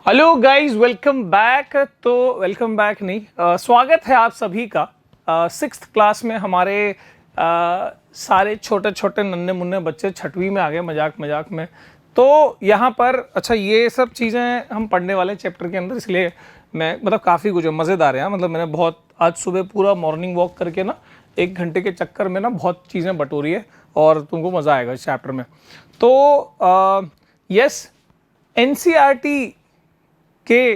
Hello guys, welcome back. तो welcome back नहीं, स्वागत है आप सभी का सिक्स्थ क्लास में। हमारे सारे छोटे छोटे नन्हे मुन्ने बच्चे छठवीं में आ गए मजाक मजाक में। तो यहाँ पर अच्छा ये सब चीज़ें हम पढ़ने वाले चैप्टर के अंदर, इसलिए मैं मतलब काफ़ी कुछ मज़ेदार है। मतलब मैंने बहुत आज सुबह पूरा मॉर्निंग वॉक करके ना 1 घंटे के चक्कर में ना बहुत चीज़ें बटोरी है और तुमको मज़ा आएगा इस चैप्टर में। तो यस, एनसीईआरटी के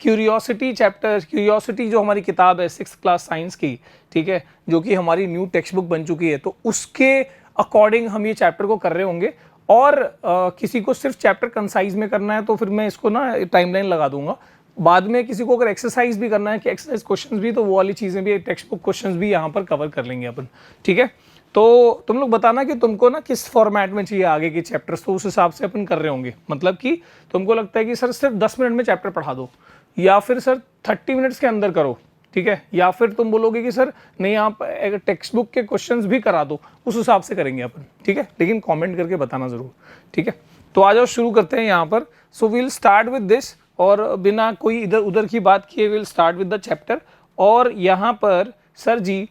क्यूरियोसिटी चैप्टर, क्यूरियोसिटी जो हमारी किताब है सिक्स क्लास साइंस की, ठीक है, जो कि हमारी न्यू टेक्स्ट बुक बन चुकी है, तो उसके अकॉर्डिंग हम ये चैप्टर को कर रहे होंगे। और किसी को सिर्फ चैप्टर कंसाइज में करना है तो फिर मैं इसको ना टाइमलाइन लगा दूंगा। बाद में किसी को अगर एक्सरसाइज भी करना है कि एक्सरसाइज क्वेश्चंस भी, तो वो वाली चीज़ें भी टेक्स्ट बुक क्वेश्चंस भी यहाँ पर कवर कर लेंगे अपन, ठीक है। तो तुम लोग बताना कि तुमको ना किस फॉर्मेट में चाहिए आगे के चैप्टर्स, तो उस हिसाब से अपन कर रहे होंगे। मतलब कि तुमको लगता है कि सर सिर्फ 10 मिनट में चैप्टर पढ़ा दो, या फिर सर 30 मिनट्स के अंदर करो, ठीक है, या फिर तुम बोलोगे कि सर नहीं आप टेक्स्ट बुक के क्वेश्चंस भी करा दो, उस हिसाब से करेंगे अपन, ठीक है। लेकिन कमेंट करके बताना ज़रूर, ठीक है। तो आ जाओ, शुरू करते हैं यहाँ पर। So we'll start with this, और बिना कोई इधर उधर की बात किए will start with the chapter. और यहाँ पर सर जी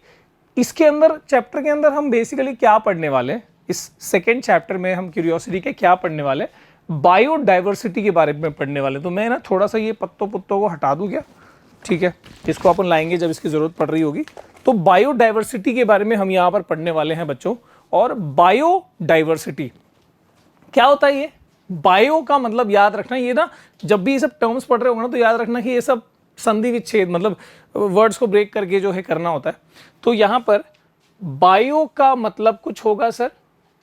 इसके अंदर, चैप्टर के अंदर हम बेसिकली क्या पढ़ने वाले हैं, इस सेकेंड चैप्टर में हम क्यूरियोसिटी के क्या पढ़ने वाले, बायोडाइवर्सिटी के बारे में पढ़ने वाले। तो मैं ना थोड़ा सा ये पत्तों पुत्तों को हटा दूं क्या, ठीक है, इसको अपन लाएंगे जब इसकी जरूरत पड़ रही होगी। तो बायोडाइवर्सिटी के बारे में हम यहाँ पर पढ़ने वाले हैं बच्चों। और बायोडाइवर्सिटी क्या होता है, ये बायो का मतलब याद रखना, ये ना जब भी ये सब टर्म्स पढ़ रहे होंगे ना तो याद रखना कि ये सब संधि विच्छेद, मतलब वर्ड्स को ब्रेक करके जो है करना होता है। तो यहां पर बायो का मतलब कुछ होगा सर,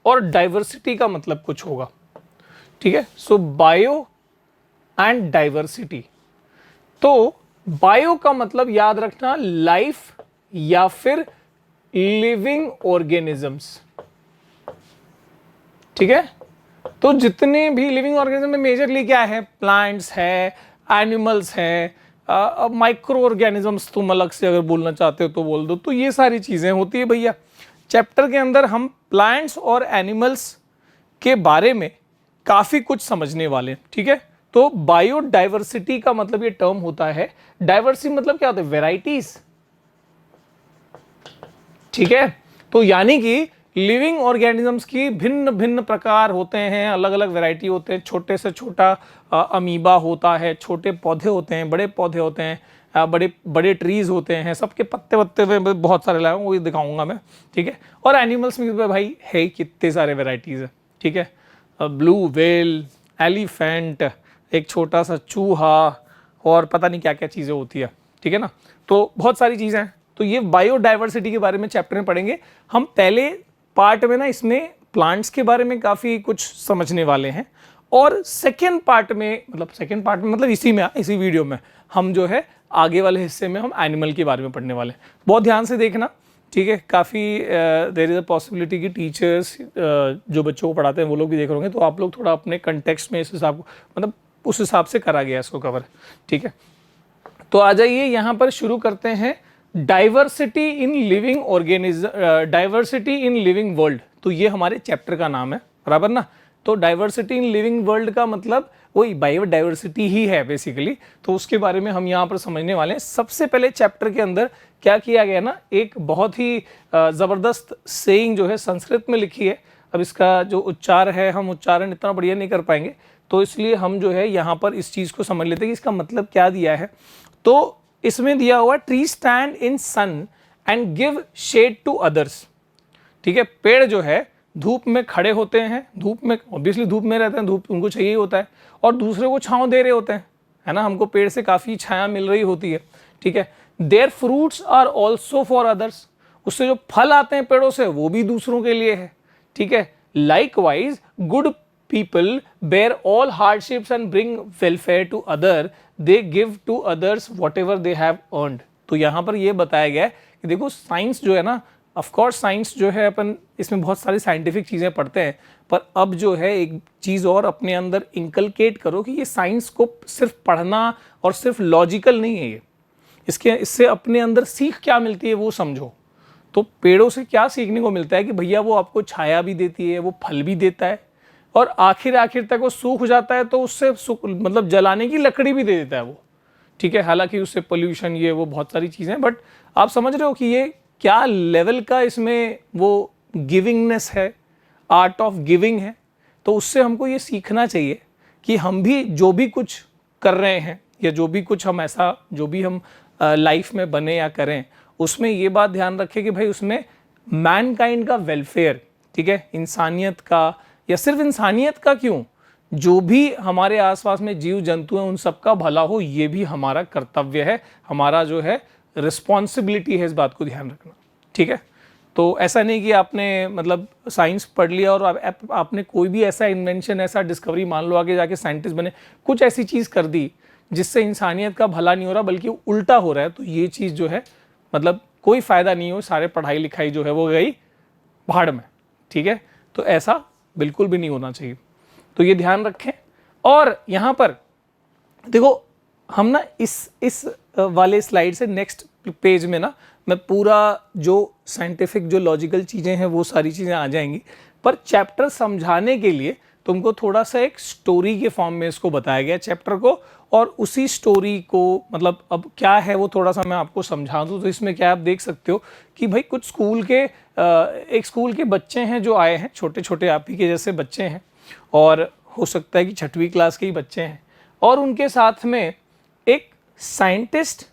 और डाइवर्सिटी का मतलब कुछ होगा, ठीक है। सो बायो एंड डाइवर्सिटी। तो बायो का मतलब याद रखना लाइफ या फिर लिविंग ऑर्गेनिजम्स, ठीक है। तो जितने भी लिविंग ऑर्गेनिज्म में मेजरली क्या है, प्लांट्स है, एनिमल्स है, माइक्रो ऑर्गेनिजम्स तुम अलग से अगर बोलना चाहते हो तो बोल दो। तो ये सारी चीज़ें होती है भैया। चैप्टर के अंदर हम प्लांट्स और एनिमल्स के बारे में काफ़ी कुछ समझने वाले हैं, ठीक है। तो बायोडाइवर्सिटी का मतलब ये टर्म होता है, डाइवर्सिटी मतलब क्या होता है, वेराइटीज, ठीक है। तो यानी कि लिविंग ऑर्गेनिजम्स की भिन्न भिन्न प्रकार होते हैं, अलग अलग वैरायटी होते हैं। छोटे से छोटा अमीबा होता है, छोटे पौधे होते हैं, बड़े पौधे होते हैं, बड़े बड़े ट्रीज होते हैं, सबके पत्ते वत्ते में बहुत सारे लाए, वो दिखाऊंगा मैं, ठीक है। और एनिमल्स में भाई है कितने सारे वेराइटीज है, ठीक है। ब्लू व्हेल, एलिफेंट, एक छोटा सा चूहा, और पता नहीं क्या क्या चीज़ें होती है, ठीक है ना। तो बहुत सारी चीज़ें हैं। तो ये बायोडाइवर्सिटी के बारे में चैप्टर में पढ़ेंगे हम। पहले पार्ट में ना इसमें प्लांट्स के बारे में काफ़ी कुछ समझने वाले हैं, और सेकेंड पार्ट में मतलब इसी वीडियो में हम जो है आगे वाले हिस्से में हम एनिमल के बारे में पढ़ने वाले हैं। बहुत ध्यान से देखना, ठीक है। काफ़ी देयर इज़ अ पॉसिबिलिटी कि टीचर्स जो बच्चों को पढ़ाते हैं वो लोग भी देख रहे होंगे, तो आप लोग थोड़ा अपने कंटेक्स्ट में इस हिसाब को, मतलब उस हिसाब से करा गया इसको कवर, ठीक है। तो आ जाइए यहाँ पर शुरू करते हैं। Diversity in living organism, diversity in living world, तो ये हमारे चैप्टर का नाम है, बराबर ना। तो डाइवर्सिटी इन लिविंग वर्ल्ड का मतलब वही बायोडाइवर्सिटी ही है बेसिकली। तो उसके बारे में हम यहाँ पर समझने वाले हैं। सबसे पहले चैप्टर के अंदर क्या किया गया ना, एक बहुत ही ज़बरदस्त सेइंग जो है संस्कृत में लिखी है। अब इसका जो उच्चार है, हम उच्चारण इतना बढ़िया नहीं कर पाएंगे, तो इसलिए हम जो है यहाँ पर इस चीज़ को समझ लेते हैं कि इसका मतलब क्या दिया है। तो इसमें दिया हुआ tree stand in sun and give shade to others, ठीक है। पेड़ जो है धूप में खड़े होते हैं, धूप में ऑब्वियसली धूप में रहते हैं, धूप उनको चाहिए होता है, और दूसरे को छांव दे रहे होते हैं, है ना। हमको पेड़ से काफ़ी छाया मिल रही होती है, ठीक है। Their fruits are also for others, उससे जो फल आते हैं पेड़ों से वो भी दूसरों के लिए है, ठीक है। Likewise good people bear all hardships and bring welfare to other, they give to others whatever they have earned. तो यहाँ पर यह बताया गया है कि देखो साइंस जो है ना, ऑफकोर्स साइंस जो है अपन इसमें बहुत सारी साइंटिफिक चीज़ें पढ़ते हैं, पर अब जो है एक चीज़ और अपने अंदर इंकलकेट करो कि ये साइंस को सिर्फ पढ़ना और सिर्फ लॉजिकल नहीं है, ये इससे अपने अंदर सीख क्या मिलती है वो समझो। तो पेड़ों से क्या सीखने को मिलता है कि भैया वो आपको छाया भी देती है, वो फल भी देता है, और आखिर आखिर तक वो सूख जाता है तो उससे मतलब जलाने की लकड़ी भी दे देता है वो, ठीक है। हालांकि उससे पोल्यूशन ये वो बहुत सारी चीज़ें, बट आप समझ रहे हो कि ये क्या लेवल का इसमें वो गिविंगनेस है, आर्ट ऑफ गिविंग है। तो उससे हमको ये सीखना चाहिए कि हम भी जो भी कुछ कर रहे हैं या जो भी कुछ हम ऐसा जो भी हम लाइफ में बने या करें, उसमें ये बात ध्यान रखें कि भाई उसमें मैनकाइंड का वेलफेयर, ठीक है, इंसानियत का, या सिर्फ इंसानियत का क्यों, जो भी हमारे आसपास में जीव जंतु हैं उन सबका भला हो, ये भी हमारा कर्तव्य है, हमारा जो है रिस्पॉन्सिबिलिटी है इस बात को ध्यान रखना, ठीक है। तो ऐसा नहीं कि आपने मतलब साइंस पढ़ लिया और आपने कोई भी ऐसा इन्वेंशन, ऐसा डिस्कवरी, मान लो आगे जाके साइंटिस्ट बने, कुछ ऐसी चीज़ कर दी जिससे इंसानियत का भला नहीं हो रहा बल्कि उल्टा हो रहा है, तो ये चीज़ जो है मतलब कोई फ़ायदा नहीं हो, सारे पढ़ाई लिखाई जो है वो गई भाड़ में, ठीक है। तो ऐसा बिल्कुल भी नहीं होना चाहिए, तो ये ध्यान रखें। और यहाँ पर देखो हम ना इस वाले स्लाइड से नेक्स्ट पेज में ना मैं पूरा जो साइंटिफिक जो लॉजिकल चीज़ें हैं वो सारी चीज़ें आ जाएंगी, पर चैप्टर समझाने के लिए तुमको थोड़ा सा एक स्टोरी के फॉर्म में इसको बताया गया चैप्टर को, और उसी स्टोरी को मतलब अब क्या है वो थोड़ा सा मैं आपको समझा दूँ। तो इसमें क्या आप देख सकते हो कि भाई कुछ स्कूल के एक स्कूल के बच्चे हैं जो आए हैं, छोटे छोटे आप ही के जैसे बच्चे हैं, और हो सकता है कि 6वीं क्लास के ही बच्चे हैं, और उनके साथ में एक साइंटिस्ट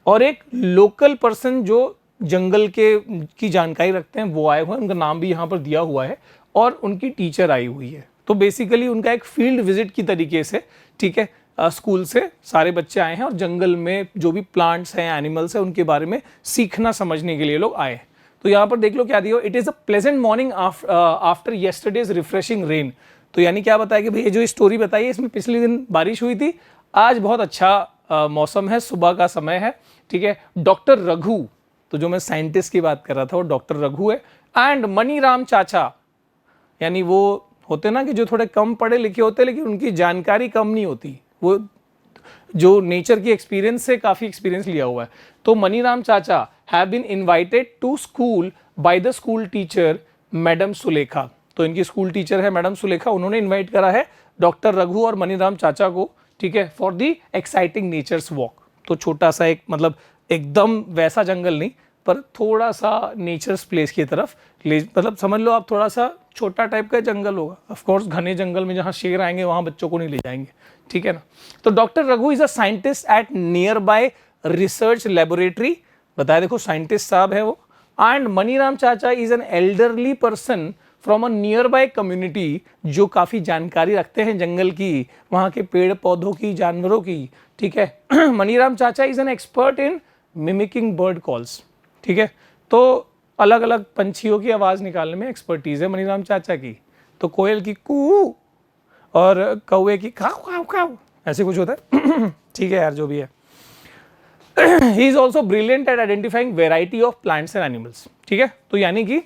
और एक लोकल पर्सन जो जंगल की जानकारी रखते हैं वो आए हुए हैं, उनका नाम भी यहाँ पर दिया हुआ है, और उनकी टीचर आई हुई है। तो बेसिकली उनका एक फील्ड विजिट की तरीके से, ठीक है, स्कूल से सारे बच्चे आए हैं और जंगल में जो भी प्लांट्स हैं, एनिमल्स हैं, उनके बारे में सीखना समझने के लिए लोग आए हैं। तो यहाँ पर देख लो क्या दिया, it is a pleasant morning after yesterday's refreshing rain. तो यानी क्या बताया कि भाई ये जो स्टोरी बताई है इसमें पिछले दिन बारिश हुई थी, आज बहुत अच्छा मौसम है, सुबह का समय है, ठीक है। डॉक्टर रघु, तो जो मैं साइंटिस्ट की बात कर रहा था वो डॉक्टर रघु है, एंड मनीराम चाचा, यानी वो होते ना कि जो थोड़े कम पढ़े लिखे होते लेकिन उनकी जानकारी कम नहीं होती, वो जो नेचर की एक्सपीरियंस से काफ़ी एक्सपीरियंस लिया हुआ है। तो मनीराम चाचा have been invited to school by the school teacher madam Sulekha. तो इनकी स्कूल टीचर है मैडम सुलेखा, उन्होंने इनवाइट करा है डॉक्टर रघु और मनीराम चाचा को, ठीक है, for the exciting nature's walk. तो छोटा सा एक मतलब एकदम वैसा जंगल नहीं, पर थोड़ा सा नेचर्स प्लेस की तरफ ले, मतलब समझ लो आप थोड़ा सा छोटा टाइप का जंगल होगा। ऑफ कोर्स घने जंगल में जहाँ शेर आएंगे वहाँ बच्चों को नहीं ले जाएंगे, ठीक है ना। तो doctor Raghu is a scientist at near by research laboratory, बताया देखो साइंटिस्ट साहब है वो। एंड मनीराम चाचा is an elderly person from a near by community, जो काफ़ी जानकारी रखते हैं जंगल की, वहाँ के पेड़ पौधों की, जानवरों की, ठीक है। मनीराम चाचा is an expert in mimicking bird calls, ठीक है। तो अलग अलग पंछियों की आवाज़ निकालने में एक्सपर्टीज़ है मनीराम चाचा की। तो कोयल की कू और कौवे की खाओ खाओ खाओ ऐसे कुछ होता है, ठीक है यार, जो भी है। He is also brilliant at identifying variety of plants and animals, ठीक है। तो यानी कि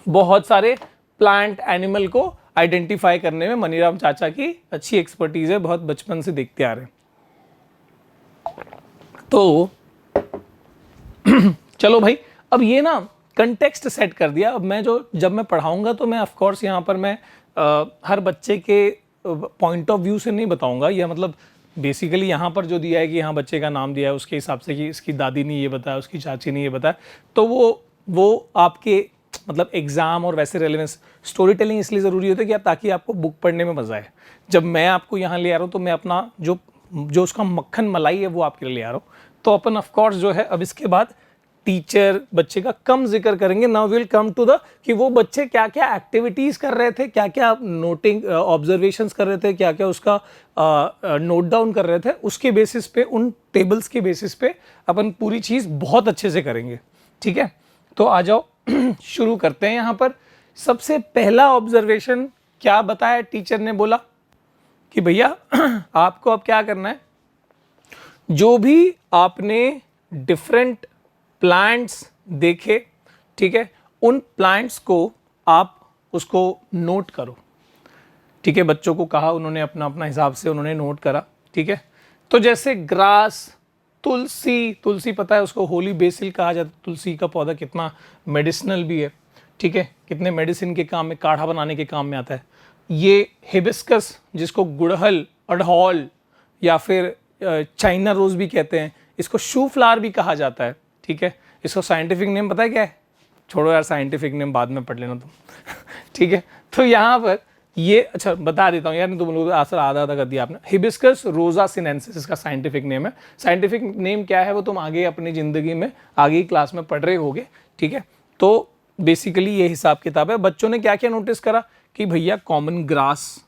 बहुत सारे प्लांट एनिमल को आइडेंटिफाई करने में मनीराम चाचा की अच्छी एक्सपर्टीज है, बहुत बचपन से देखते आ रहे हैं। तो चलो भाई, अब ये ना कंटेक्स्ट सेट कर दिया। अब मैं जब मैं पढ़ाऊंगा तो मैं ऑफ कोर्स यहाँ पर मैं हर बच्चे के पॉइंट ऑफ व्यू से नहीं बताऊंगा, या मतलब बेसिकली यहाँ पर जो दिया है कि यहाँ बच्चे का नाम दिया है उसके हिसाब से कि इसकी दादी ने ये बताया, उसकी चाची ने ये बताया, तो वो आपके मतलब एग्जाम और वैसे रेलेवेंस, स्टोरी टेलिंग इसलिए ज़रूरी होता है कि ताकि आपको बुक पढ़ने में मज़ा आए। जब मैं आपको यहाँ ले आ रहा हूँ तो मैं अपना जो उसका मक्खन मलाई है वो आपके लिए ले आ रहा हूँ। तो अपन ऑफ कोर्स जो है अब इसके बाद टीचर बच्चे का कम जिक्र करेंगे। Now we'll come to the कि वो बच्चे क्या क्या एक्टिविटीज कर रहे थे, क्या क्या नोटिंग ऑब्जर्वेशंस कर रहे थे, क्या क्या उसका नोट डाउन कर रहे थे, उसके बेसिस पे, उन टेबल्स के बेसिस पे अपन पूरी चीज़ बहुत अच्छे से करेंगे, ठीक है। तो आ जाओ शुरू करते हैं। यहाँ पर सबसे पहला ऑब्जर्वेशन क्या बताया टीचर ने, बोला कि भैया आपको अब क्या करना है, जो भी आपने डिफरेंट प्लांट्स देखे, ठीक है, उन प्लांट्स को आप उसको नोट करो, ठीक है। बच्चों को कहा, उन्होंने अपना अपना हिसाब से उन्होंने नोट करा, ठीक है। तो जैसे ग्रास, तुलसी पता है उसको होली बेसिल कहा जाता है। तुलसी का पौधा कितना मेडिसिनल भी है, ठीक है, कितने मेडिसिन के काम में, काढ़ा बनाने के काम में आता है। ये हिबिस्कस जिसको गुड़हल, अड़हौल या फिर चाइना रोज भी कहते हैं, इसको शू फ्लावर भी कहा जाता है। ठीक है, इसको साइंटिफिक नेम पता है क्या है? छोड़ो यार, साइंटिफिक नेम बाद में पढ़ लेना तुम। ठीक है, तो यहाँ पर ये, अच्छा बता देता हूँ यार, तुम लोगों आंसर आधा आधा कर दिया आपने। हिबिस्कस रोजा सिनेंसिस इसका साइंटिफिक नेम है। साइंटिफिक नेम क्या है वो तुम आगे अपनी ज़िंदगी में आगे क्लास में पढ़ रहे होगे। ठीक है, तो बेसिकली ये हिसाब किताब है। बच्चों ने क्या क्या नोटिस करा कि भैया कॉमन ग्रास,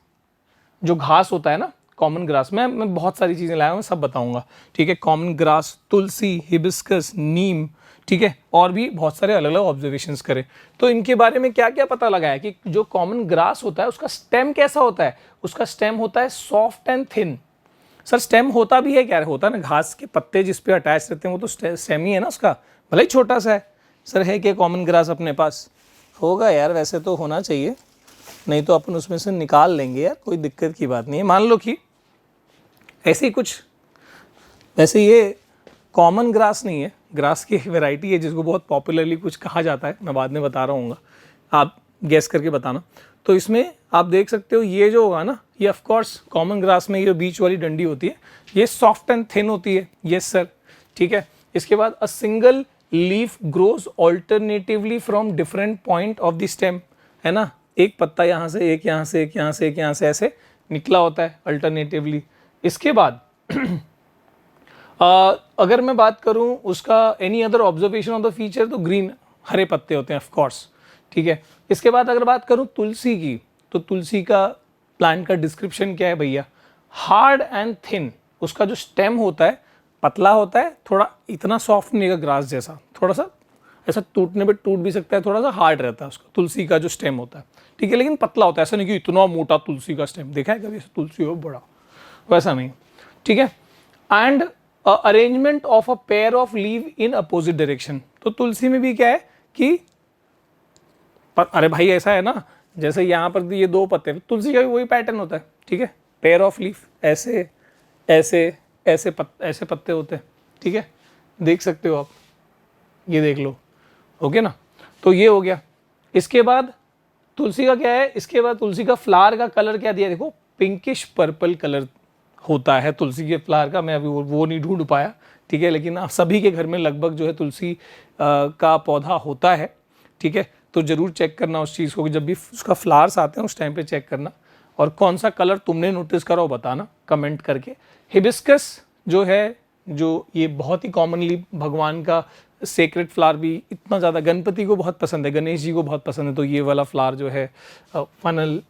जो घास होता है ना, कॉमन ग्रास, मैं बहुत सारी चीज़ें लाया हूँ, सब बताऊंगा। ठीक है, कॉमन ग्रास, तुलसी, हिबिस्कस, नीम, ठीक है, और भी बहुत सारे अलग अलग ऑब्जर्वेशंस करें। तो इनके बारे में क्या क्या पता लगा है कि जो कॉमन ग्रास होता है उसका स्टेम कैसा होता है? उसका स्टेम होता है soft and thin. Sir stem होता भी है क्या? होता है ना, घास के पत्ते जिस पे अटैच रहते हैं वो तो स्टेम ही है ना उसका, भले ही छोटा सा है। सर है क्या कॉमन ग्रास अपने पास? होगा यार, वैसे तो होना चाहिए, नहीं तो अपन उसमें से निकाल लेंगे यार, कोई दिक्कत की बात नहीं है। मान लो कि ऐसे ही कुछ, वैसे ये कॉमन ग्रास नहीं है, ग्रास की एक वैरायटी है जिसको बहुत पॉपुलरली कुछ कहा जाता है, मैं बाद में बता रहा हूँ, आप गेस करके बताना। तो इसमें आप देख सकते हो ये जो होगा ना, ये ऑफ कोर्स कॉमन ग्रास में ये बीच वाली डंडी होती है, ये सॉफ्ट एंड थिन होती है। यस सर, ठीक है। इसके बाद a single leaf grows alternatively from different point of the stem, है ना, एक पत्ता यहाँ से, एक यहाँ से, एक यहाँ से, एक यहाँ से, ऐसे निकला होता है अल्टरनेटिवली। इसके बाद अगर मैं बात करूं उसका any other observation of the feature, तो ग्रीन, हरे पत्ते होते हैं ऑफ कोर्स। ठीक है, इसके बाद अगर बात करूं तुलसी की, तो तुलसी का प्लांट का डिस्क्रिप्शन क्या है भैया? हार्ड एंड थिन, उसका जो स्टेम होता है पतला होता है, थोड़ा इतना सॉफ्ट नहीं है ग्रास जैसा, थोड़ा सा ऐसा टूटने पे टूट भी सकता है, थोड़ा सा हार्ड रहता है उसका, तुलसी का जो स्टेम होता है। ठीक है, लेकिन पतला होता है, ऐसा नहीं कि इतना मोटा तुलसी का स्टेम, देखा है कभी तुलसी हो बड़ा, वैसा नहीं। ठीक है, and arrangement of a pair of leave in opposite direction, तो तुलसी में भी क्या है कि अरे भाई ऐसा है ना, जैसे यहाँ पर ये दो पत्ते, तुलसी का भी वही पैटर्न होता है। ठीक है, पेयर ऑफ लीफ, ऐसे ऐसे ऐसे ऐसे पत्ते होते हैं। ठीक है, देख सकते हो आप, ये देख लो, ओके ना। तो ये हो गया। इसके बाद तुलसी का क्या है? इसके बाद तुलसी का फ्लावर का कलर क्या दिया, देखो पिंकिश पर्पल कलर होता है तुलसी के फ्लावर का। मैं अभी वो नहीं ढूंढ पाया, ठीक है, लेकिन आप सभी के घर में लगभग जो है तुलसी का पौधा होता है। ठीक है, तो जरूर चेक करना उस चीज़ को, जब भी उसका फ्लावर्स आते हैं उस टाइम पे चेक करना, और कौन सा कलर तुमने नोटिस करा वो बताना कमेंट करके। हिबिस्कस जो है, जो ये बहुत ही कॉमनली भगवान का सेक्रेट फ्लावर, भी इतना ज़्यादा गणपति को बहुत पसंद है, गणेश जी को बहुत पसंद है, तो ये वाला फ्लावर जो है फनल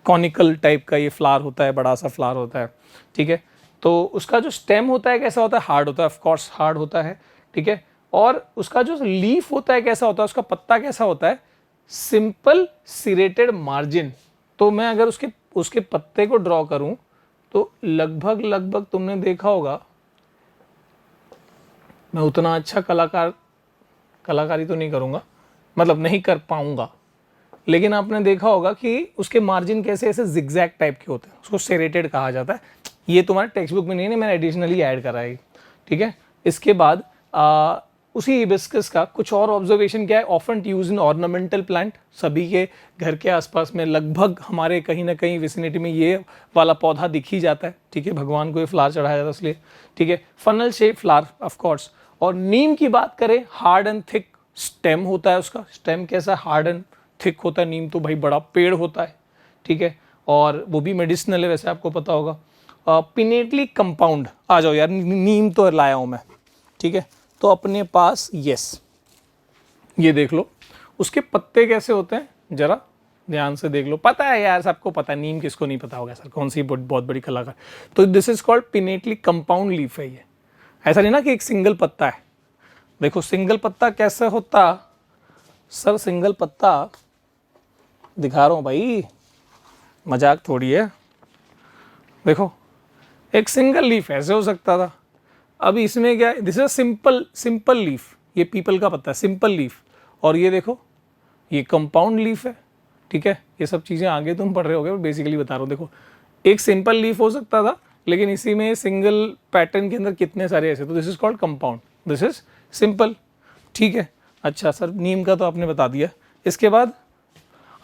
कॉनिकल टाइप का ये फ्लावर होता है, बड़ा सा फ्लावर होता है। ठीक है, तो उसका जो स्टेम होता है कैसा होता है? हार्ड होता है, ऑफ कोर्स हार्ड होता है। ठीक है, और उसका जो लीफ होता है कैसा होता है? उसका पत्ता कैसा होता है? Simple serrated margin. तो मैं अगर उसके पत्ते को ड्रॉ करूं तो लगभग तुमने देखा होगा, मैं उतना अच्छा कलाकारी तो नहीं करूंगा, मतलब नहीं कर पाऊंगा, लेकिन आपने देखा होगा कि उसके मार्जिन कैसे ऐसे जिगजैग टाइप के होते हैं, उसको सेरेटेड कहा जाता है। ये तुम्हारे टेक्स्ट बुक में नहीं है, मैंने एडिशनली ऐड करा है। ठीक है, इसके बाद उसी हिबिस्कस का कुछ और ऑब्जर्वेशन क्या है? Often use in ornamental plant, सभी के घर के आसपास में लगभग हमारे कहीं ना कहीं विसिनिटी में ये वाला पौधा दिख ही जाता है। ठीक है, भगवान को ये फ्लावर चढ़ाया जाता है इसलिए। ठीक है, funnel shape flower of course. और नीम की बात करें, हार्ड एंड थिक स्टेम होता है, उसका स्टेम कैसा? हार्ड एंड थिक होता है। नीम तो भाई बड़ा पेड़ होता है। ठीक है, और वो भी मेडिसिनल है, वैसे आपको पता होगा। पिनेटली कंपाउंड, आ जाओ यार, नीम तो लाया हूं मैं। ठीक है, तो अपने पास यस, ये देख लो उसके पत्ते कैसे होते हैं, जरा ध्यान से देख लो। पता है यार, सबको पता है, नीम किसको नहीं पता होगा सर, कौन सी बहुत बड़ी कलाकार। तो this is called pinnately compound leaf है ये, ऐसा नहीं ना कि एक सिंगल पत्ता है। देखो सिंगल पत्ता कैसे होता सर? सिंगल पत्ता दिखा रहा हूं भाई, मजाक थोड़ी है। देखो एक सिंगल लीफ ऐसे हो सकता था, अब इसमें क्या है? दिस इज सिंपल लीफ, ये पीपल का पत्ता है, सिंपल लीफ। और ये देखो ये कंपाउंड लीफ है। ठीक है, ये सब चीज़ें आगे तुम पढ़ रहे होगे, बेसिकली बता रहा हूँ। देखो एक सिंपल लीफ हो सकता था, लेकिन इसी में सिंगल पैटर्न के अंदर कितने सारे ऐसे, तो this is called compound, this is simple. ठीक है, अच्छा सर नीम का तो आपने बता दिया। इसके बाद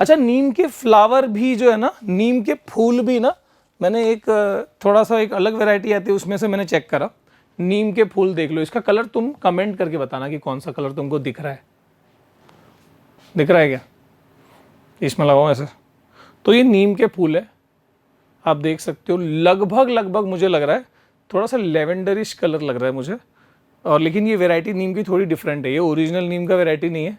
अच्छा, नीम के फ्लावर भी जो है ना, नीम के फूल भी ना, मैंने एक थोड़ा सा एक अलग वैरायटी आती है उसमें से मैंने चेक करा, नीम के फूल देख लो, इसका कलर तुम कमेंट करके बताना कि कौन सा कलर तुमको दिख रहा है, दिख रहा है क्या, इसमें लगाओ ऐसे। तो ये नीम के फूल है, आप देख सकते हो, लगभग लगभग मुझे लग रहा है थोड़ा सा लेवेंडरिश कलर लग रहा है मुझे, और लेकिन ये वैरायटी नीम की थोड़ी डिफरेंट है, ये ओरिजिनल नीम का वैरायटी नहीं है,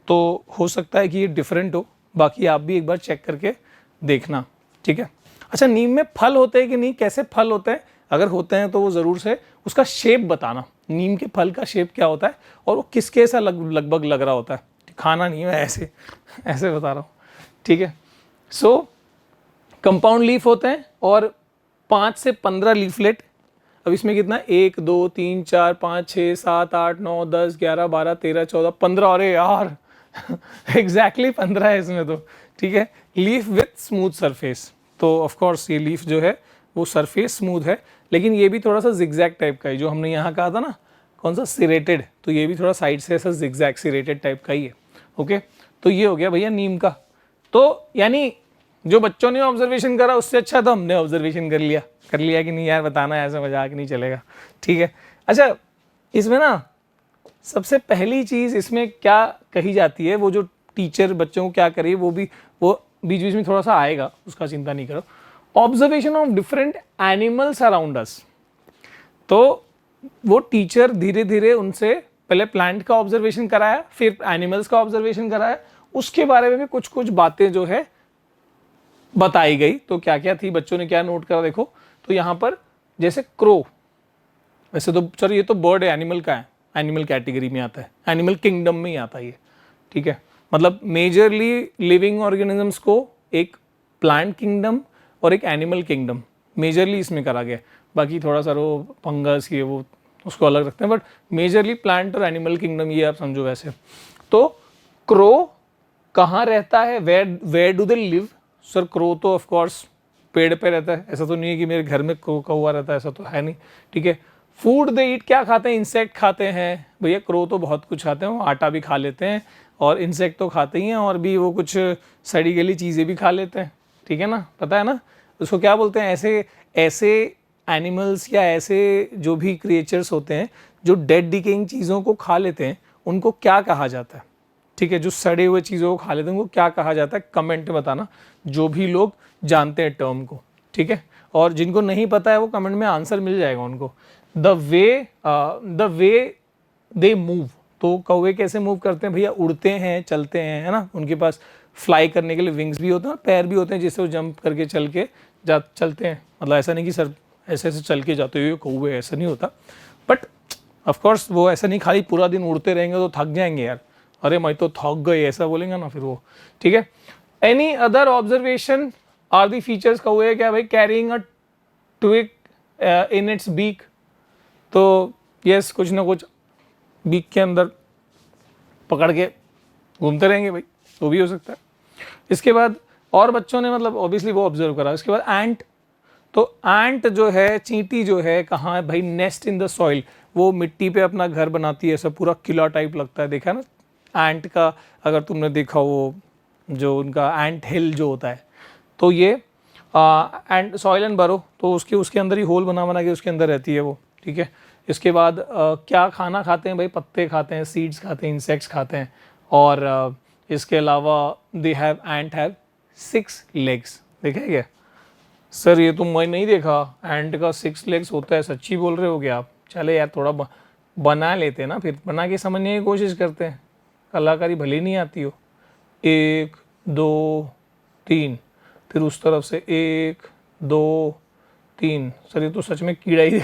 तो हो सकता है कि ये डिफरेंट हो, बाकी आप भी एक बार चेक करके देखना, ठीक है। अच्छा, नीम में फल होते हैं कि नहीं, कैसे फल होते हैं, अगर होते हैं तो वो ज़रूर से उसका शेप बताना, नीम के फल का शेप क्या होता है और वो किसके सा लगभग लग रहा होता है, खाना नहीं है, ऐसे ऐसे बता रहा हूँ, ठीक है। सो कंपाउंड लीफ होते हैं और 5 से 15 लीफलेट। अब इसमें कितना, 1 2 3 4 5 6 7 8 9 10 11 12 13 14 15, अरे यार एग्जैक्टली 15 है इसमें तो, ठीक है। लीफ विथ स्मूथ सरफेस, तो ऑफ कोर्स ये लीफ जो है वो सरफेस स्मूथ है, लेकिन ये भी थोड़ा सा जिगजैग टाइप का है, जो हमने यहाँ कहा था ना कौन सा सिरेटेड, तो ये भी थोड़ा साइड से ऐसा जिगजैग सिरेटेड टाइप का ही है, ओके। तो ये हो गया भैया नीम का। तो यानी जो बच्चों ने ऑब्जर्वेशन करा उससे अच्छा तो हमने ऑब्जर्वेशन कर लिया कि नहीं यार, बताना ऐसा मजाक नहीं चलेगा, ठीक है। अच्छा, इसमें ना सबसे पहली चीज़ इसमें क्या कही जाती है, वो जो टीचर बच्चों को क्या करे, वो बीच बीच में थोड़ा सा आएगा, उसका चिंता नहीं करो। Observation of different animals around us, तो वो टीचर धीरे धीरे उनसे पहले प्लांट का ऑब्जर्वेशन कराया, फिर एनिमल्स का ऑब्जर्वेशन कराया, उसके बारे में भी कुछ कुछ बातें जो है बताई गई। तो क्या क्या थी, बच्चों ने क्या नोट करा, देखो। तो यहाँ पर जैसे क्रो, वैसे तो सर ये तो बर्ड है, एनिमल का है, एनिमल कैटेगरी में आता है, एनिमल किंगडम में ही आता है ये, ठीक है। मतलब मेजरली लिविंग ऑर्गेनिजम्स को एक प्लांट किंगडम और एक एनिमल किंगडम मेजरली इसमें करा गया, बाकी थोड़ा सा वो फंगस ये वो उसको अलग रखते हैं, बट मेजरली प्लांट और एनिमल किंगडम ये आप समझो वैसे। तो क्रो कहाँ रहता है, where do they live, sir crow तो ऑफ कोर्स पेड़ पे रहता है, ऐसा तो नहीं है कि मेरे घर में क्रो कौवा रहता है, ऐसा तो है नहीं, ठीक है। फूड दे ईट, क्या खाते हैं, इंसेक्ट खाते हैं भैया, क्रो तो बहुत कुछ खाते हैं, वो आटा भी खा लेते हैं और इंसेक्ट तो खाते ही हैं, और भी वो कुछ सड़ी गली चीज़ें भी खा लेते हैं, ठीक है ना, पता है ना उसको क्या बोलते हैं, ऐसे ऐसे एनिमल्स या ऐसे जो भी क्रिएचर्स होते हैं जो डेड डिकेइंग चीज़ों को खा लेते हैं, उनको क्या कहा जाता है, ठीक है। जो सड़े हुए चीज़ों को खा लेते हैं उनको क्या कहा जाता है, कमेंट में बताना, जो भी लोग जानते हैं टर्म को, ठीक है। और जिनको नहीं पता है वो कमेंट में आंसर मिल जाएगा उनको। द वे दे मूव, तो कौवे कैसे मूव करते हैं भैया, उड़ते हैं, चलते हैं, है ना, उनके पास फ्लाई करने के लिए विंग्स भी होते हैं, पैर भी होते हैं जिससे वो जंप करके चलते हैं, मतलब ऐसा नहीं कि सर ऐसे ऐसे चल के जाते हुए कौवे, ऐसा नहीं होता, बट ऑफकोर्स वो ऐसा नहीं खाली पूरा दिन उड़ते रहेंगे तो थक जाएंगे यार, अरे मैं तो थक गए ऐसा बोलेंगे ना फिर वो, ठीक है। Any other observation are the features कौवे क्या भाई, carrying a twig in its beak, तो यस कुछ ना कुछ बीक के अंदर पकड़ के घूमते रहेंगे भाई, वो भी हो सकता है। इसके बाद और बच्चों ने मतलब ऑब्वियसली वो ऑब्जर्व करा। इसके बाद एंट, तो एंट जो है, चींटी जो है कहाँ है भाई, नेस्ट इन द सॉइल, वो मिट्टी पे अपना घर बनाती है, ऐसा पूरा किला टाइप लगता है, देखा ना एंट का, अगर तुमने देखा वो जो उनका एंट हिल जो होता है, तो ये एंड सॉइल एंड बरो, तो उसके अंदर ही होल बना के उसके अंदर रहती है वो, ठीक है। इसके बाद क्या खाना खाते हैं भाई, पत्ते खाते हैं, सीड्स खाते हैं, इंसेक्ट्स खाते हैं, और इसके अलावा they have ant have 6 legs, देखे क्या सर, ये तो मैं नहीं देखा, एंट का 6 legs होता है, सच्ची बोल रहे हो क्या आप, चले यार थोड़ा बना लेते हैं ना, फिर बना के समझने की कोशिश करते हैं, कलाकारी भली नहीं आती हो। 1 2 3, फिर उस तरफ से 1 2 3, सर ये तो सच में कीड़ा ही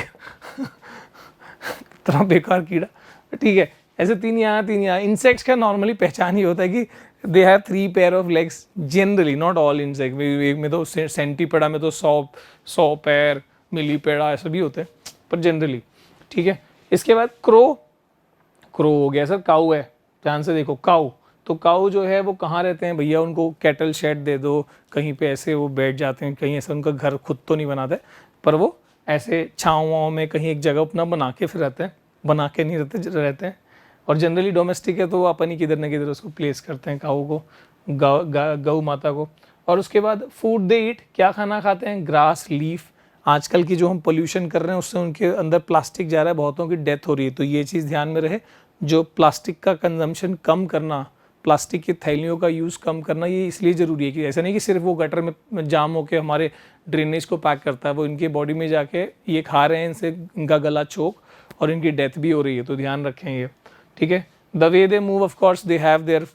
इतना बेकार कीड़ा, ठीक है। ऐसे 3 यहाँ। इंसेक्ट्स का नॉर्मली पहचान ही होता है कि they have 3 pair of legs generally, not all insect, एक में तो सेंटीपेडा में तो 100 पैर, मिलीपेडा ऐसे भी होते हैं, पर जनरली, ठीक है। इसके बाद क्रो हो गया सर, काऊ है, ध्यान से देखो काऊ, तो काऊ जो है वो कहाँ रहते हैं भैया, उनको कैटल शेड दे दो, कहीं पे ऐसे वो बैठ जाते हैं, कहीं ऐसे उनका घर खुद तो नहीं बनाते, पर वो ऐसे छाँव में कहीं एक जगह अपना बना के फिर रहते हैं, बना के नहीं रहते हैं, और जनरली डोमेस्टिक है तो वो अपन ही किधर न किधर उसको प्लेस करते हैं काऊ को, गौ माता को। और उसके बाद फूड दे ईट, क्या खाना खाते हैं, ग्रास, लीफ। आजकल की जो हम पोल्यूशन कर रहे हैं उससे उनके अंदर प्लास्टिक जा रहा है, बहुतों की डेथ हो रही है, तो ये चीज़ ध्यान में रहे। जो प्लास्टिक का कंजम्पशन कम करना, प्लास्टिक की थैलियों का यूज़ कम करना, ये इसलिए ज़रूरी है कि ऐसा नहीं कि सिर्फ वो गटर में जाम होकर हमारे ड्रेनेज को पैक करता है, वो इनके बॉडी में जाके ये खा रहे हैं, इनसे इनका गला चोक और इनकी डेथ भी हो रही है, तो ध्यान रखें ये, ठीक है। The way they move, of course they have their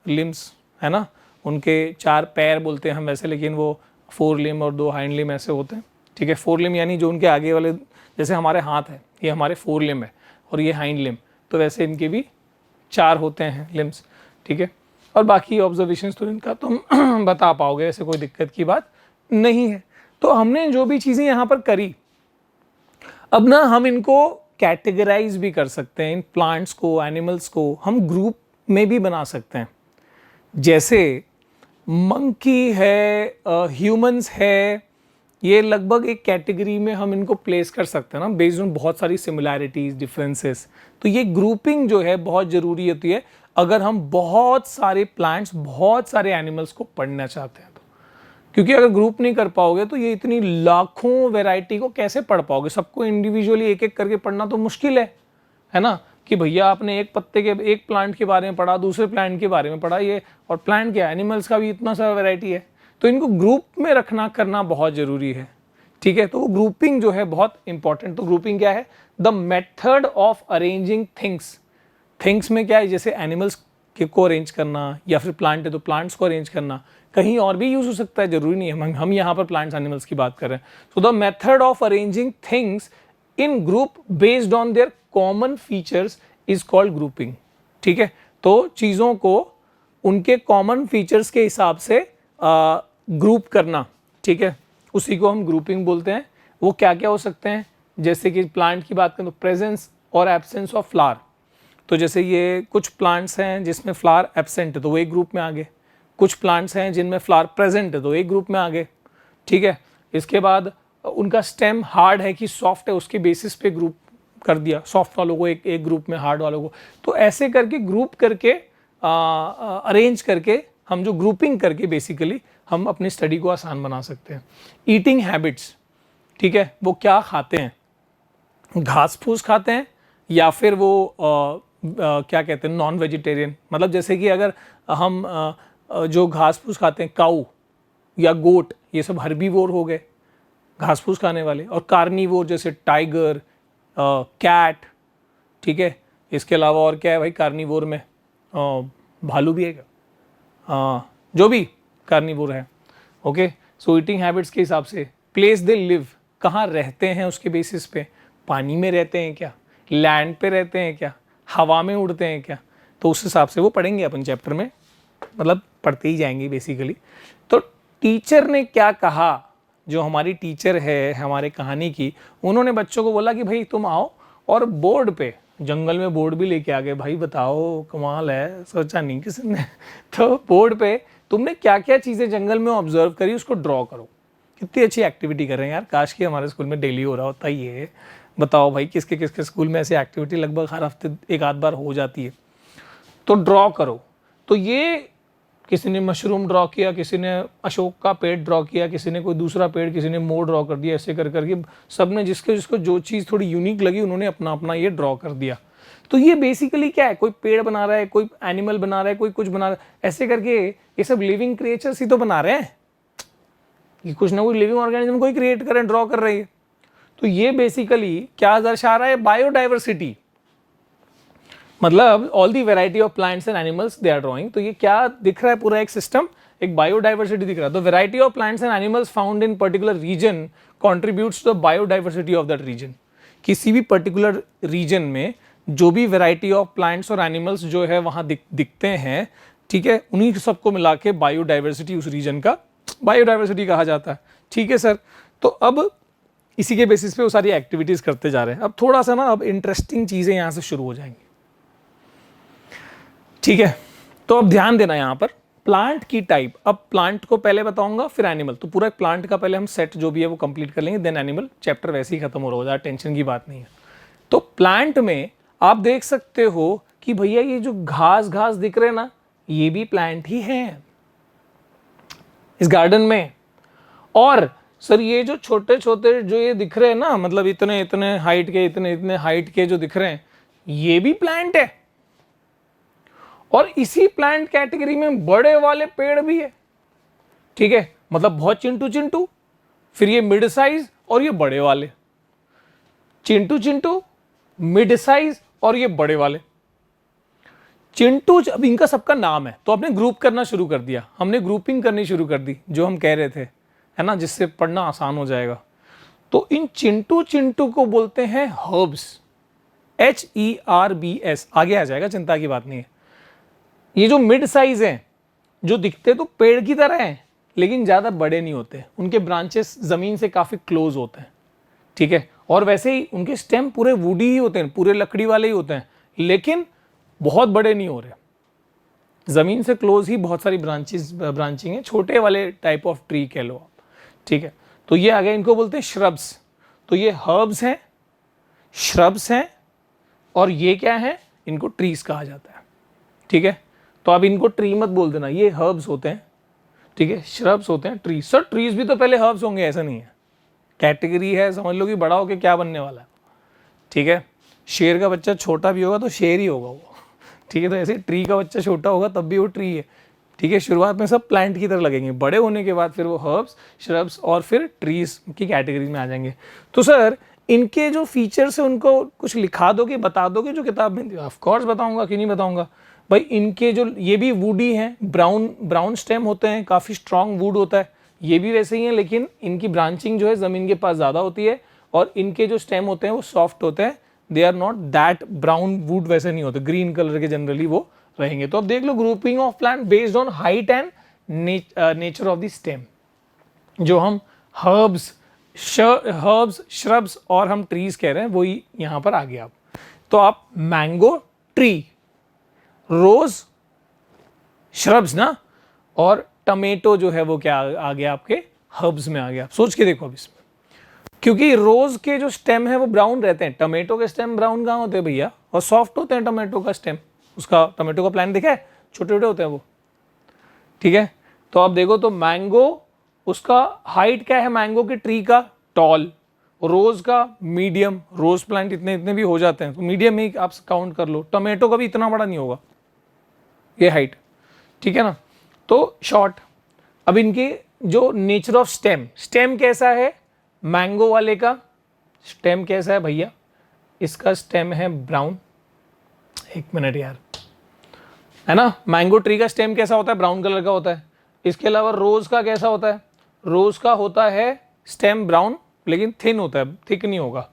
limbs, है ना, उनके 4 पैर बोलते हैं हम वैसे, लेकिन वो 4 लिम्ब और 2 हाइंड लिम्ब ऐसे होते हैं, ठीक है। 4 लिम्ब यानी जो उनके आगे वाले, जैसे हमारे हाथ है, ये हमारे 4 लिम्ब है और ये हाइंड लिम्ब, तो वैसे इनके भी 4 होते हैं लिम्स, ठीक है। और बाकी ऑब्जर्वेशंस तो इनका तुम बता पाओगे, ऐसे कोई दिक्कत की बात नहीं है। तो हमने जो भी चीज़ें यहाँ पर करी, अब ना हम इनको कैटेगराइज भी कर सकते हैं, इन प्लांट्स को, एनिमल्स को हम ग्रुप में भी बना सकते हैं। जैसे मंकी है, ह्यूमंस है, ये लगभग एक कैटेगरी में हम इनको प्लेस कर सकते हैं ना, बेस्ड ऑन बहुत सारी सिमिलैरिटीज, डिफरेंसेस। तो ये ग्रुपिंग जो है बहुत ज़रूरी होती है अगर हम बहुत सारे प्लांट्स, बहुत सारे एनिमल्स को पढ़ना चाहते हैं तो। क्योंकि अगर ग्रुप नहीं कर पाओगे तो ये इतनी लाखों वैरायटी को कैसे पढ़ पाओगे, सबको इंडिविजुअली एक एक करके पढ़ना तो मुश्किल है ना, कि भैया आपने एक पत्ते के, एक प्लांट के बारे में पढ़ा, दूसरे प्लांट के बारे में पढ़ा, ये और प्लांट क्या, एनिमल्स का भी इतना सारा वैरायटी है, तो इनको ग्रुप में रखना करना बहुत ज़रूरी है, ठीक है। तो ग्रुपिंग जो है बहुत इंपॉर्टेंट। तो ग्रुपिंग क्या है, the method of arranging things. Things में क्या है, जैसे एनिमल्स को अरेंज करना, या फिर प्लांट है तो प्लांट्स को अरेंज करना, कहीं और भी यूज हो सकता है, जरूरी नहीं है, हम यहाँ पर प्लांट्स एनिमल्स की बात कर रहे हैं। So the method of arranging things in group based on their common features is called grouping, ठीक है। तो चीज़ों को उनके कॉमन फीचर्स के हिसाब से ग्रुप करना, ठीक है, उसी को हम ग्रुपिंग बोलते हैं। वो क्या क्या हो सकते हैं, जैसे कि प्लांट की बात करें तो प्रेजेंस और एब्सेंस ऑफ फ्लावर। तो जैसे ये कुछ प्लांट्स हैं जिसमें फ्लावर एब्सेंट है तो वो एक ग्रुप में आ गए, कुछ प्लांट्स हैं जिनमें फ्लावर प्रेजेंट है तो एक ग्रुप में आ गए, ठीक है। इसके बाद उनका स्टेम हार्ड है कि सॉफ्ट है, उसके बेसिस पे ग्रुप कर दिया, सॉफ्ट वालों को एक ग्रुप में, हार्ड वालों को। तो ऐसे करके ग्रुप करके अरेंज करके हम जो ग्रुपिंग करके बेसिकली हम अपनी स्टडी को आसान बना सकते हैं। ईटिंग हैबिट्स, ठीक है, वो क्या खाते हैं, घास फूस खाते हैं या फिर वो क्या कहते हैं, नॉन वेजिटेरियन। मतलब जैसे कि अगर हम जो घास फूस खाते हैं, काऊ या गोट, ये सब हर्बीवोर हो गए, घास फूस खाने वाले। और कार्निवोर जैसे टाइगर, कैट, ठीक है। इसके अलावा और क्या है भाई कार्निवोर में, भालू भी है क्या, जो भी कार्निवोर है, ओके। सो ईटिंग हैबिट्स के हिसाब से, प्लेस दे लिव, कहाँ रहते हैं उसके बेसिस पे, पानी में रहते हैं क्या, लैंड पे रहते हैं क्या, हवा में उड़ते हैं क्या, तो उस हिसाब से वो पढ़ेंगे अपन चैप्टर में, मतलब पढ़ते ही जाएंगे बेसिकली। तो टीचर ने क्या कहा, जो हमारी टीचर है हमारे कहानी की, उन्होंने बच्चों को बोला कि भाई तुम आओ और बोर्ड पे, जंगल में बोर्ड भी लेके आ गए, भाई बताओ कमाल है, सोचा नहीं किसी ने। तो बोर्ड पे तुमने क्या क्या चीज़ें जंगल में ऑब्जर्व करी उसको ड्रॉ करो। कितनी अच्छी एक्टिविटी कर रहे हैं यार, काश कि हमारे स्कूल में डेली हो रहा होता ये। बताओ भाई किसके किसके स्कूल में ऐसी एक्टिविटी लगभग हर हफ्ते एक आध बार हो जाती है। तो ड्रॉ करो। तो ये किसी ने मशरूम ड्रॉ किया, किसी ने अशोक का पेड़ ड्रॉ किया, किसी ने कोई दूसरा पेड़, किसी ने मोर ड्रॉ कर दिया, ऐसे कर करके सब ने जिसको जो चीज़ थोड़ी यूनिक लगी उन्होंने अपना अपना ये ड्रॉ कर दिया। तो ये बेसिकली क्या है, कोई पेड़ बना रहा है, कोई एनिमल बना रहा है, कोई कुछ बना रहा है, ऐसे करके ये सब लिविंग क्रिएचर्स ही तो बना रहे हैं, कि कुछ ना कुछ लिविंग ऑर्गेनिज्म कोई क्रिएट कर रहे हैं, ड्रॉ कर रही है। तो ये बेसिकली क्या दर्शा रहा है, बायोडाइवर्सिटी, मतलब all the variety of plants and animals they are drawing. तो ये क्या दिख रहा है, पूरा एक सिस्टम, एक बायोडाइवर्सिटी दिख रहा है। तो variety of plants and animals found in particular region contributes to the biodiversity of that region. किसी भी पर्टिकुलर रीजन में जो भी वेराइटी ऑफ प्लांट्स और एनिमल्स जो है वहाँ दिखते हैं, ठीक है, उन्हीं सबको मिला के बायोडाइवर्सिटी, उस रीजन का बायोडाइवर्सिटी कहा जाता है। ठीक है सर। तो अब इसी के बेसिस पे वो सारी एक्टिविटीज़ करते जा रहे हैं। अब थोड़ा सा ना अब इंटरेस्टिंग चीज़ें यहाँ से शुरू हो जाएंगी, ठीक है। तो अब ध्यान देना यहाँ पर प्लांट की टाइप। अब प्लांट को पहले बताऊंगा फिर एनिमल। तो पूरा प्लांट का पहले हम सेट जो भी है वो कंप्लीट कर लेंगे, देन एनिमल। चैप्टर वैसे ही खत्म हो रहा होगा, टेंशन की बात नहीं है। तो प्लांट में आप देख सकते हो कि भैया ये जो घास घास दिख रहे हैं ना, ये भी प्लांट ही है। इस गार्डन में। और सर ये जो छोटे छोटे जो ये दिख रहे हैं ना, मतलब इतने इतने हाइट के, इतने इतने हाइट के जो दिख रहे हैं, ये भी प्लांट है। और इसी प्लांट कैटेगरी में बड़े वाले पेड़ भी है, ठीक है, मतलब बहुत चिंटू चिंटू, फिर ये मिड साइज और ये बड़े वाले, चिंटू चिंटू, मिड साइज और ये बड़े वाले। चिंटू अब इनका सबका नाम है, तो आपने ग्रुप करना शुरू कर दिया, हमने ग्रुपिंग करनी शुरू कर दी, जो हम कह रहे थे, है ना, जिससे पढ़ना आसान हो जाएगा। तो इन चिंटू चिंटू को बोलते हैं हर्ब्स, HERBS, आगे आ जाएगा, चिंता की बात नहीं है। ये जो मिड साइज हैं, जो दिखते तो पेड़ की तरह हैं लेकिन ज़्यादा बड़े नहीं होते, उनके ब्रांचेस ज़मीन से काफ़ी क्लोज होते हैं, ठीक है, और वैसे ही उनके स्टेम पूरे वुडी ही होते हैं, पूरे लकड़ी वाले ही होते हैं, लेकिन बहुत बड़े नहीं हो रहे, ज़मीन से क्लोज ही बहुत सारी ब्रांचिंग है, छोटे वाले टाइप ऑफ ट्री कह लो आप, ठीक है। तो ये आ गया, इनको बोलते हैं श्रब्स। तो ये हर्ब्स हैं, श्रब्स हैं, और ये क्या है, इनको ट्रीज कहा जाता है, ठीक है। तो आप इनको ट्री मत बोल देना, ये हर्ब्स होते हैं, ठीक है, श्रब्स होते हैं, ट्रीज। सर ट्रीज भी तो पहले हर्ब्स होंगे, ऐसा नहीं है, कैटेगरी है, समझ लो कि बड़ा होके क्या बनने वाला है, ठीक है। शेर का बच्चा छोटा भी होगा तो शेर ही होगा वो, ठीक है। तो ऐसे ट्री का बच्चा छोटा होगा तब भी वो ट्री है, ठीक है। शुरुआत में सब प्लांट की तरह लगेंगे, बड़े होने के बाद फिर वो हर्ब्स, श्रब्स और फिर ट्रीज की कैटेगरी में आ जाएंगे। तो सर इनके जो फीचर्स है उनको कुछ लिखा दोगे, बता दोगे जो किताब में? ऑफ कोर्स बताऊंगा, क्यों नहीं बताऊंगा भाई। इनके जो ये भी वुडी हैं, ब्राउन स्टेम होते हैं, काफ़ी स्ट्रॉन्ग वुड होता है, ये भी वैसे ही हैं, लेकिन इनकी ब्रांचिंग जो है ज़मीन के पास ज़्यादा होती है, और इनके जो स्टेम होते हैं वो सॉफ्ट होते हैं, they are not that brown wood वैसे नहीं होते, ग्रीन कलर के जनरली वो रहेंगे। तो अब देख लो, grouping of plant based on height and nature of the stem, जो हम हर्ब्स, श्रब्स और हम ट्रीज कह रहे हैं, वही यहां पर आ गया। आप तो आप मैंगो ट्री, रोज श्रब्स ना, और टमेटो जो है वो क्या आ गया आपके हर्ब्स में आ गया। सोच के देखो अब इसमें, क्योंकि रोज के जो स्टेम है वो ब्राउन रहते हैं, टमेटो के स्टेम ब्राउन कहाँ होते हैं भैया, और सॉफ्ट होते हैं टमेटो का स्टेम। उसका टमेटो का प्लांट देखा है, छोटे छोटे होते हैं वो, ठीक है। तो आप देखो तो मैंगो, उसका हाइट क्या है मैंगो के ट्री का, टॉल, रोज का मीडियम, रोज प्लांट इतने इतने भी हो जाते हैं, तो मीडियम ही आप काउंट कर लो। टमेटो का भी इतना बड़ा नहीं होगा ये हाइट, ठीक है ना। तो शॉर्ट, अब इनके जो नेचर ऑफ स्टेम, स्टेम कैसा है मैंगो वाले का, स्टेम कैसा है भैया, इसका स्टेम है ब्राउन, एक मिनट यार, है ना, मैंगो ट्री का स्टेम कैसा होता है, ब्राउन कलर का होता है। इसके अलावा रोज का कैसा होता है, रोज का होता है स्टेम ब्राउन, लेकिन थिन होता है, थिक नहीं होगा,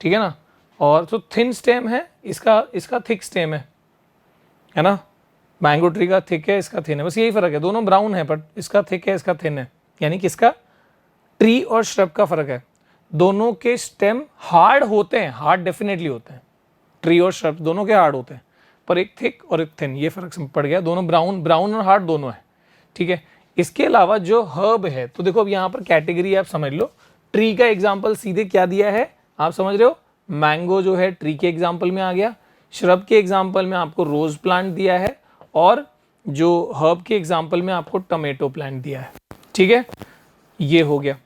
ठीक है ना। और तो थिन स्टेम है इसका थिक स्टेम है ना। मैंगो ट्री का थिक है, इसका थिन है, बस यही फर्क है, दोनों ब्राउन है बट इसका थिक है, इसका थिन है, यानी कि इसका ट्री और श्रब का फर्क है। दोनों के स्टेम हार्ड होते हैं, हार्ड डेफिनेटली होते हैं, ट्री और श्रब दोनों के हार्ड होते हैं, पर एक थिक और एक थिन, ये फर्क पड़ गया। दोनों ब्राउन और हार्ड दोनों है, ठीक है। इसके अलावा जो हर्ब है, तो देखो अब यहाँ पर कैटेगरी आप समझ लो, ट्री का एग्जाम्पल सीधे क्या दिया है आप समझ रहे हो, मैंगो जो है ट्री के एग्जाम्पल में आ गया, श्रब के एग्जाम्पल में आपको रोज प्लांट दिया है, और जो हर्ब के एग्जाम्पल में आपको टमेटो प्लांट दिया है, ठीक है, ये हो गया।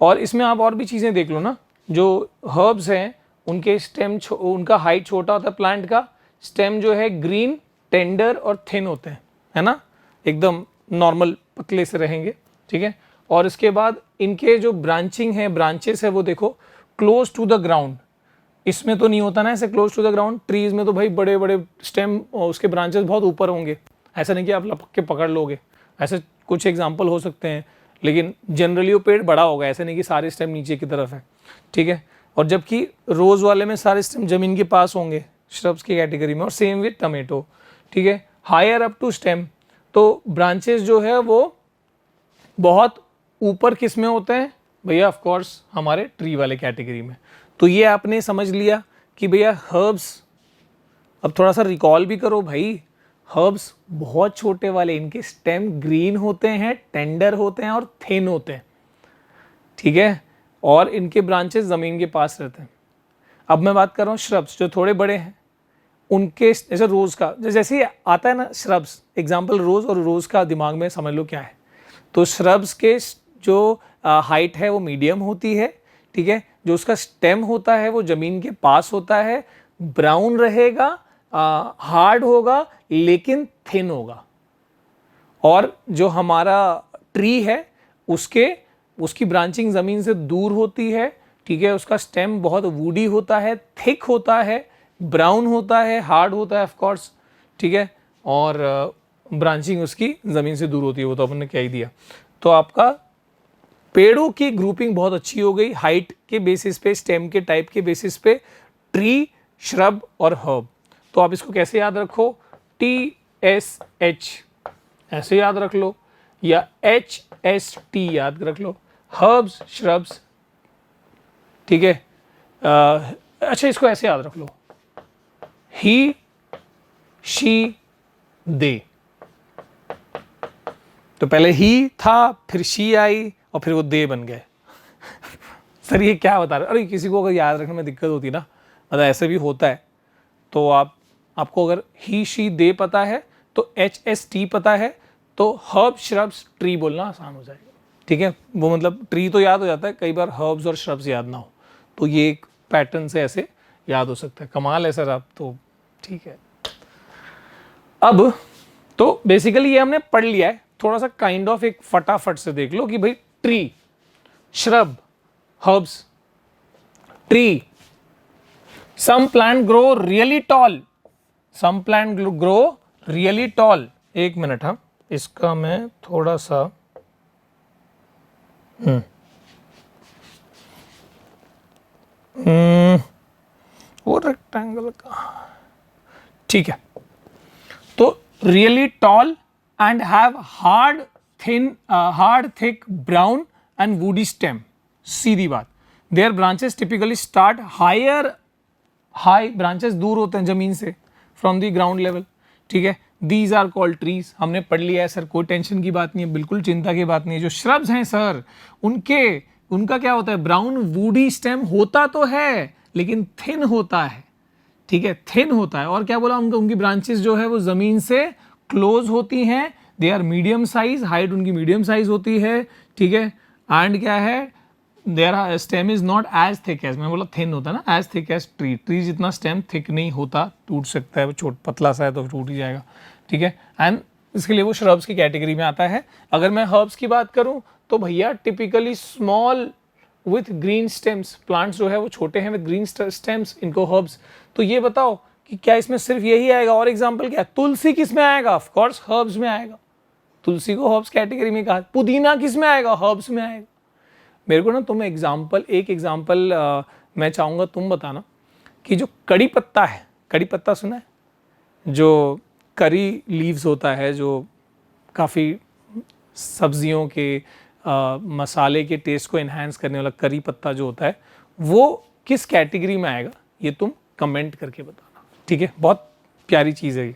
और इसमें आप और भी चीज़ें देख लो ना, जो हर्ब्स हैं उनके स्टेम, उनका हाइट छोटा होता है प्लांट का, स्टेम जो है ग्रीन, टेंडर और थिन होते हैं, है ना, एकदम नॉर्मल पतले से रहेंगे, ठीक है। और इसके बाद इनके जो ब्रांचिंग है, ब्रांचेस है, वो देखो क्लोज टू द ग्राउंड, इसमें तो नहीं होता ना ऐसे close to the ground, trees में तो भाई बड़े बड़े स्टेम, उसके ब्रांचेस बहुत ऊपर होंगे, ऐसा नहीं कि आप लपक के पकड़ लोगे, ऐसे कुछ एग्जाम्पल हो सकते हैं, लेकिन जनरली वो पेड़ बड़ा होगा, ऐसे नहीं कि सारे स्टेम नीचे की तरफ है, ठीक है। और जबकि रोज वाले में सारे स्टेम जमीन के पास होंगे, श्रब्स की कैटेगरी में, और सेम विद टमेटो, ठीक है। हायर अप टू स्टेम, तो ब्रांचेस जो है वो बहुत ऊपर किस में होते हैं भैया, ऑफ कोर्स हमारे ट्री वाले कैटेगरी में। तो ये आपने समझ लिया कि भैया हर्ब्स, अब थोड़ा सा रिकॉल भी करो भाई, हर्ब्स बहुत छोटे वाले, इनके स्टेम ग्रीन होते हैं, टेंडर होते हैं और थिन होते हैं, ठीक है, और इनके ब्रांचेस ज़मीन के पास रहते हैं। अब मैं बात कर रहा हूँ श्रब्स, जो थोड़े बड़े हैं, उनके जैसे रोज़ का, जैसे ही आता है ना श्रब्स, एग्जाम्पल रोज़, और रोज़ का दिमाग में समझ लो क्या है, तो श्रब्स के जो हाइट है वो मीडियम होती है, ठीक है। जो उसका स्टेम होता है वो जमीन के पास होता है, ब्राउन रहेगा, हार्ड होगा लेकिन थिन होगा। और जो हमारा ट्री है उसकी ब्रांचिंग जमीन से दूर होती है, ठीक है। उसका स्टेम बहुत वुडी होता है, थिक होता है, ब्राउन होता है, हार्ड होता है ऑफ कोर्स, ठीक है। और ब्रांचिंग उसकी जमीन से दूर होती है, वो तो अपन ने कह ही दिया। तो आपका पेड़ों की ग्रुपिंग बहुत अच्छी हो गई, हाइट के बेसिस पे, स्टेम के टाइप के बेसिस पे, ट्री, श्रब और हर्ब। तो आप इसको कैसे याद रखो, TSH ऐसे याद रख लो, या HST याद रख लो, हर्ब्स, श्रब्स, ठीक है। अच्छा, इसको ऐसे याद रख लो, ही, शी, दे। तो पहले ही था, फिर शी आई और फिर वो दे बन गए। सर ये क्या बता रहे? अरे किसी को अगर याद रखने में दिक्कत होती ना, मतलब ऐसे भी होता है, तो आपको अगर ही, शी, दे पता है तो HST पता है तो हर्ब, श्रब्स, ट्री बोलना आसान हो जाएगा, ठीक है। वो मतलब ट्री तो याद हो जाता है, कई बार हर्ब्स और श्रब्स याद ना हो, तो ये एक पैटर्न से ऐसे याद हो सकता है। कमाल है सर आप तो, ठीक है। अब तो बेसिकली ये हमने पढ़ लिया है, थोड़ा सा काइंड ऑफ एक फटाफट से देख लो कि भाई tree, shrub, herbs, tree, some plant grow really tall, some plant grow really tall. एक मिनट, हाँ इसका मैं थोड़ा सा वो रेक्टेंगल का, ठीक है। तो really tall and have hard, thick, brown and woody stem. सीधी बात। Their branches typically start higher, high branches दूर होते हैं जमीन से, from the ground level, ठीक है। These are called trees। हमने पढ़ लिया है सर, कोई टेंशन की बात नहीं है, बिल्कुल चिंता की बात नहीं है। जो श्रब्स हैं सर, उनका क्या होता है, ब्राउन वुडी स्टेम होता तो है लेकिन थिन होता है, ठीक है, थिन होता है। और क्या बोला, उनकी ब्रांचेस जो है वो जमीन से क्लोज होती हैं, they are medium size, height उनकी मीडियम साइज होती है, ठीक है। एंड क्या है, their stem is not as thick as, मैं बोला थिन होता है ना, as thick as tree, tree जितना स्टेम थिक नहीं होता, टूट सकता है, वो छोट पतला सा है तो टूट ही जाएगा, ठीक है। एंड इसके लिए वो श्रब्स की कैटेगरी में आता है। अगर मैं हर्ब्स की बात करूं तो भैया typically small with green stems, plants जो है वो छोटे हैं विथ ग्रीन स्टेम्स, इनको हर्ब्स। तो ये बताओ कि क्या इसमें सिर्फ यही आएगा, और एग्जांपल क्या, तुलसी किस में आएगा, ऑफ कोर्स हर्ब्स में आएगा, तुलसी को हर्ब्स कैटेगरी में कहा। पुदीना किस में आएगा, हर्ब्स में आएगा। मेरे को ना तुम एक एग्जांपल मैं चाहूँगा तुम बताना कि जो कड़ी पत्ता है, कड़ी पत्ता सुना है, जो करी लीव्स होता है, जो काफ़ी सब्जियों के मसाले के टेस्ट को इन्हांस करने वाला करी पत्ता जो होता है, वो किस कैटेगरी में आएगा, ये तुम कमेंट करके बताना, ठीक है। बहुत प्यारी चीज़ है ये।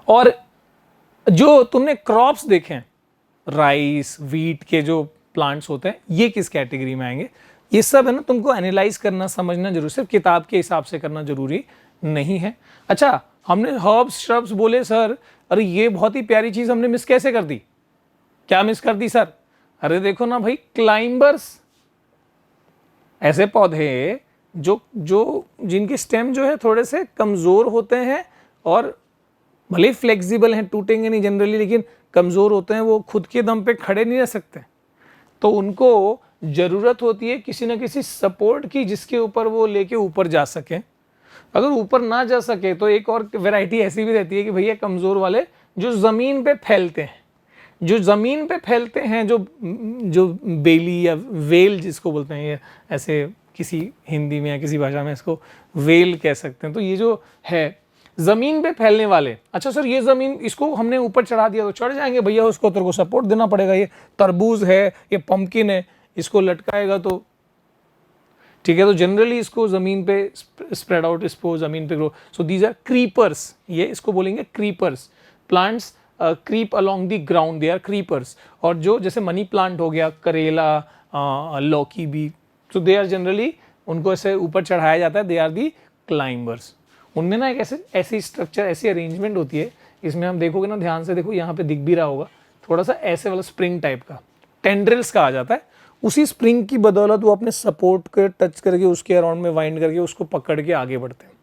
और जो तुमने क्रॉप्स देखे हैं, राइस, वीट के जो प्लांट्स होते हैं, ये किस कैटेगरी में आएंगे, ये सब है ना तुमको एनालाइज करना, समझना जरूरी, सिर्फ किताब के हिसाब से करना जरूरी नहीं है। अच्छा, हमने हर्ब्स, श्रब्स बोले सर, अरे ये बहुत ही प्यारी चीज़ हमने मिस कैसे कर दी, क्या मिस कर दी सर? अरे देखो ना भाई, क्लाइंबर्स, ऐसे पौधे जो जिनके स्टेम जो है थोड़े से कमज़ोर होते हैं और भले फ्लेक्सिबल हैं, टूटेंगे नहीं जनरली, लेकिन कमज़ोर होते हैं, वो खुद के दम पे खड़े नहीं रह सकते, तो उनको ज़रूरत होती है किसी न किसी सपोर्ट की जिसके ऊपर वो लेके ऊपर जा सकें। अगर ऊपर ना जा सके तो एक और वैरायटी ऐसी भी रहती है कि भैया कमज़ोर वाले जो ज़मीन पे फैलते हैं, जो ज़मीन पे फैलते हैं, जो बेली या वेल जिसको बोलते हैं, ये ऐसे किसी हिंदी में या किसी भाषा में इसको वेल कह सकते हैं। तो ये जो है ज़मीन पे फैलने वाले, अच्छा सर ये ज़मीन, इसको हमने ऊपर चढ़ा दिया तो चढ़ जाएंगे भैया, उसको तेरे को सपोर्ट देना पड़ेगा। ये तरबूज है, ये पम्पकिन है, इसको लटकाएगा तो ठीक है। तो जनरली इसको ज़मीन पे स्प्रेड आउट, इसको ज़मीन पे grow, so these are creepers, ये इसको बोलेंगे creepers. Plants creep along the ground, they are creepers. और जो जैसे मनी प्लांट हो गया, करेला, लौकी भी, सो दे आर जनरली, उनको ऐसे ऊपर चढ़ाया जाता है, दे आर दी क्लाइंबर्स। उनमें ना एक ऐसी स्ट्रक्चर, ऐसी अरेंजमेंट होती है, इसमें हम देखोगे ना ध्यान से देखो, यहाँ पे दिख भी रहा होगा, थोड़ा सा ऐसे वाला स्प्रिंग टाइप का, टेंड्रिल्स का आ जाता है। उसी स्प्रिंग की बदौलत वो अपने सपोर्ट को टच करके उसके अराउंड में वाइंड करके उसको पकड़ के आगे बढ़ते हैं।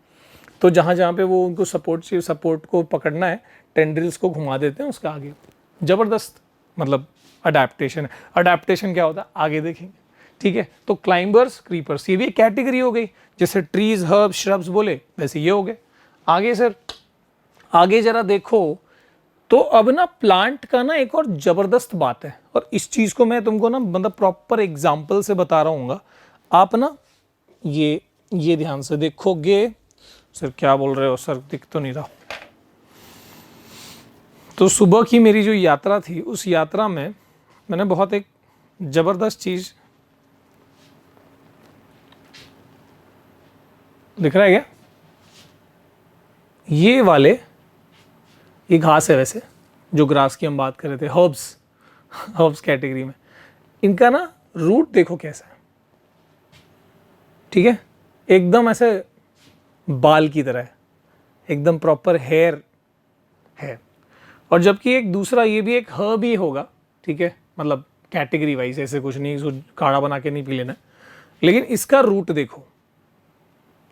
तो जहाँ जहाँ पे वो उनको सपोर्ट चाहिए, सपोर्ट को पकड़ना है, टेंड्रिल्स को घुमा देते हैं उसका आगे। ज़बरदस्त मतलब अडेप्टेशन है। अडेप्टेशन क्या होता है आगे देखेंगे, ठीक है। तो क्लाइंबर्स, क्रीपर्स, ये भी एक कैटेगरी हो गई। जैसे ट्रीज, हर्ब्स, श्रब्स बोले, वैसे ये हो गए। आगे सर, आगे जरा देखो तो अब ना प्लांट का ना एक और जबरदस्त बात है, और इस चीज को मैं तुमको ना मतलब प्रॉपर एग्जांपल से बता रहा हूँ। आप ना ये ध्यान से देखोगे। सर क्या बोल रहे हो सर, दिख तो नहीं रहा। तो सुबह की मेरी जो यात्रा थी, उस यात्रा में मैंने बहुत एक जबरदस्त चीज, दिख रहा है क्या, ये वाले, ये घास है वैसे, जो ग्रास की हम बात कर रहे थे, हर्ब्स कैटेगरी में, इनका ना रूट देखो कैसा है, ठीक है, एकदम ऐसे बाल की तरह है, एकदम प्रॉपर हेयर है। और जबकि एक दूसरा ये भी एक हर्ब ही होगा, ठीक है, मतलब कैटेगरी वाइज ऐसे कुछ नहीं, इसको काढ़ा बना के नहीं पी लेना, लेकिन इसका रूट देखो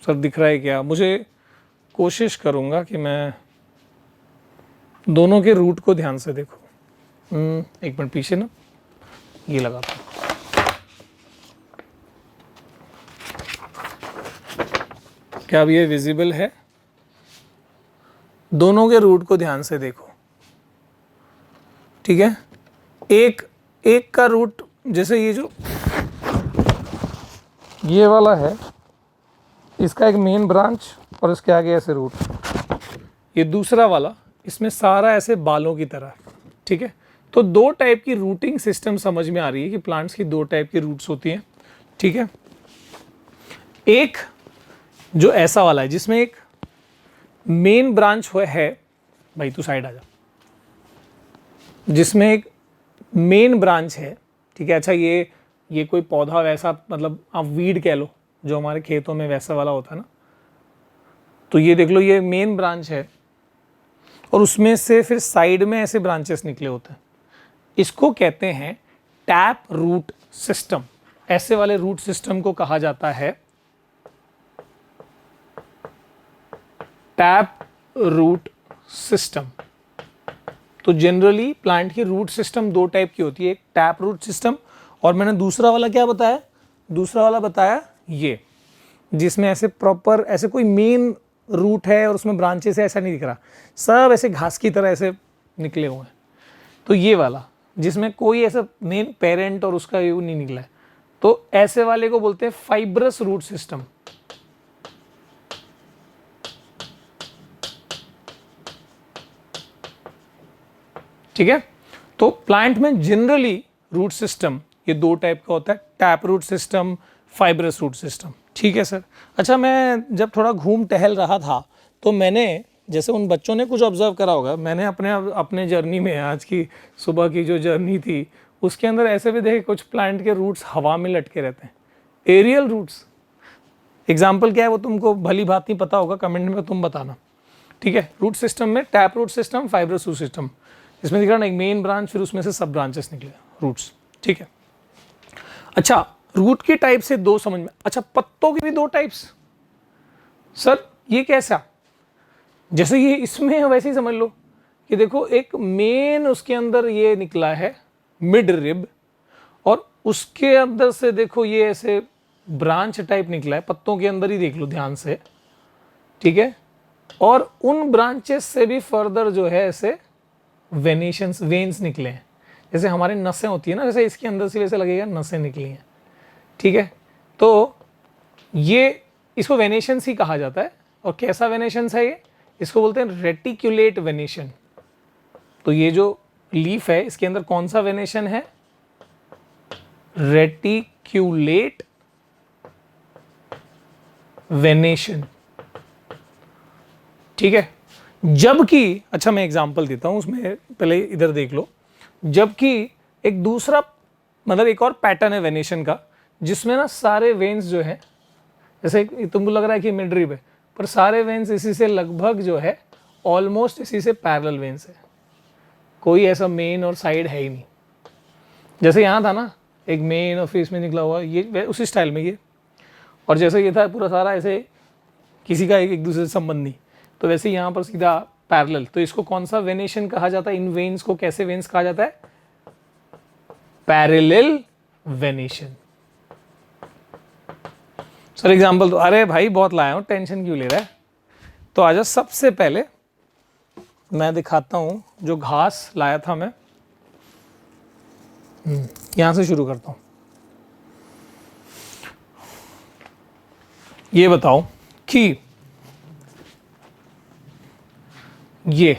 सर, दिख रहा है क्या? मुझे कोशिश करूंगा कि मैं दोनों के रूट को ध्यान से देखो। एक मिनट पीछे ना ये लगाता हूं। क्या अब ये विजिबल है? दोनों के रूट को ध्यान से देखो, ठीक है। एक का रूट, जैसे ये जो ये वाला है, इसका एक मेन ब्रांच और इसके आगे ऐसे रूट। ये दूसरा वाला, इसमें सारा ऐसे बालों की तरह, ठीक है। तो दो टाइप की रूटिंग सिस्टम समझ में आ रही है कि प्लांट्स की दो टाइप की रूट्स होती हैं, ठीक है। एक जो ऐसा वाला है जिसमें एक मेन ब्रांच है, भाई तू साइड आ जा, जिसमें एक मेन ब्रांच है, ठीक है। अच्छा ये कोई पौधा वैसा, मतलब आप वीड कह लो, जो हमारे खेतों में वैसा वाला होता है ना, तो ये देख लो, ये मेन ब्रांच है और उसमें से फिर साइड में ऐसे ब्रांचेस निकले होते हैं। इसको कहते हैं टैप रूट सिस्टम। ऐसे वाले रूट सिस्टम को कहा जाता है टैप रूट सिस्टम। तो जनरली प्लांट की रूट सिस्टम दो टाइप की होती है, एक टैप रूट सिस्टम, और मैंने दूसरा वाला क्या बताया? दूसरा वाला बताया ये, जिसमें ऐसे प्रॉपर ऐसे कोई मेन रूट है और उसमें ब्रांचेस है, ऐसा नहीं दिख रहा, सब ऐसे घास की तरह ऐसे निकले हुए हैं। तो ये वाला जिसमें कोई ऐसा मेन पेरेंट और उसका ये नहीं निकला है, तो ऐसे वाले को बोलते हैं फाइब्रस रूट सिस्टम। ठीक है। तो प्लांट में जनरली रूट सिस्टम ये दो टाइप का होता है, tap root system, fibrous root system. ठीक है सर। अच्छा, मैं जब थोड़ा घूम टहल रहा था तो मैंने, जैसे उन बच्चों ने कुछ ऑब्जर्व करा होगा, मैंने अपने जर्नी में, आज की सुबह की जो जर्नी थी उसके अंदर ऐसे भी देखे कुछ प्लांट के रूट्स हवा में लटके रहते हैं, एरियल रूट्स। एग्जाम्पल क्या है वो तुमको भली बात नहीं पता होगा, कमेंट में तुम बताना, ठीक है। रूट सिस्टम में tap root system, fibrous root system, इसमें दिख रहा ना एक मेन ब्रांच, फिर उसमें से सब ब्रांचेस निकले रूट्स, ठीक है। अच्छा, रूट की टाइप से दो समझ में। अच्छा, पत्तों की भी दो टाइप्स सर, ये कैसा? जैसे ये इसमें है वैसे ही समझ लो कि देखो एक मेन उसके अंदर ये निकला है मिड रिब, और उसके अंदर से देखो ये ऐसे ब्रांच टाइप निकला है, पत्तों के अंदर ही देख लो ध्यान से, ठीक है। और उन ब्रांचेस से भी फर्दर जो है ऐसे वेनेशंस, वेन्स निकले हैं, जैसे हमारी नसें होती है ना, जैसे इसके अंदर से वैसे लगेगा नसें निकली हैं, ठीक है। तो ये इसको वेनेशंस ही कहा जाता है। और कैसा वेनेशंस है ये? इसको बोलते हैं रेटिक्यूलेट वेनेशन। तो ये जो लीफ है इसके अंदर कौन सा वेनेशन है? रेटिक्यूलेट वेनेशन, ठीक है। जबकि, अच्छा मैं एग्जांपल देता हूं उसमें, पहले इधर देख लो। जबकि एक दूसरा, मतलब एक और पैटर्न है वेनेशन का, जिसमें ना सारे वेन्स जो है, जैसे तुमको लग रहा है कि मिड रिब है, पर सारे वेन्स इसी से लगभग जो है ऑलमोस्ट इसी से पैरेलल वेन्स है, कोई ऐसा मेन और साइड है ही नहीं। जैसे यहाँ था ना एक मेन और फेस में निकला हुआ, ये उसी स्टाइल में ये, और जैसे ये था पूरा सारा ऐसे किसी का एक दूसरे से संबंध नहीं, तो वैसे यहाँ पर सीधा पैरेलल। तो इसको कौन सा वेनेशन कहा जाता है? इन वेन्स को कैसे वेन्स कहा जाता है? Parallel venation. सर एग्जाम्पल तो, अरे भाई बहुत लाया हूं, टेंशन क्यों ले रहा है। तो आजा सबसे पहले मैं दिखाता हूं जो घास लाया था मैं, यहां से शुरू करता हूं। ये बताओ कि ये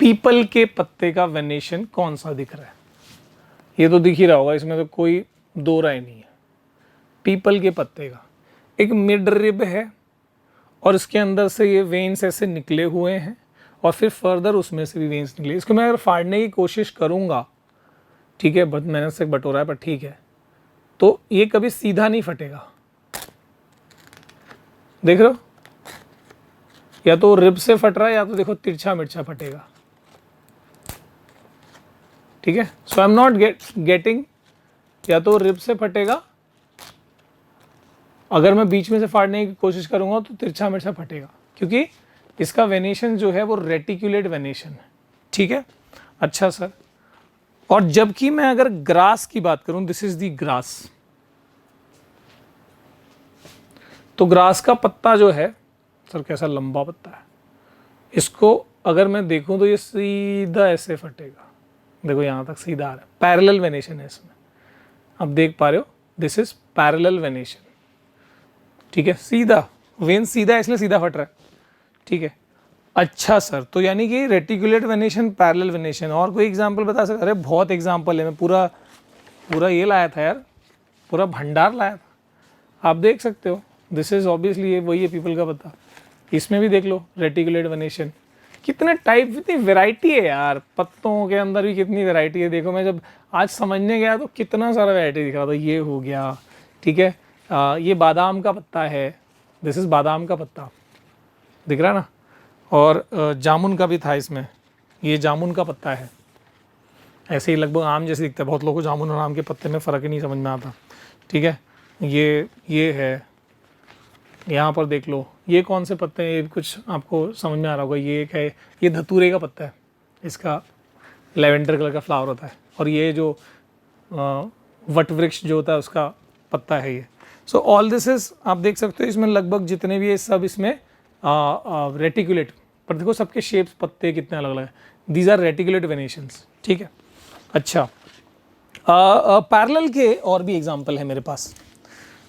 पीपल के पत्ते का वेनेशन कौन सा दिख रहा है? ये तो दिख ही रहा होगा, इसमें तो कोई दो राय नहीं है। पीपल के पत्ते का एक मिड रिब है और इसके अंदर से ये वेन्स ऐसे निकले हुए हैं और फिर फर्दर उसमें से भी वेन्स निकले। इसको मैं अगर फाड़ने की कोशिश करूंगा, ठीक है, बहुत मेहनत से बटोरा है पर ठीक है, तो ये कभी सीधा नहीं फटेगा। देख रहे हो, या तो रिब से फट रहा है या तो देखो तिरछा मिर्चा फटेगा। ठीक है, सो आई एम नॉट गेटिंग, या तो रिब से फटेगा, अगर मैं बीच में से फाड़ने की कोशिश करूंगा तो तिरछा मिर्चा फटेगा, क्योंकि इसका वेनेशन जो है वो रेटिकुलेट वेनेशन है। ठीक है, अच्छा सर, और जबकि मैं अगर ग्रास की बात करूं, दिस इज दी ग्रास, तो ग्रास का पत्ता जो है सर कैसा लंबा पत्ता है, इसको अगर मैं देखूं तो ये सीधा ऐसे फटेगा। देखो यहां तक सीधा आ रहा है, पैरेलल वेनेशन है इसमें, आप देख पा रहे हो, दिस इज पैरेलल वेनेशन। ठीक है, सीधा वेन सीधा है इसलिए सीधा फट रहा है। ठीक है, अच्छा सर, तो यानी कि रेटिकुलेट वेनेशन, पैरेलल वेनेशन। और कोई एग्जांपल बता सकते? अरे बहुत एग्जांपल है, मैं पूरा ये लाया था यार, पूरा भंडार लाया था, आप देख सकते हो। दिस इज ऑब्वियसली ये वही है पीपल का पत्ता, इसमें भी देख लो रेटिकुलेट वेनेशन। कितने टाइप, कितनी वैरायटी है यार, पत्तों के अंदर भी कितनी वैरायटी है। देखो मैं जब आज समझने गया तो कितना सारा वैरायटी दिख रहा था। ये हो गया, ठीक है, ये बादाम का पत्ता है, दिस इज बादाम का पत्ता, दिख रहा है ना। और जामुन का भी था इसमें, ये जामुन का पत्ता है। ऐसे ही लगभग आम जैसे दिखता है, बहुत लोगों को जामुन और आम के पत्ते में फ़र्क ही नहीं समझ में आता। ठीक है, ये है, यहाँ पर देख लो ये कौन से पत्ते हैं, ये कुछ आपको समझ में आ रहा होगा। ये एक है, ये धतूरे का पत्ता है, इसका लेवेंडर कलर का फ्लावर होता है। और ये जो वट वृक्ष जो होता है उसका पत्ता है ये। सो ऑल दिस इज, आप देख सकते हो इसमें लगभग जितने भी ये सब इसमें रेटिकुलेट, पर देखो सबके शेप्स पत्ते कितने अलग अलग है। These are reticulate venations. ठीक है, अच्छा, पैरेलल के और भी एग्जांपल है मेरे पास।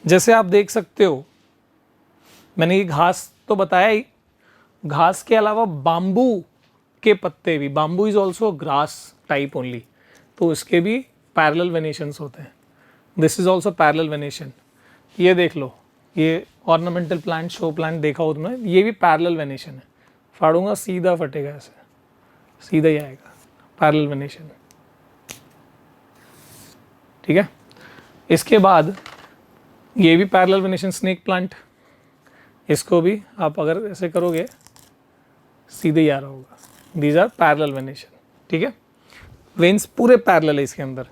जैसे आप देख सकते हो, मैंने ये घास तो बताया ही, घास के अलावा बाम्बू के पत्ते भी, bamboo is also grass type only, तो इसके भी पैरेलल वेनेशंस होते हैं। This is also parallel venation. ये देख लो, ये ऑर्नामेंटल प्लांट, शो प्लांट देखा हो तुमने, ये भी पैरेलल वेनेशन है। फाड़ूंगा सीधा फटेगा, ऐसे सीधा ही आएगा, पैरेलल वेनेशन। ठीक है, इसके बाद ये भी पैरेलल वेनेशन, स्नेक प्लांट, इसको भी आप अगर ऐसे करोगे सीधे ही आ रहा होगा। These are parallel venation. ठीक है, वेन्स पूरे पैरेलल है इसके अंदर।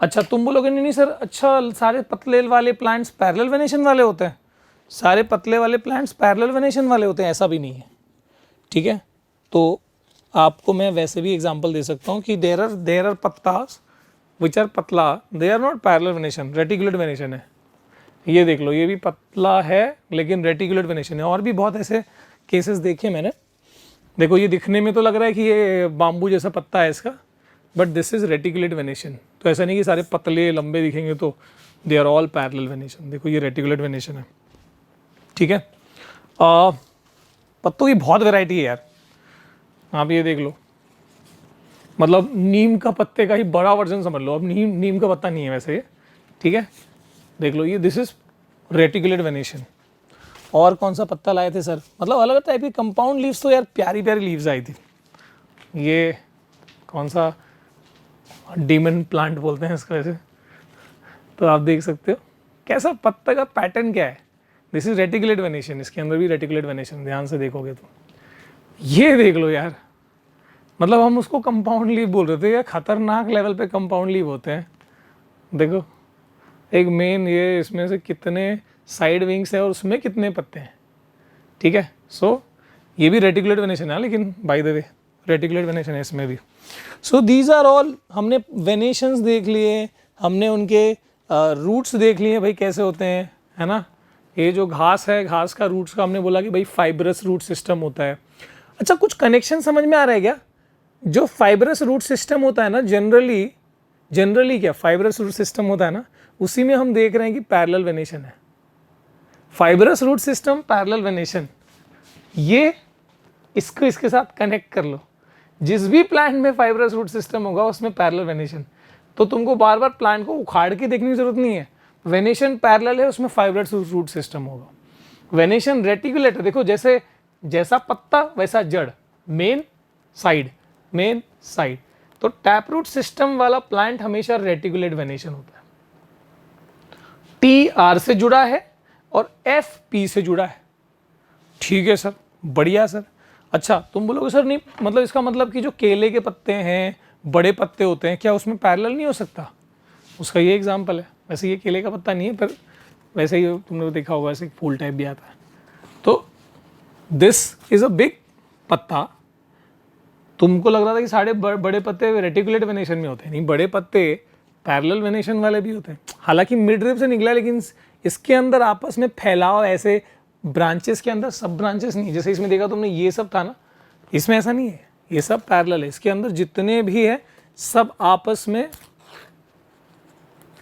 अच्छा, तुम बोलोगे नहीं सर, अच्छा सारे पतले वाले प्लांट्स पैरेलल वेनेशन वाले होते हैं? सारे पतले वाले प्लांट्स पैरेलल वेनेशन वाले होते हैं? ऐसा भी नहीं है। ठीक है, तो आपको मैं वैसे भी एग्जांपल दे सकता हूँ कि देयर आर पत्तास विच आर पतला, they are not parallel venation, reticulate venation है। ये देख लो, ये भी पतला है लेकिन रेटिकुलेट वेनेशन है। और भी बहुत ऐसे केसेस देखे मैंने। देखो ये दिखने में तो लग रहा है कि ये बाम्बू जैसा पत्ता है इसका, but this is reticulate venation. तो ऐसा नहीं कि सारे पतले लंबे दिखेंगे तो they are all parallel venation. देखो ये रेटिकुलेट वेनेशन है। ठीक है, पत्तों की बहुत वैरायटी है यार, आप ये देख लो, मतलब नीम का पत्ते का ही बड़ा वर्जन समझ लो। अब नीम का पत्ता नहीं है वैसे ये। ठीक है, देख लो ये, दिस इज रेटिकुलेट वेनेशन। और कौन सा पत्ता लाए थे सर? मतलब अलग अलग टाइप की कंपाउंड लीव्स, तो यार प्यारी प्यारी लीव्स आई थी। ये कौन सा डीमन प्लांट बोलते हैं इसका वैसे, तो आप देख सकते हो कैसा पत्ता का पैटर्न क्या है। दिस इज रेटिकुलेट वेनेशन, इसके अंदर भी रेटिकुलेट वेनेशन, ध्यान से देखोगे तो। ये देख लो यार, मतलब हम उसको कंपाउंड लीफ बोल रहे थे, या खतरनाक लेवल पे कंपाउंड लीफ होते हैं। देखो एक मेन, ये इसमें से कितने साइड विंग्स है और उसमें कितने पत्ते हैं, ठीक है। सो ये भी रेटिकुलेट वेनेशन है, लेकिन by the way reticulate venation है इसमें भी। सो दीज आर ऑल, हमने वेनेशंस देख लिए, हमने उनके रूट्स देख लिए भाई कैसे होते हैं, है ना। ये जो घास है, घास का रूट्स का हमने बोला कि भाई फाइब्रस रूट सिस्टम होता है। अच्छा, कुछ कनेक्शन समझ में आ रहा है क्या? जो फाइब्रस रूट सिस्टम होता है ना, जनरली क्या फाइब्रस रूट सिस्टम होता है ना, उसी में हम देख रहे हैं कि पैरेलल वेनेशन है। Fibrous root system, parallel venation, ये इसको इसके साथ कनेक्ट कर लो। जिस भी प्लांट में फाइब्रस रूट सिस्टम होगा उसमें पैरेलल वेनेशन। तो तुमको बार बार प्लांट को उखाड़ के देखने की जरूरत नहीं है, वेनेशन पैरेलल है उसमें फाइब्रस रूट सिस्टम होगा। वेनेशन रेटिकुलेट, देखो जैसे जैसा पत्ता वैसा जड़, मेन साइड मेन साइड। तो टैप रूट सिस्टम वाला प्लांट हमेशा रेटिकुलेट वेनेशन होता है। टी आर से जुड़ा है और एफ पी से जुड़ा है। ठीक है सर, बढ़िया सर। अच्छा, तुम बोलोगे सर नहीं, मतलब इसका मतलब कि जो केले के पत्ते हैं, बड़े पत्ते होते हैं, क्या उसमें पैरेलल नहीं हो सकता? उसका ये एग्जांपल है। वैसे ये केले का पत्ता नहीं है, पर वैसे ही तुमने देखा होगा, ऐसे फूल टाइप भी आता है। तो दिस इज अ बिग पत्ता। तुमको लग रहा था कि सारे बड़े पत्ते रेटिकुलेट वेनेशन में होते हैं, नहीं, बड़े पत्ते पैरेलल वेनेशन वाले भी होते हैं। हालांकि मिड रिब से निकला, लेकिन इसके अंदर आपस में फैलाव ऐसे ब्रांचेस के अंदर सब ब्रांचेस नहीं, जैसे इसमें देखा तुमने ये सब था ना, इसमें ऐसा नहीं है, ये सब पैरेलल है। इसके अंदर जितने भी है सब आपस में,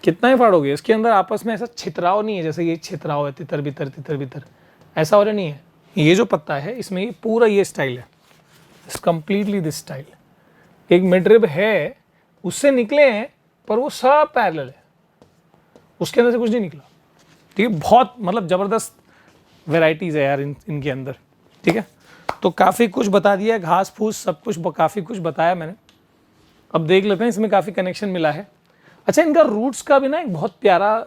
कितना ही फाड़ोगे, इसके अंदर आपस में ऐसा छितराव नहीं है, जैसे ये छितराव है तितर बितर तितर बितर, ऐसा और नहीं है। ये जो पत्ता है इसमें ये पूरा ये स्टाइल है, इट्स कंप्लीटली दिस स्टाइल। एक मिडरिब है, उससे निकले हैं, पर वो सब पैरेलल है, उसके अंदर से कुछ नहीं निकला। ठीक है, बहुत मतलब जबरदस्त वेराइटीज है यार इनके अंदर। ठीक है, तो काफ़ी कुछ बता दिया, घास फूस सब कुछ, काफ़ी कुछ बताया मैंने। अब देख लेते हैं, इसमें काफ़ी कनेक्शन मिला है। अच्छा, इनका रूट्स का भी ना एक बहुत प्यारा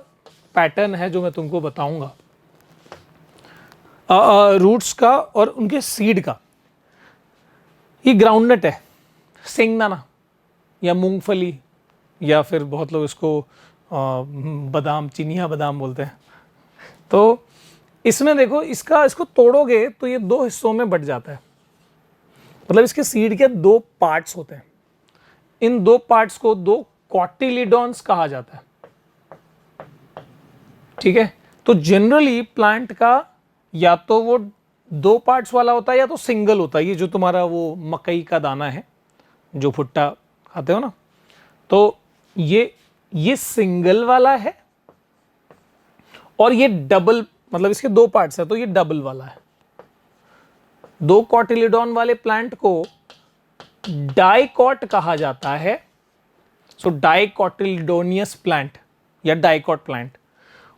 पैटर्न है जो मैं तुमको बताऊंगा, रूट्स का और उनके सीड का। ये ग्राउंडनट है, सिंगदाना या मूंगफली, या फिर बहुत लोग इसको बादाम, चिनिया बादाम बोलते हैं। तो इसमें देखो, इसको तोड़ोगे तो ये दो हिस्सों में बट जाता है। मतलब इसके सीड के दो पार्ट्स होते हैं, इन दो पार्ट्स को दो कॉटिलिडॉन्स कहा जाता है। ठीक है, तो जनरली प्लांट का या तो वो दो पार्ट्स वाला होता है या तो सिंगल होता है। ये जो तुम्हारा वो मकई का दाना है जो भुट्टा खाते हो ना, तो ये सिंगल वाला है, और ये डबल, मतलब इसके दो पार्ट्स है तो ये डबल वाला है। दो कॉटिलिडॉन वाले प्लांट को डाइकॉट कहा जाता है। सो डाइकॉटिलिडोनियस प्लांट या डाइकॉट प्लांट।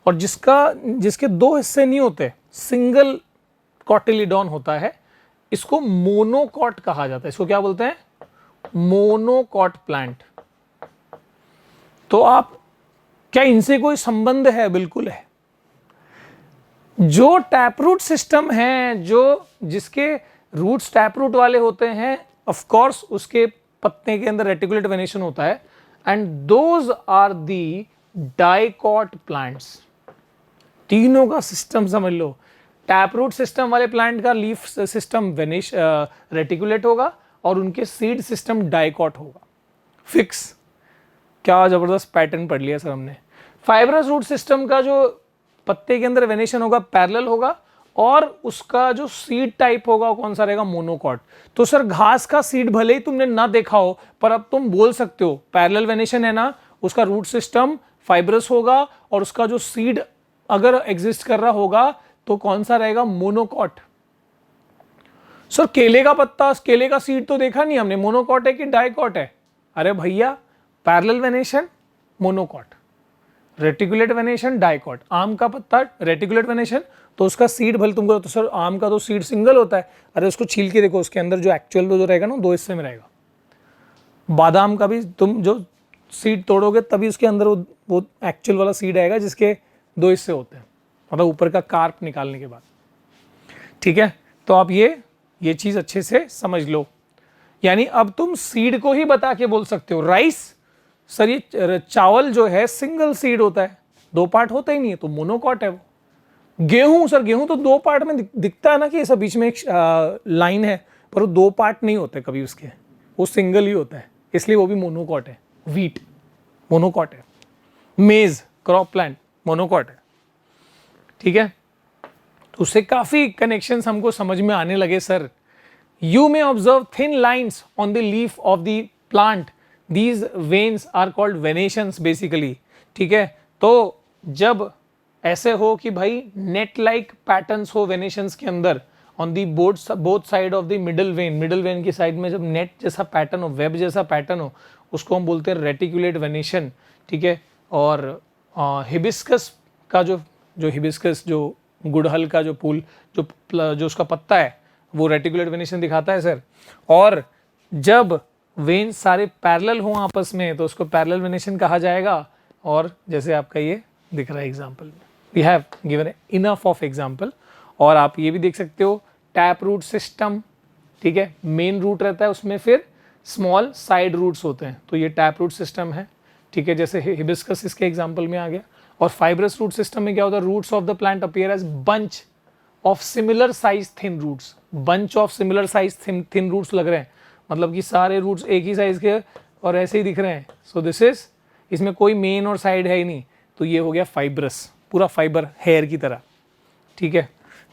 और जिसके दो हिस्से नहीं होते, सिंगल कॉटिलिडॉन होता है, इसको मोनोकॉट कहा जाता है। इसको क्या बोलते हैं? Monocot plant. तो आप क्या इनसे कोई संबंध है? बिल्कुल है। जो टैपरूट सिस्टम है, जिसके रूट्स टैपरूट वाले होते हैं, ऑफ कोर्स उसके पत्ते के अंदर रेटिकुलेट वेनेशन होता है, and those are the dicot plants. तीनों का सिस्टम समझ लो। टैपरूट सिस्टम वाले प्लांट का लीफ सिस्टम रेटिकुलेट होगा और उनके सीड सिस्टम डाइकॉट होगा। फिक्स। क्या जबरदस्त पैटर्न पढ़ लिया सर हमने। फाइब्रस रूट सिस्टम का जो पत्ते के अंदर वेनेशन होगा पैरेलल होगा, और उसका जो सीड टाइप होगा वो कौन सा रहेगा? मोनोकॉट। तो सर घास का सीड भले ही तुमने ना देखा हो, पर अब तुम बोल सकते हो पैरेलल वेनेशन है ना, उसका रूट सिस्टम फाइब्रस होगा, और उसका जो सीड अगर एग्जिस्ट कर रहा होगा तो कौन सा रहेगा? मोनोकॉट। सर केले का पत्ता, केले का सीड तो देखा नहीं हमने, मोनोकॉट है कि डाइकॉट है? अरे भैया, parallel venation monocot, reticulate venation dicot. आम का पत्ता रेटिकुलेट वेनेशन, तो उसका सीड भले तुमको, तो सर आम का तो सीड सिंगल होता है। अरे उसको छील के देखो, उसके अंदर जो एक्चुअल जो रहेगा ना, दो हिस्से में रहेगा। बादाम का भी तुम जो सीड तोड़ोगे तभी उसके अंदर वो एक्चुअल वाला सीड आएगा जिसके दो हिस्से होते हैं, मतलब ऊपर का कार्प निकालने के बाद। ठीक है, तो आप ये चीज़ अच्छे से समझ लो। यानी अब तुम सीड को ही बता के बोल सकते हो। राइस सर, ये चावल जो है सिंगल सीड होता है, 2 पार्ट होता ही नहीं है, तो मोनोकॉट है वो। गेहूं सर, गेहूं तो 2 पार्ट में दिखता है ना कि ऐसा बीच में एक लाइन है, पर वो 2 पार्ट नहीं होते कभी उसके, वो सिंगल ही होता है, इसलिए वो भी मोनोकॉट है। व्हीट मोनोकॉट है, मेज क्रॉप प्लांट मोनोकॉट है। ठीक है, तो उससे काफी कनेक्शंस हमको समझ में आने लगे sir. You may observe thin lines on the leaf of the plant, these veins are called venations basically. ठीक है, तो जब ऐसे हो कि भाई नेट लाइक पैटर्न्स हो वेनेशंस के अंदर, on the both side of the middle vein की साइड में जब नेट जैसा पैटर्न हो, वेब जैसा पैटर्न हो, उसको हम बोलते हैं रेटिकुलेट वेनेशन। ठीक है, और हिबिस्कस का जो हिबिस्कस, जो गुड़हल का जो फूल, जो उसका पत्ता है, वो रेटिकुलेट वेनेशन दिखाता है सर। और जब वेन सारे पैरेलल हों आपस में तो उसको पैरेलल वेनेशन कहा जाएगा। और जैसे आपका ये दिख रहा है एग्जाम्पल में, we have given enough of example. और आप ये भी देख सकते हो टैप रूट सिस्टम। ठीक है, मेन रूट रहता है उसमें, फिर स्मॉल साइड रूट्स होते हैं, तो ये टैप रूट सिस्टम है। ठीक है, जैसे हिबिस्कस इसके एग्जाम्पल में आ गया। और फाइब्रस रूट सिस्टम में क्या होता है, roots of the plant appear as bunch of similar size thin roots. Bunch of similar size thin roots लग रहे हैं, मतलब कि सारे रूट्स एक ही साइज के और ऐसे ही दिख रहे हैं। सो दिस इज, इसमें कोई मेन और साइड है ही नहीं, तो ये हो गया फाइब्रस, पूरा फाइबर हेयर की तरह। ठीक है,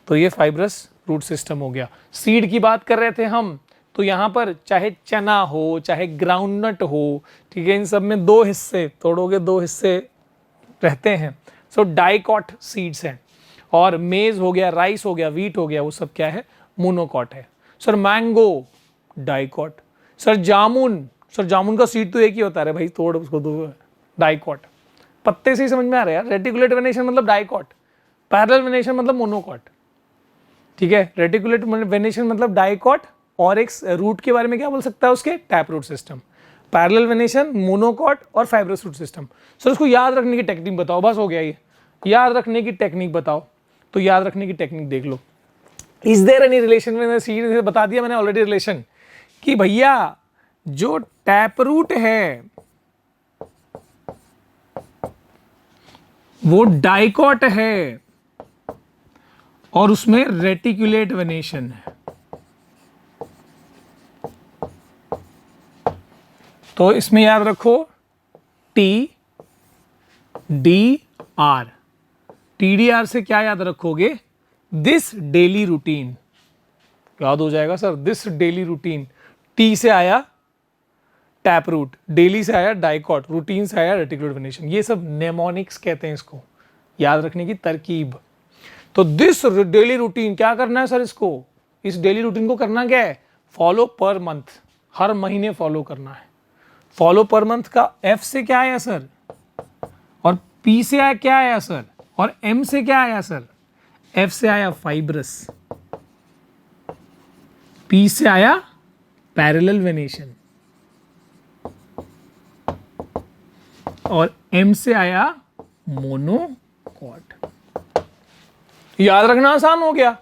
तो ये फाइब्रस रूट सिस्टम हो गया। सीड की बात कर रहे थे हम, तो यहाँ पर चाहे चना हो चाहे ग्राउंडनट हो, ठीक है, इन सब में 2 हिस्से, तोड़ोगे 2 हिस्से रहते हैं। सो डाइकॉट सीड्स हैं। और मेज हो गया, राइस हो गया, व्हीट हो गया, वो सब क्या है, मोनोकॉट है। Sir mango dicot. सर जामुन, सर जामुन का सीड तो एक ही होता है भाई, तोड़ उसको 2, डाइकॉट। पत्ते से ही समझ में आ रहा है यार, रेटिकुलेट वेनेशन मतलब डाइकॉट, पैरेलल वेनेशन मतलब मोनोकॉट। ठीक है, रेटिकुलेट वेनेशन मतलब डाइकॉट, और एक रूट के बारे में क्या बोल सकता है उसके, tap root system. Parallel venation, monocot और फाइब्रस रूट सिस्टम। सर उसको याद रखने की टेक्निक बताओ, बस हो गया ये, याद रखने की टेक्निक बताओ। तो याद रखने की टेक्निक देख लो। इज देयर एनी रिलेशन में, सीधे बता दिया मैंने ऑलरेडी रिलेशन, कि भैया जो टैप रूट है वो डाइकॉट है और उसमें रेटिकुलेट वेनेशन है। तो इसमें याद रखो टी डी आर। TDR से क्या याद रखोगे, दिस डेली रूटीन याद हो जाएगा sir, this daily routine. T से आया टैप रूट, डेली से आया डाइकॉट, रूटीन से आया रेटिकुलेट वेनेशन। ये सब नेमोनिक्स कहते हैं इसको, याद रखने की तरकीब। तो दिस डेली रूटीन क्या करना है सर, इसको, इस डेली रूटीन को करना क्या है, फॉलो पर मंथ, हर महीने फॉलो करना है। फॉलो पर मंथ का F से क्या आया सर, और P से आया क्या आया सर, और M से क्या आया सर, F से आया फाइब्रस, P से आया पैरेलल वेनेशन, और M से आया मोनोकॉट। याद रखना आसान हो गया।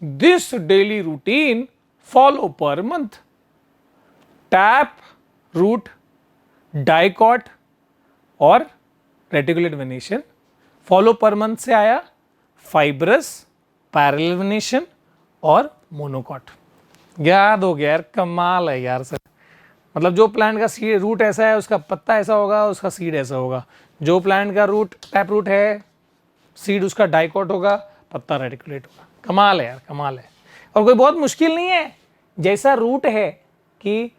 This daily routine follow per month, tap root, dicot और reticulate venation. Follow per month से आया फाइब्रस, पैरेलल वेनेशन और मोनोकॉट। याद हो गया यार, कमाल है यार सर। मतलब जो प्लांट का सीड रूट ऐसा है उसका पत्ता ऐसा होगा, उसका सीड ऐसा होगा। जो प्लांट का रूट टैप रूट है, सीड उसका डाइकॉट होगा, पत्ता रेटिकुलेट होगा। कमाल है यार, कमाल है। और कोई बहुत मुश्किल नहीं है। जैसा रूट है कि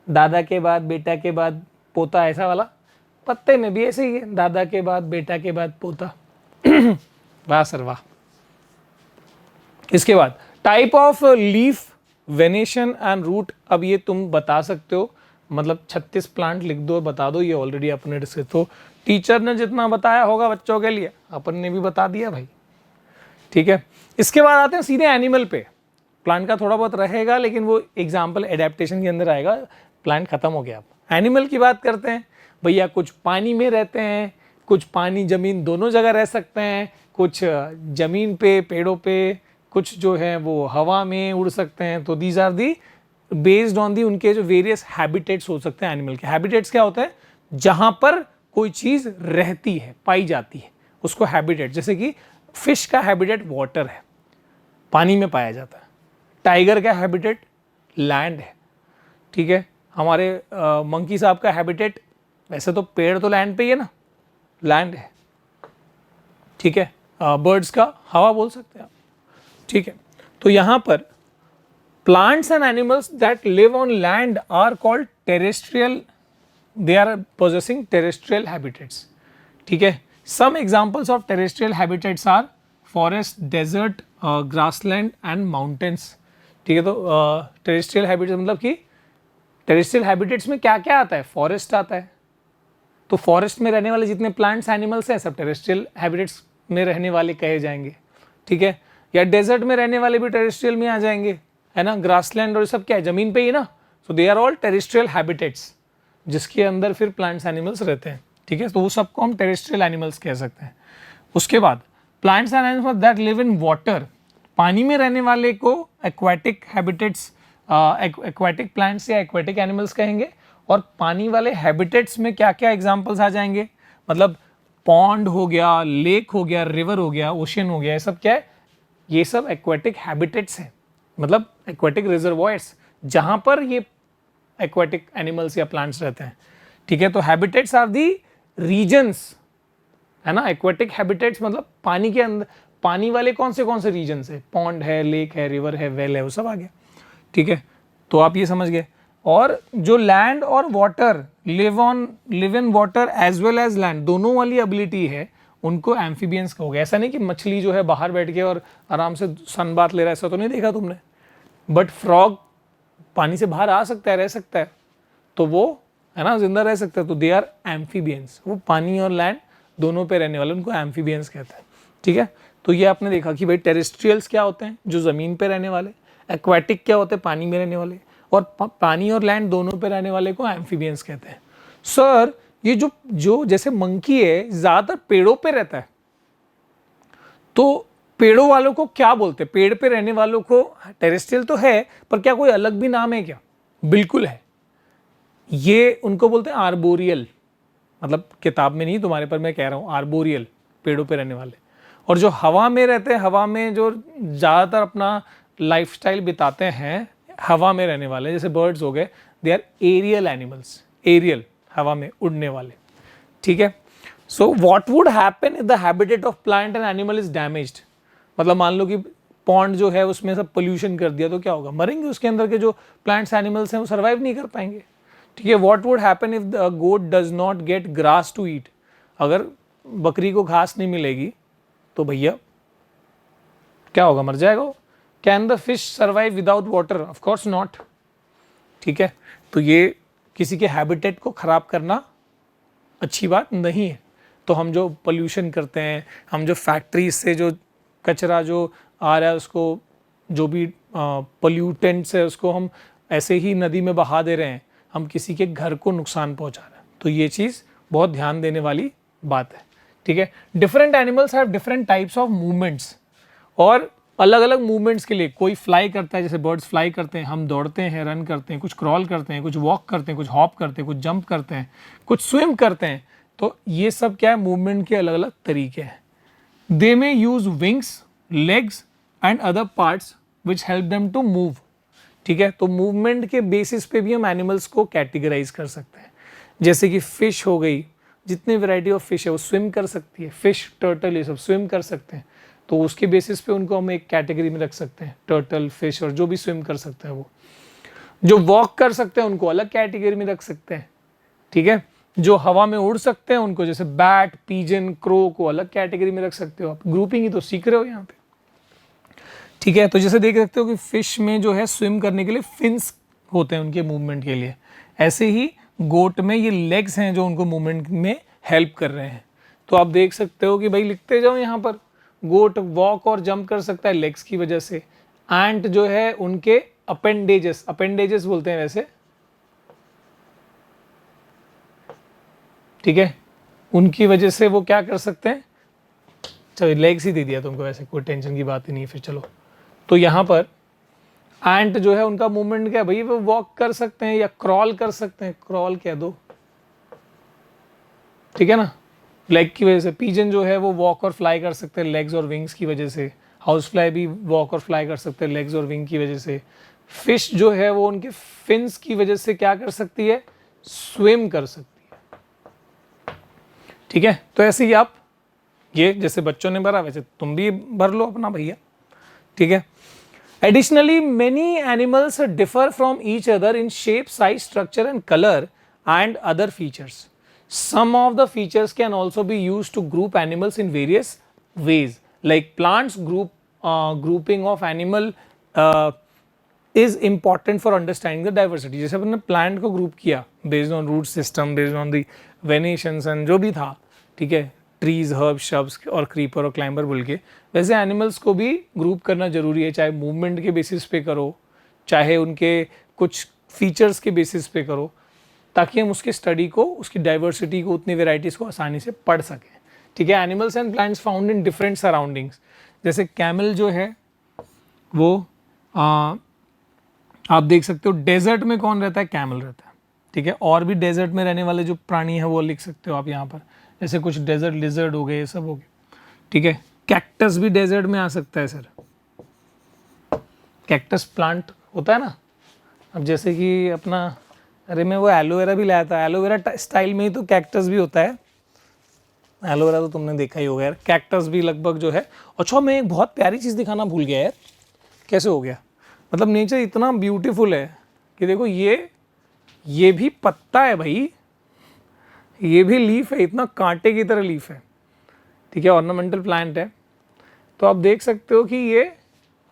दादा के बाद बेटा के बाद पोता, ऐसा वाला पत्ते में भी ऐसे ही है, दादा के बाद बेटा के बाद पोता। वाह सर वाह। इसके बाद type of leaf, venation and root. अब ये तुम बता सकते हो, मतलब 36 प्लांट लिख दो, बता दो, ये ऑलरेडी अपने से तो टीचर ने जितना बताया होगा बच्चों के लिए अपन ने भी बता दिया भाई। ठीक है, इसके बाद आते हैं सीधे एनिमल पे। प्लांट का थोड़ा बहुत रहेगा लेकिन वो एग्जाम्पल एडेप्टेशन के अंदर आएगा, प्लांट खत्म हो गया। अब एनिमल की बात करते हैं। भैया कुछ पानी में रहते हैं, कुछ पानी जमीन दोनों जगह रह सकते हैं, कुछ जमीन पे पेड़ों पे, कुछ जो है वो हवा में उड़ सकते हैं। तो these are the based on the उनके जो वेरियस हैबिटेट्स हो सकते हैं एनिमल के। हैबिटेट्स क्या होता है? जहां पर कोई चीज रहती है, पाई जाती है, उसको हैबिटेट। जैसे कि फिश का हैबिटेट वाटर है, पानी में पाया जाता है। टाइगर का हैबिटेट लैंड है, ठीक है। हमारे मंकी साहब का हैबिटेट, वैसे तो पेड़ तो लैंड पे ही है ना, लैंड है, ठीक है। बर्ड्स का हवा बोल सकते हैं आप, ठीक है। तो यहां पर plants and animals that live on land are called terrestrial, they are possessing terrestrial habitats, ठीक है। some examples of terrestrial habitats are forest, desert, grassland and mountains, ठीक है। तो terrestrial habitats मतलब कि terrestrial habitats में क्या क्या आता है? forest आता है, तो फॉरेस्ट में रहने वाले जितने प्लांट्स एनिमल्स हैं सब टेरेस्ट्रियल हैबिटेट्स में रहने वाले कहे जाएंगे, ठीक है। या डेजर्ट में रहने वाले भी टेरेस्ट्रियल में आ जाएंगे, है ना। ग्रासलैंड और सब क्या है? जमीन पे ही ना, so they are all terrestrial habitats, जिसके अंदर फिर प्लांट्स एनिमल्स रहते हैं, ठीक है। तो वो सबको हम टेरेस्ट्रियल एनिमल्स कह सकते हैं। उसके बाद plants and animals that live in water, पानी में रहने वाले को एक्वाटिक हैबिटेट्स, एक्वाटिक प्लांट्स या एक्वाटिक एनिमल्स कहेंगे। और पानी वाले हैबिटेट्स में क्या क्या एग्जांपल्स आ जाएंगे? मतलब पॉन्ड हो गया, लेक हो गया, रिवर हो गया, ओशियन हो गया, ये सब क्या है? ये सब एक्वाटिक हैबिटेट्स हैं, मतलब एक्वाटिक रिजर्वॉयर्स जहां पर ये एक्वाटिक एनिमल्स या प्लांट्स रहते हैं, ठीक है। तो हैबिटेट्स आर दी रीजन्स, है ना। एक्वाटिक हैबिटेट्स मतलब पानी के अंदर, पानी वाले कौन से रीजन्स है? पॉन्ड है, लेक है, रिवर है, वेल है, वो सब आ गया, ठीक है। तो आप ये समझ गए। और जो लैंड और water, live in water as well as land, दोनों वाली एबिलिटी है, उनको एम्फीबियंस कहोगे। ऐसा नहीं कि मछली जो है बाहर बैठ के और आराम से सन बात ले रहा है, ऐसा तो नहीं देखा तुमने। बट फ्रॉग पानी से बाहर आ सकता है, रह सकता है, तो वो है ना, जिंदा रह सकता है, तो दे आर एम्फीबियंस। वो पानी और लैंड दोनों पे रहने वाले, उनको एम्फीबियंस कहते हैं, ठीक है। तो ये आपने देखा कि भाई टेरेस्ट्रियल्स क्या होते हैं? जो जमीन पे रहने वाले। एक्वाटिक क्या होते हैं? पानी में रहने वाले। और पानी और लैंड दोनों पे रहने वाले को एम्फीबियंस कहते हैं। सर ये जो जैसे मंकी है ज्यादातर पेड़ों पे रहता है, तो पेड़ों वालों को क्या बोलते हैं? पेड़ पे रहने वालों को टेरेस्ट्रियल तो है, पर क्या कोई अलग भी नाम है क्या? बिल्कुल है, ये उनको बोलते हैं आर्बोरियल। मतलब किताब में नहीं, तुम्हारे पर मैं कह रहा हूं, आर्बोरियल, पेड़ों पे रहने वाले। और जो हवा में रहते हैं, हवा में जो ज्यादातर अपना लाइफस्टाइल बिताते हैं, हवा में रहने वाले, जैसे बर्ड्स हो गए, they are aerial animals, aerial, हवा में उड़ने वाले, ठीक है। So what would happen if the habitat of plant and animal is damaged? मतलब मान लो कि पॉन्ड जो है उसमें सब पोल्यूशन कर दिया, तो क्या होगा? मरेंगे, उसके अंदर के जो प्लांट्स एनिमल्स हैं वो सर्वाइव नहीं कर पाएंगे, ठीक है। What would happen if the goat does not get grass to eat? अगर बकरी को घास नहीं मिलेगी तो भैया क्या होगा? मर जाएगा। Can the fish survive without water? Of course not, ठीक है। तो ये किसी के हैबिटेट को खराब करना अच्छी बात नहीं है। तो हम जो पोल्यूशन करते हैं, हम जो फैक्ट्रीज से जो कचरा जो आ रहा है, उसको जो भी पोल्यूटेंट्स है उसको हम ऐसे ही नदी में बहा दे रहे हैं, हम किसी के घर को नुकसान पहुंचा रहे हैं। तो ये चीज़ बहुत ध्यान देने वाली बात है, ठीक है। Different animals have different types of movements, और अलग अलग मूवमेंट्स के लिए कोई फ्लाई करता है, जैसे बर्ड्स फ्लाई करते हैं, हम दौड़ते हैं, रन करते हैं, कुछ क्रॉल करते हैं, कुछ वॉक करते हैं, कुछ हॉप करते हैं, कुछ जंप करते हैं, कुछ स्विम करते हैं। तो ये सब क्या है? मूवमेंट के अलग अलग तरीके हैं। They may use wings, legs and other parts which help them to move, ठीक है। तो मूवमेंट के बेसिस पे भी हम एनिमल्स को कैटेगराइज कर सकते हैं। जैसे कि फिश हो गई, जितने वैरायटी ऑफ फिश है वो स्विम कर सकती है, फिश, टर्टल, ये सब स्विम कर सकते हैं, तो उसके बेसिस पे उनको हम एक कैटेगरी में रख सकते हैं। टर्टल, फिश और जो भी स्विम कर सकते हैं वो। जो वॉक कर सकते हैं उनको अलग कैटेगरी में रख सकते हैं, ठीक है। जो हवा में उड़ सकते हैं उनको, जैसे बैट, पीजन, क्रो, को अलग कैटेगरी में रख सकते हो आप। ग्रुपिंग ही तो सीख रहे हो यहाँ पे, ठीक है। तो जैसे देख सकते हो कि फिश में जो है स्विम करने के लिए फिन्स होते हैं उनके मूवमेंट के लिए, ऐसे ही गोट में ये लेग्स हैं जो उनको मूवमेंट में हेल्प कर रहे हैं। तो आप देख सकते हो कि भाई लिखते जाओ यहाँ पर, गोट वॉक और जंप कर सकता है लेग्स की वजह से। एंट जो है उनके अपेंडेजेस, अपेंडेजेस बोलते हैं वैसे, ठीक है, उनकी वजह से वो क्या कर सकते हैं। चलो लेग्स ही दे दिया तुमको, वैसे कोई टेंशन की बात ही नहीं है। फिर चलो, तो यहाँ पर एंट जो है उनका मूवमेंट क्या है भाई, वो वॉक कर सकते हैं या क्रॉल कर सकते हैं, क्रॉल कह दो, ठीक है ना, लेग की वजह से। पीजन जो है वो वॉक और फ्लाई कर सकते हैं लेग्स और विंग्स की वजह से। हाउस फ्लाई भी वॉक और फ्लाई कर सकते हैं लेग्स और विंग की वजह से। फिश जो है वो उनके फिन्स की वजह से क्या कर सकती है, स्विम कर सकती है, ठीक है। तो ऐसे ही आप ये जैसे बच्चों ने भरा वैसे तुम भी भर लो अपना भैया, ठीक है। Additionally, many animals differ from each other in shape, size, structure and color and other features. Some of the features can also be used to group animals in various ways. Like plants grouping of animal uh, is important for understanding the diversity. जैसे अपने plant को group किया based on root system, based on the venations and जो भी था, ठीक है, trees, herb, शब्स और क्रीपर और क्लाइंबर बोल के, वैसे एनिमल्स को भी ग्रुप करना जरूरी है, चाहे मूवमेंट के बेसिस पे करो, चाहे उनके कुछ फीचर्स के बेसिस पे करो, ताकि हम उसके स्टडी को, उसकी डाइवर्सिटी को, उतनी वेराइटीज़ को आसानी से पढ़ सकें, ठीक है। Animals and plants found in different surroundings, जैसे कैमल जो है वो आप देख सकते हो डेजर्ट में कौन रहता है, कैमल रहता है, ठीक है। और भी डेजर्ट में रहने वाले जो प्राणी है वो लिख सकते हो आप यहाँ पर, जैसे कुछ डेजर्ट लिजर्ड हो गए, ये सब हो गए, ठीक है। कैक्टस भी डेजर्ट में आ सकता है सर, कैक्टस प्लांट होता है ना। अब जैसे कि अपना, अरे मैं वो एलोवेरा भी लाया था, एलोवेरा स्टाइल में ही तो कैक्टस भी होता है। एलोवेरा तो तुमने देखा ही होगा यार, कैक्टस भी लगभग जो है। अच्छा मैं एक बहुत प्यारी चीज़ दिखाना भूल गया यार, कैसे हो गया, मतलब नेचर इतना ब्यूटीफुल है कि देखो ये भी पत्ता है भाई, ये भी लीफ है, इतना कांटे की तरह लीफ है, ठीक है, ऑर्नामेंटल प्लांट है। तो आप देख सकते हो कि ये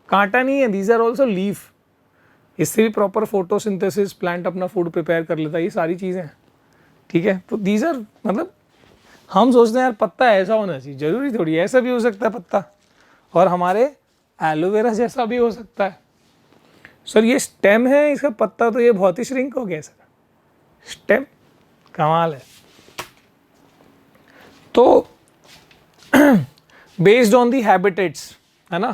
कांटा नहीं है, दीज आर ऑल्सो लीफ। इससे भी प्रॉपर फोटोसिंथेसिस प्लांट अपना फूड प्रिपेयर कर लेता है, ये सारी चीज़ें, ठीक है। तो दीज आर, मतलब हम सोचते हैं यार पत्ता ऐसा होना चाहिए, जरूरी थोड़ी ऐसा भी हो सकता है पत्ता, और हमारे एलोवेरा जैसा भी हो सकता है। सर ये स्टेम है इसका, पत्ता तो ये बहुत ही श्रिंक हो गया सर, स्टेम कमाल है। तो बेस्ड ऑन दी हैबिटेट्स, है ना,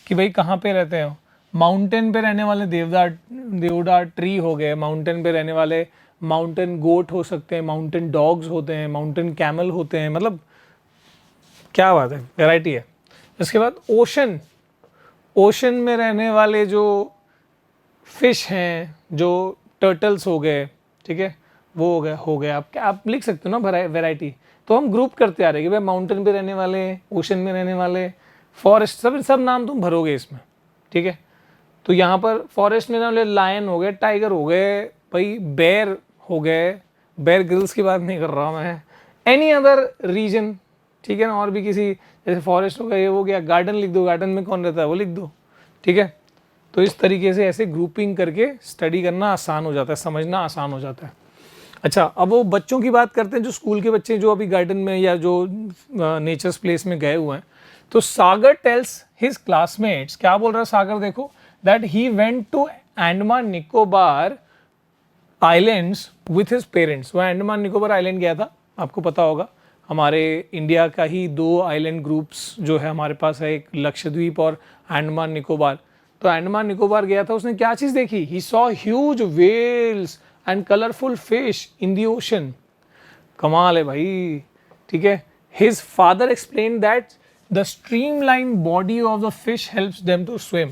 कि भाई कहाँ पे रहते हो, माउंटेन पे रहने वाले देवदार ट्री हो गए, माउंटेन पे रहने वाले माउंटेन गोट हो सकते हैं, माउंटेन डॉग्स होते हैं, माउंटेन कैमल होते हैं, मतलब क्या बात है, वैरायटी है। इसके बाद ओशन में रहने वाले जो फिश हैं, जो टर्टल्स हो गए, ठीक है, वो हो गए आप लिख सकते हो ना वैरायटी। तो हम ग्रुप करते आ रहे हैं कि भाई माउंटेन पे रहने वाले, ओशन में रहने वाले, फॉरेस्ट, सब नाम तुम भरोगे इसमें, ठीक है। तो यहाँ पर फॉरेस्ट में रहने वाले लायन हो गए, टाइगर हो गए, भाई बेर हो गए, बेर ग्रिल्स की बात नहीं कर रहा हूँ मैं, एनी अदर रीजन, ठीक है ना। और भी किसी, जैसे फॉरेस्ट हो गया, ये हो गया, गार्डन लिख दो, गार्डन में कौन रहता है वो लिख दो, ठीक है। तो इस तरीके से ऐसे ग्रुपिंग करके स्टडी करना आसान हो जाता है, समझना आसान हो जाता है। अच्छा अब वो बच्चों की बात करते हैं, जो स्कूल के बच्चे जो अभी गार्डन में या जो नेचर्स प्लेस में गए हुए हैं। तो सागर टेल्स हिज क्लासमेट्स, क्या बोल रहा है सागर, देखो, that he went to Andaman Nicobar islands with his parents. वो अंडमान निकोबार आइलैंड गया था, आपको पता होगा, हमारे इंडिया का ही 2 आइलैंड ग्रुप्स जो है हमारे पास है, एक लक्षद्वीप और अंडमान निकोबार। तो अंडमान निकोबार गया था, उसने क्या चीज़ देखी, he saw huge whales and colourful fish in the ocean. कमाल है भाई, ठीक है। His father explain that the streamline body of the fish helps them to swim.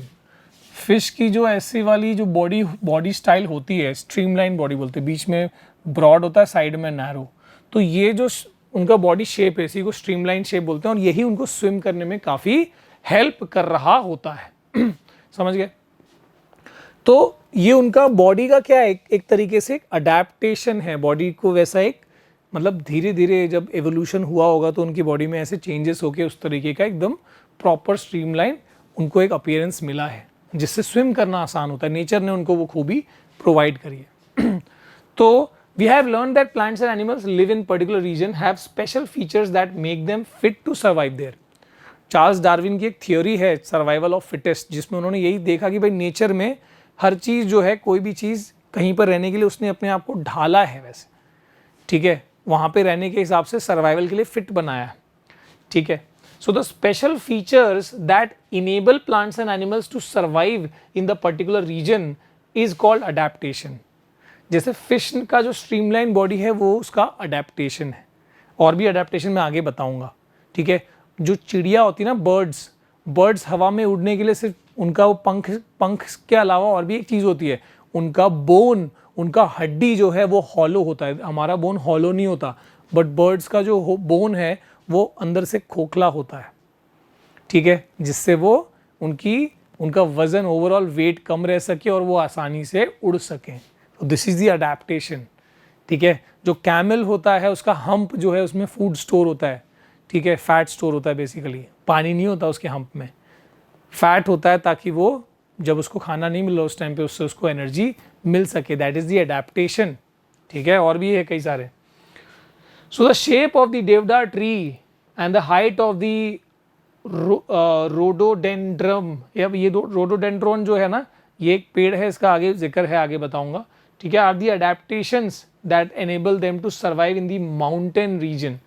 Fish की जो ऐसी वाली जो बॉडी स्टाइल होती है, स्ट्रीमलाइन बॉडी बोलते हैं, बीच में ब्रॉड होता है, साइड में नैरो, तो ये जो उनका बॉडी शेप है इसी को स्ट्रीमलाइन शेप बोलते हैं, और यही उनको स्विम करने में काफ़ी हेल्प कर रहा होता है। समझ गए। तो ये उनका बॉडी का क्या है, एक तरीके से अडेप्टेशन है, बॉडी को वैसा एक, मतलब धीरे धीरे जब एवोल्यूशन हुआ होगा तो उनकी बॉडी में ऐसे चेंजेस होके उस तरीके का एकदम प्रॉपर स्ट्रीमलाइन उनको एक अपीयरेंस मिला है, जिससे स्विम करना आसान होता है। नेचर ने उनको वो खूबी प्रोवाइड करी है। तो we have learned that plants and animals live in particular region, have special features that make them fit to survive there. Charles Darwin की एक थियोरी है सर्वाइवल ऑफ फिटेस्ट, जिसमें उन्होंने यही देखा कि भाई नेचर में हर चीज़ जो है, कोई भी चीज़ कहीं पर रहने के लिए उसने अपने आप को ढाला है वैसे, ठीक है, वहाँ पे रहने के हिसाब से सर्वाइवल के लिए फिट बनाया है, ठीक है। So the special features that enable plants and animals to survive in the particular region is called adaptation. जैसे फिश का जो स्ट्रीमलाइन बॉडी है वो उसका अडेप्टेशन है, और भी अडेप्टेशन मैं आगे बताऊंगा, ठीक है। जो चिड़िया होती है ना, बर्ड्स हवा में उड़ने के लिए सिर्फ उनका वो पंख के अलावा और भी एक चीज़ होती है, उनका बोन, उनका हड्डी जो है वो हॉलो होता है। हमारा बोन हॉलो नहीं होता, बट बर्ड्स का जो बोन है वो अंदर से खोखला होता है, ठीक है, जिससे वो उनका वजन, ओवरऑल वेट कम रह सके और वो आसानी से उड़ सकें। तो दिस इज द अडेप्टेशन, ठीक है। जो कैमल होता है उसका हम्प जो है उसमें फूड स्टोर होता है, ठीक है, फैट स्टोर होता है, बेसिकली पानी नहीं होता उसके हम्प में, फैट होता है ताकि वो जब उसको खाना नहीं मिल रहा उस टाइम पे उससे उसको एनर्जी मिल सके। दैट इज द अडेप्टेशन, ठीक है। और भी है कई सारे। So the shape of the deodar tree and the height of the rhododendron, ये रोडोडेंड्रोन जो है ना, ये एक पेड़ है, इसका आगे जिक्र है, आगे बताऊंगा, ठीक है। Are the adaptations that enable them to survive in the mountain region,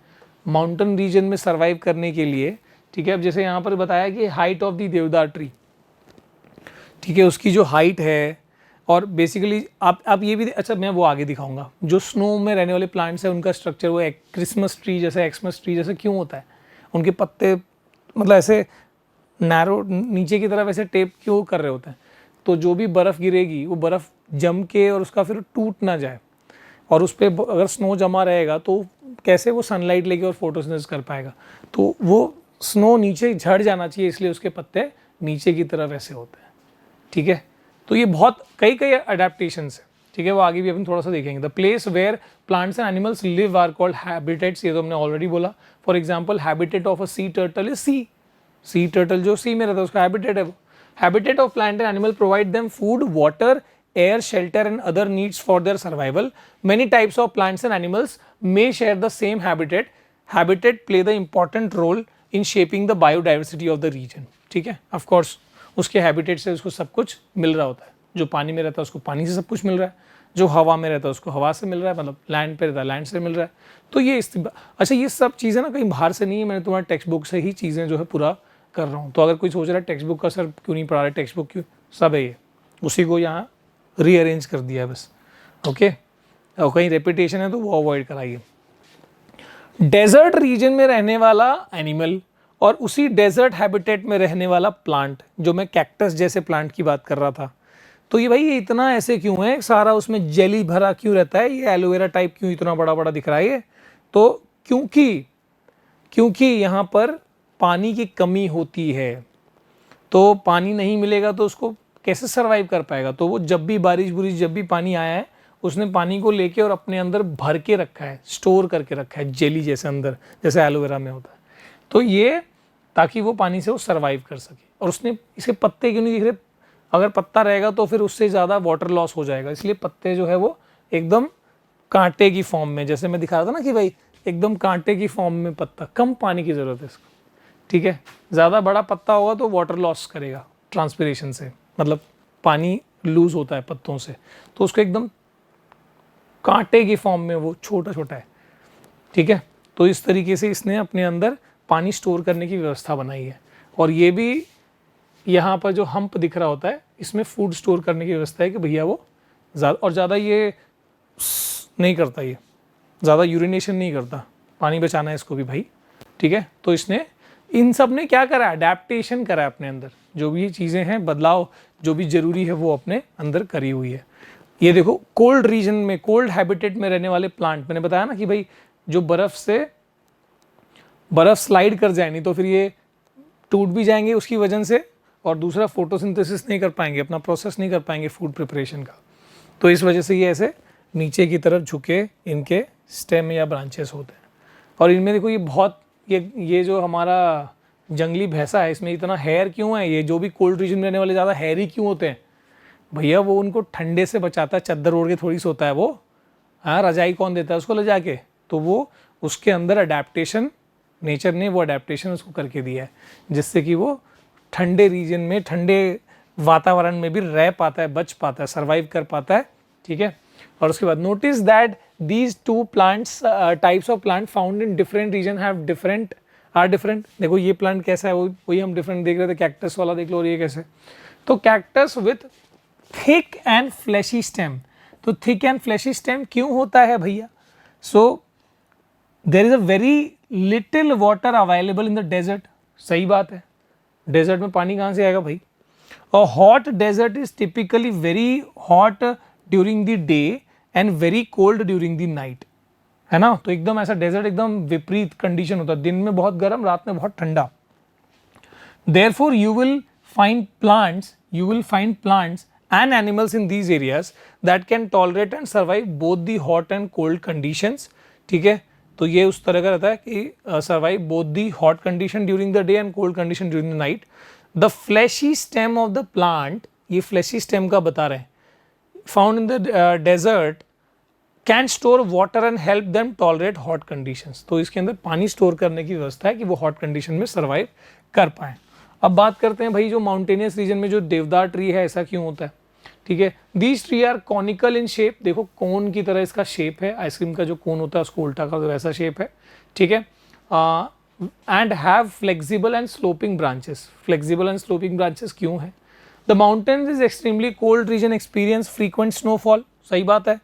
mountain region में सर्वाइव करने के लिए, ठीक है। अब जैसे यहाँ पर बताया कि हाइट ऑफ दी देवदार ट्री, ठीक है, उसकी जो हाइट है, और बेसिकली आप ये भी, अच्छा मैं वो आगे दिखाऊंगा। जो स्नो में रहने वाले प्लांट्स है उनका स्ट्रक्चर वो एक क्रिसमस ट्री जैसे, एक्समस ट्री जैसे क्यों होता है, उनके पत्ते मतलब ऐसे नैरो नीचे की तरफ ऐसे टेप क्यों कर रहे होते हैं, तो जो भी बर्फ़ गिरेगी वो बर्फ़ जम के और उसका फिर टूट ना जाए, और उस पर अगर स्नो जमा रहेगा तो कैसे वो सनलाइट लेके और फोटोसिंथेसिस कर पाएगा, तो वो स्नो नीचे झड़ जाना चाहिए, इसलिए उसके पत्ते नीचे की तरफ ऐसे होते हैं, ठीक है। तो ये बहुत कई अडेप्टेशंस है, ठीक है, वो आगे भी अपन थोड़ा सा देखेंगे। The place where plants and animals live are called habitats, ये तो हमने ऑलरेडी बोला। For example habitat of a sea turtle is sea turtle जो सी में रहता है उसका हैबिटेट है वो। Habitat of plant and animal provide them food, water, air, shelter and other needs for their survival. Many types of plants and animals may share the same habitat. Habitat play the important role in shaping the biodiversity of the region. ठीक है, of course उसके habitat से उसको सब कुछ मिल रहा होता है, जो पानी में रहता है उसको पानी से सब कुछ मिल रहा है, जो हवा में रहता है उसको हवा से मिल रहा है, मतलब लैंड पे रहता है लैंड से मिल रहा है। तो ये अच्छा ये सब चीज़ें ना कहीं बाहर से नहीं है, मैंने तुम्हारे टेक्स्ट बुक से ही चीज़ें जो है पूरा कर रहा हूँ। तो अगर कोई सोच रहा है टेक्स्ट बुक का सर क्यों नहीं पढ़ा रहे, टेक्स्ट बुक क्यों, सब है ये, उसी को यहाँ रीअरेंज कर दिया है बस, ओके। और कहीं रेपिटेशन है तो वो अवॉइड कराइए। डेजर्ट रीजन में रहने वाला एनिमल और उसी डेजर्ट हैबिटेट में रहने वाला प्लांट, जो मैं कैक्टस जैसे प्लांट की बात कर रहा था, तो ये भाई ये इतना ऐसे क्यों है, सारा उसमें जेली भरा क्यों रहता है, ये एलोवेरा टाइप क्यों इतना बड़ा बड़ा दिख रहा है ये, तो क्योंकि यहाँ पर पानी की कमी होती है, तो पानी नहीं मिलेगा तो उसको कैसे सरवाइव कर पाएगा। तो वो जब भी बारिश जब भी पानी आया है उसने पानी को लेके और अपने अंदर भर के रखा है, स्टोर करके रखा है जेली जैसे अंदर, जैसे एलोवेरा में होता है, तो ये ताकि वो पानी से वो सरवाइव कर सके। और उसने इसके पत्ते क्यों नहीं दिख रहे, अगर पत्ता रहेगा तो फिर उससे ज़्यादा वाटर लॉस हो जाएगा, इसलिए पत्ते जो है वो एकदम कांटे की फॉर्म में, जैसे मैं दिखा रहा था ना कि भाई एकदम कांटे की फॉर्म में पत्ता, कम पानी की ज़रूरत है इसको, ठीक है। ज़्यादा बड़ा पत्ता होगा तो वाटर लॉस करेगा ट्रांसपिरेशन से, मतलब पानी लूज होता है पत्तों से, तो उसको एकदम कांटे की फॉर्म में वो छोटा छोटा है, ठीक है। तो इस तरीके से इसने अपने अंदर पानी स्टोर करने की व्यवस्था बनाई है। और ये भी यहाँ पर जो हम्प दिख रहा होता है इसमें फूड स्टोर करने की व्यवस्था है कि भैया वो ज़्यादा ये नहीं करता, ये ज़्यादा यूरिनेशन नहीं करता, पानी बचाना है इसको भी भाई, ठीक है। तो इसने इन सब ने क्या करा, अडेप्टेशन करा है अपने अंदर, जो भी चीज़ें हैं बदलाव जो भी ज़रूरी है वो अपने अंदर करी हुई है। ये देखो कोल्ड रीजन में, कोल्ड हैबिटेट में रहने वाले प्लांट, मैंने बताया ना कि भाई जो बर्फ़ स्लाइड कर जाए, नहीं तो फिर ये टूट भी जाएंगे उसकी वजन से, और दूसरा फोटोसिंथेसिस नहीं कर पाएंगे, अपना प्रोसेस नहीं कर पाएंगे फूड प्रिपरेशन का, तो इस वजह से ये ऐसे नीचे की तरफ झुके इनके स्टेम या ब्रांचेस होते हैं। और इनमें देखो ये बहुत ये जो हमारा जंगली भैंसा है इसमें इतना हेयर क्यों है, ये जो भी कोल्ड रीजन में रहने वाले ज़्यादा हेयर ही क्यों होते हैं भैया, वो उनको ठंडे से बचाता है, चद्दर ओढ़ के थोड़ी सोता है वो, हाँ रजाई कौन देता है उसको ले जाके, तो वो उसके अंदर अडेप्टेशन, नेचर ने वो अडेप्टेशन उसको करके दिया है जिससे कि वो ठंडे रीजन में, ठंडे वातावरण में भी रह पाता है, बच पाता है, सर्वाइव कर पाता है, ठीक है। और उसके बाद notice that these two plants types of plant found in different region have different are different. देखो ये प्लांट कैसा है, वही हम डिफरेंट देख रहे थे, कैक्टस वाला देख लो, और ये कैसे। तो cactus with thick and fleshy stem. तो थिक एंड फ्लैशी स्टेम क्यों होता है भैया? So there is a very little water available in the desert. सही बात है, डेजर्ट में पानी कहाँ से आएगा भाई? और hot desert is typically very hot during the day and very cold during the night, है ना। तो एकदम ऐसा डेजर्ट एकदम विपरीत कंडीशन होता है, दिन में बहुत गर्म, रात में बहुत ठंडा। Therefore, you will find plants and animals in these areas that can tolerate and survive both the hot and cold conditions. ठीक है, तो ये उस तरह का रहता है कि survive both the hot condition during the day and cold condition during the night. The fleshy stem of the plant, ये fleshy stem का बता रहे हैं, found in the desert can store water and help them tolerate hot conditions. तो इसके अंदर पानी store करने की व्यवस्था है कि वो हॉट कंडीशन में सर्वाइव कर पाएँ। अब बात करते हैं भाई जो माउंटेनियस रीजन में जो देवदार ट्री है, ऐसा क्यों होता है? ठीक है, these tree are conical in shape. देखो कोन की तरह इसका शेप है, आइसक्रीम का जो कोन होता है उसको उल्टा का वैसा शेप है। ठीक है, and have flexible and sloping branches. Flexible and sloping branches क्यों है? The mountains is extremely cold region experience frequent snowfall. सही बात है।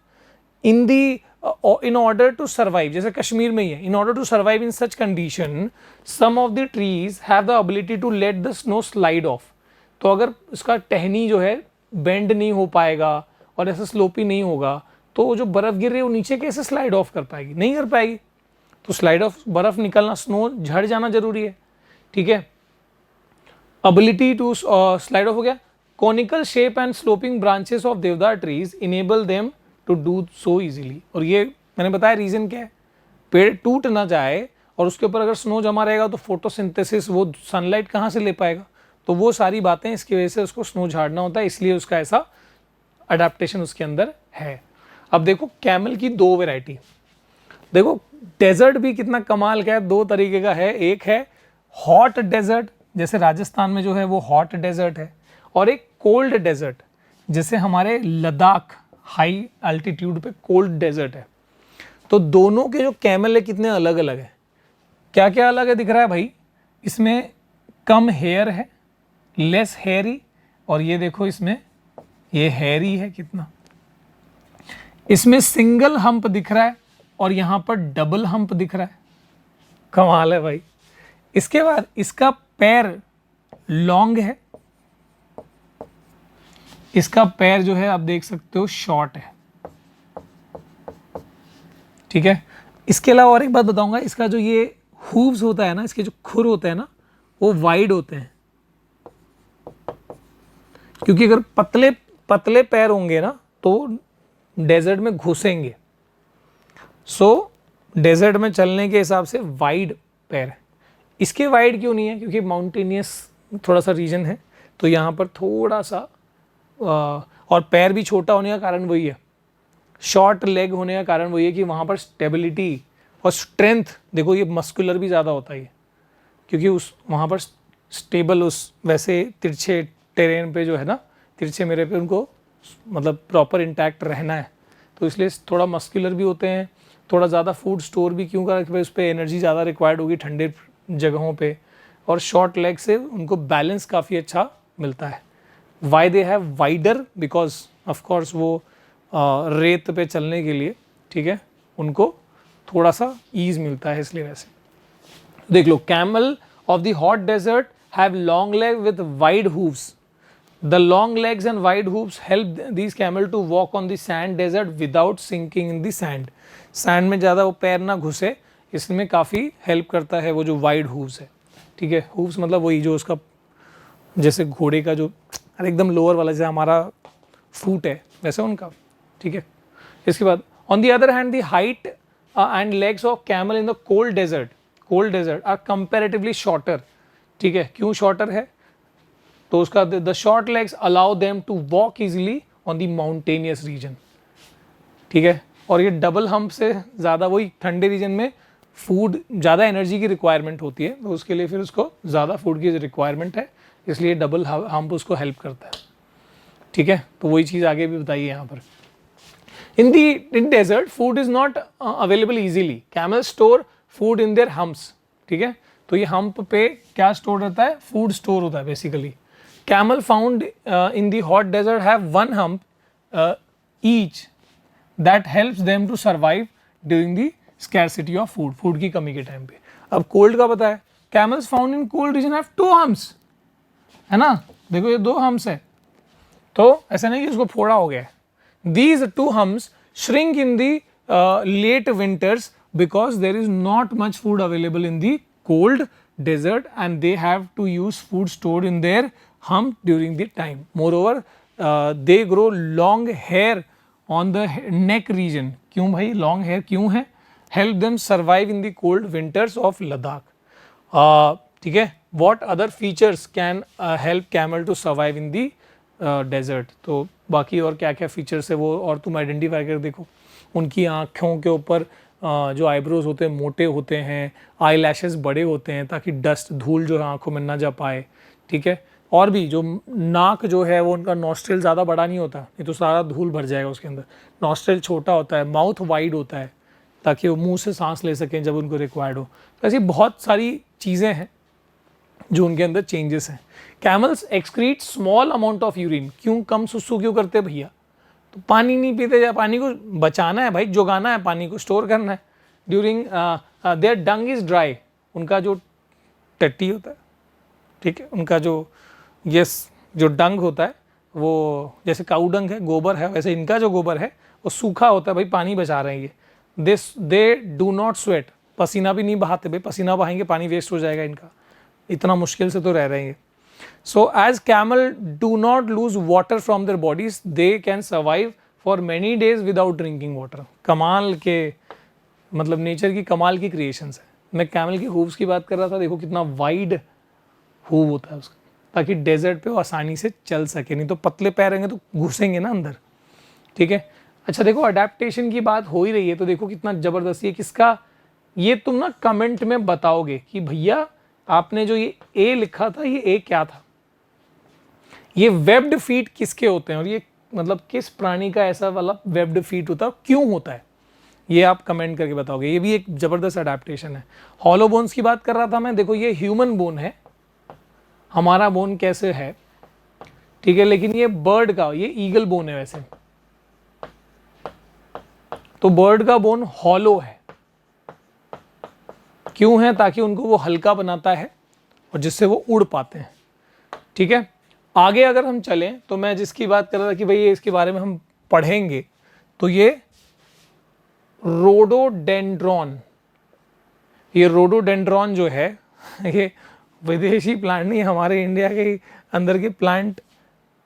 in order to survive, जैसे कश्मीर में ही है, in order to survive in such condition, some of the trees have the ability to let the snow slide off. तो अगर उसका टहनी जो है बेंड नहीं हो पाएगा और ऐसा स्लोपी नहीं होगा, तो जो बर्फ गिर रही है वो नीचे कैसे स्लाइड ऑफ कर पाएगी? नहीं कर पाएगी। तो स्लाइड ऑफ, बर्फ निकलना, स्नो झड़ जाना जरूरी है। ठीक है, ability to slide off हो गया। conical shape and sloping branches of देवदार trees enable them to do so easily. और ये मैंने बताया रीज़न क्या है, पेड़ टूट ना जाए और उसके ऊपर अगर स्नो जमा रहेगा तो फोटोसिंथेसिस, वो सनलाइट कहाँ से ले पाएगा? तो वो सारी बातें, इसकी वजह से उसको स्नो झाड़ना होता है, इसलिए उसका ऐसा अडेप्टेशन उसके अंदर है। अब देखो कैमल की दो वेराइटी। देखो डेजर्ट भी कितना कमाल का है, दो तरीके का है। एक है हॉट डेजर्ट, जैसे राजस्थान में जो है वो हॉट डेजर्ट है, और एक कोल्ड डेजर्ट जैसे हमारे लद्दाख हाई अल्टीट्यूड पे कोल्ड डेजर्ट है। तो दोनों के जो कैमल है कितने अलग अलग है। क्या क्या अलग है दिख रहा है भाई? इसमें कम हेयर है, लेस हेयरी, और ये देखो इसमें ये हेयरी है कितना। इसमें सिंगल हम्प दिख रहा है और यहाँ पर डबल हम्प दिख रहा है। कमाल है भाई। इसके बाद इसका पैर लॉन्ग है, इसका पैर जो है आप देख सकते हो शॉर्ट है। ठीक है, इसके अलावा और एक बात बताऊंगा, इसका जो ये हूव्स होता है ना, इसके जो खुर होते हैं ना, वो वाइड होते हैं, क्योंकि अगर पतले पतले पैर होंगे ना तो डेजर्ट में घुसेंगे। सो डेजर्ट में चलने के हिसाब से वाइड पैर है। इसके वाइड क्यों नहीं है? क्योंकि माउंटेनियस थोड़ा सा रीजन है, तो यहाँ पर थोड़ा सा और पैर भी छोटा होने का कारण वही है, शॉर्ट लेग होने का कारण वही है कि वहाँ पर स्टेबिलिटी और स्ट्रेंथ, देखो ये मस्कुलर भी ज़्यादा होता है क्योंकि उस वहाँ पर स्टेबल, उस वैसे तिरछे टेरेन पे जो है ना, तिरछे मेरे पे उनको मतलब प्रॉपर इंटैक्ट रहना है, तो इसलिए थोड़ा मस्कुलर भी होते हैं। थोड़ा ज़्यादा फूड स्टोर भी क्यों कर, उस पर एनर्जी ज़्यादा रिक्वायर्ड होगी ठंडे जगहों पे, और शॉर्ट लेग से उनको बैलेंस काफ़ी अच्छा मिलता है। Why they have wider? Because of course वो रेत पे चलने के लिए, ठीक है, उनको थोड़ा सा ईज मिलता है, इसलिए वैसे देख लो। Camel of the hot desert have long leg with wide hooves. The long legs and wide hooves help these camel to walk on the sand desert without sinking in the sand. Sand में ज़्यादा वो पैर ना घुसे, इसमें काफ़ी help करता है वो जो वाइड हूव्स है। ठीक है, हूव्स मतलब वही जो उसका जैसे घोड़े का जो अरे एकदम लोअर वाला जैसे हमारा फूट है वैसे उनका। ठीक है, इसके बाद on the other hand the height and legs of camel in the cold desert are comparatively shorter. ठीक है, क्यों शॉर्टर है? तो उसका the short legs allow them to walk easily on the mountainous region. ठीक है, और ये डबल हम्प से ज़्यादा, वही ठंडे रीजन में फूड ज़्यादा एनर्जी की रिक्वायरमेंट होती है, तो उसके लिए फिर उसको ज़्यादा फूड की रिक्वायरमेंट है, इसलिए डबल हम्प उसको हेल्प करता है। ठीक है, तो वही चीज़ आगे भी बताइए यहाँ पर। In desert food is not available easily, camel store food in their humps. ठीक है, तो ये हम्प पे क्या स्टोर रहता है, फूड स्टोर होता है basically. Camel found in the hot desert have one hump each that helps them to survive during the scarcity of food, food की कमी के टाइम पे। अब कोल्ड का पता है, camels found in cold region have 2 humps, है ना, देखो ये 2 हम्प्स है, तो ऐसा नहीं कि उसको फोड़ा हो गया है। These 2 humps shrink in the late winters because there is not much food available in the cold desert and they have to use food stored in their hump during the time. Moreover, they grow long hair on the neck region. क्यों भाई long hair क्यों है? Help them survive in the cold winters of Ladakh. ठीक है, what other features can help camel to survive in the desert? तो बाकी और क्या क्या फीचर्स है वो और तुम आइडेंटिफाई कर देखो। उनकी आँखों के ऊपर जो आईब्रोज होते हैं मोटे होते हैं, आई लैशेस बड़े होते हैं ताकि डस्ट धूल जो है आँखों में ना जा पाए, ठीक है। और भी जो नाक जो है वो उनका नॉस्ट्रिल ज़्यादा बड़ा नहीं होता, नहीं तो सारा धूल भर जाएगा उसके अंदर। नॉस्ट्रिल छोटा होता है, माउथ वाइड होता है ताकि वो मुँह से सांस ले सकें जब उनको रिक्वायर्ड हो। तो ऐसी बहुत सारी चीज़ें हैं जो उनके अंदर चेंजेस हैं। Camels excrete small amount of urine, क्यों कम सुसु क्यों करते हैं भैया? तो पानी नहीं पीते, या पानी को बचाना है भाई, जोगाना है, पानी को स्टोर करना है। During their Dang is dry, उनका जो टट्टी होता है, ठीक है, उनका जो जो डंग होता है वो जैसे काऊ डंग है, गोबर है, वैसे इनका जो गोबर है वो सूखा होता है भाई, पानी बचा रहे हैं ये। दे डू नॉट स्वेट, पसीना भी नहीं बहाते भाई, पसीना बहाएंगे पानी वेस्ट हो जाएगा इनका, इतना मुश्किल से तो रह रहे हैं। So as camel do not lose water from their bodies they can survive for many days without drinking water. कमाल के, मतलब नेचर की कमाल की क्रिएशंस है। मैं कैमल की हूव्स की बात कर रहा था, देखो कितना वाइड हूव होता है उसका, ताकि डेजर्ट पे वो आसानी से चल सके, नहीं तो पतले पैर रहेंगे तो घुसेंगे ना अंदर, ठीक है। अच्छा देखो अडेप्टेशन की बात हो ही रही है तो देखो कितना ज़बरदस्ती है किसका, ये तुम ना कमेंट में बताओगे कि भैया आपने जो ये ए लिखा था ये ए क्या था, ये वेब्ड फीट किसके होते हैं और ये मतलब किस प्राणी का ऐसा वाला वेब्ड फीट होता है, क्यों होता है, ये आप कमेंट करके बताओगे। ये भी एक ज़बरदस्त अडेप्टेशन है। हॉलो बोन्स की बात कर रहा था मैं, देखो ये ह्यूमन बोन है, हमारा बोन कैसे है, ठीक है, लेकिन ये बर्ड का, ये ईगल बोन है वैसे, तो बर्ड का बोन हॉलो है, क्यों है, ताकि उनको वो हल्का बनाता है और जिससे वो उड़ पाते हैं, ठीक है। आगे अगर हम चलें तो मैं जिसकी बात कर रहा था कि भाई ये इसके बारे में हम पढ़ेंगे, तो ये रोडोडेंड्रॉन, ये रोडोडेंड्रॉन जो है ये विदेशी प्लांट नहीं, हमारे इंडिया के अंदर के प्लांट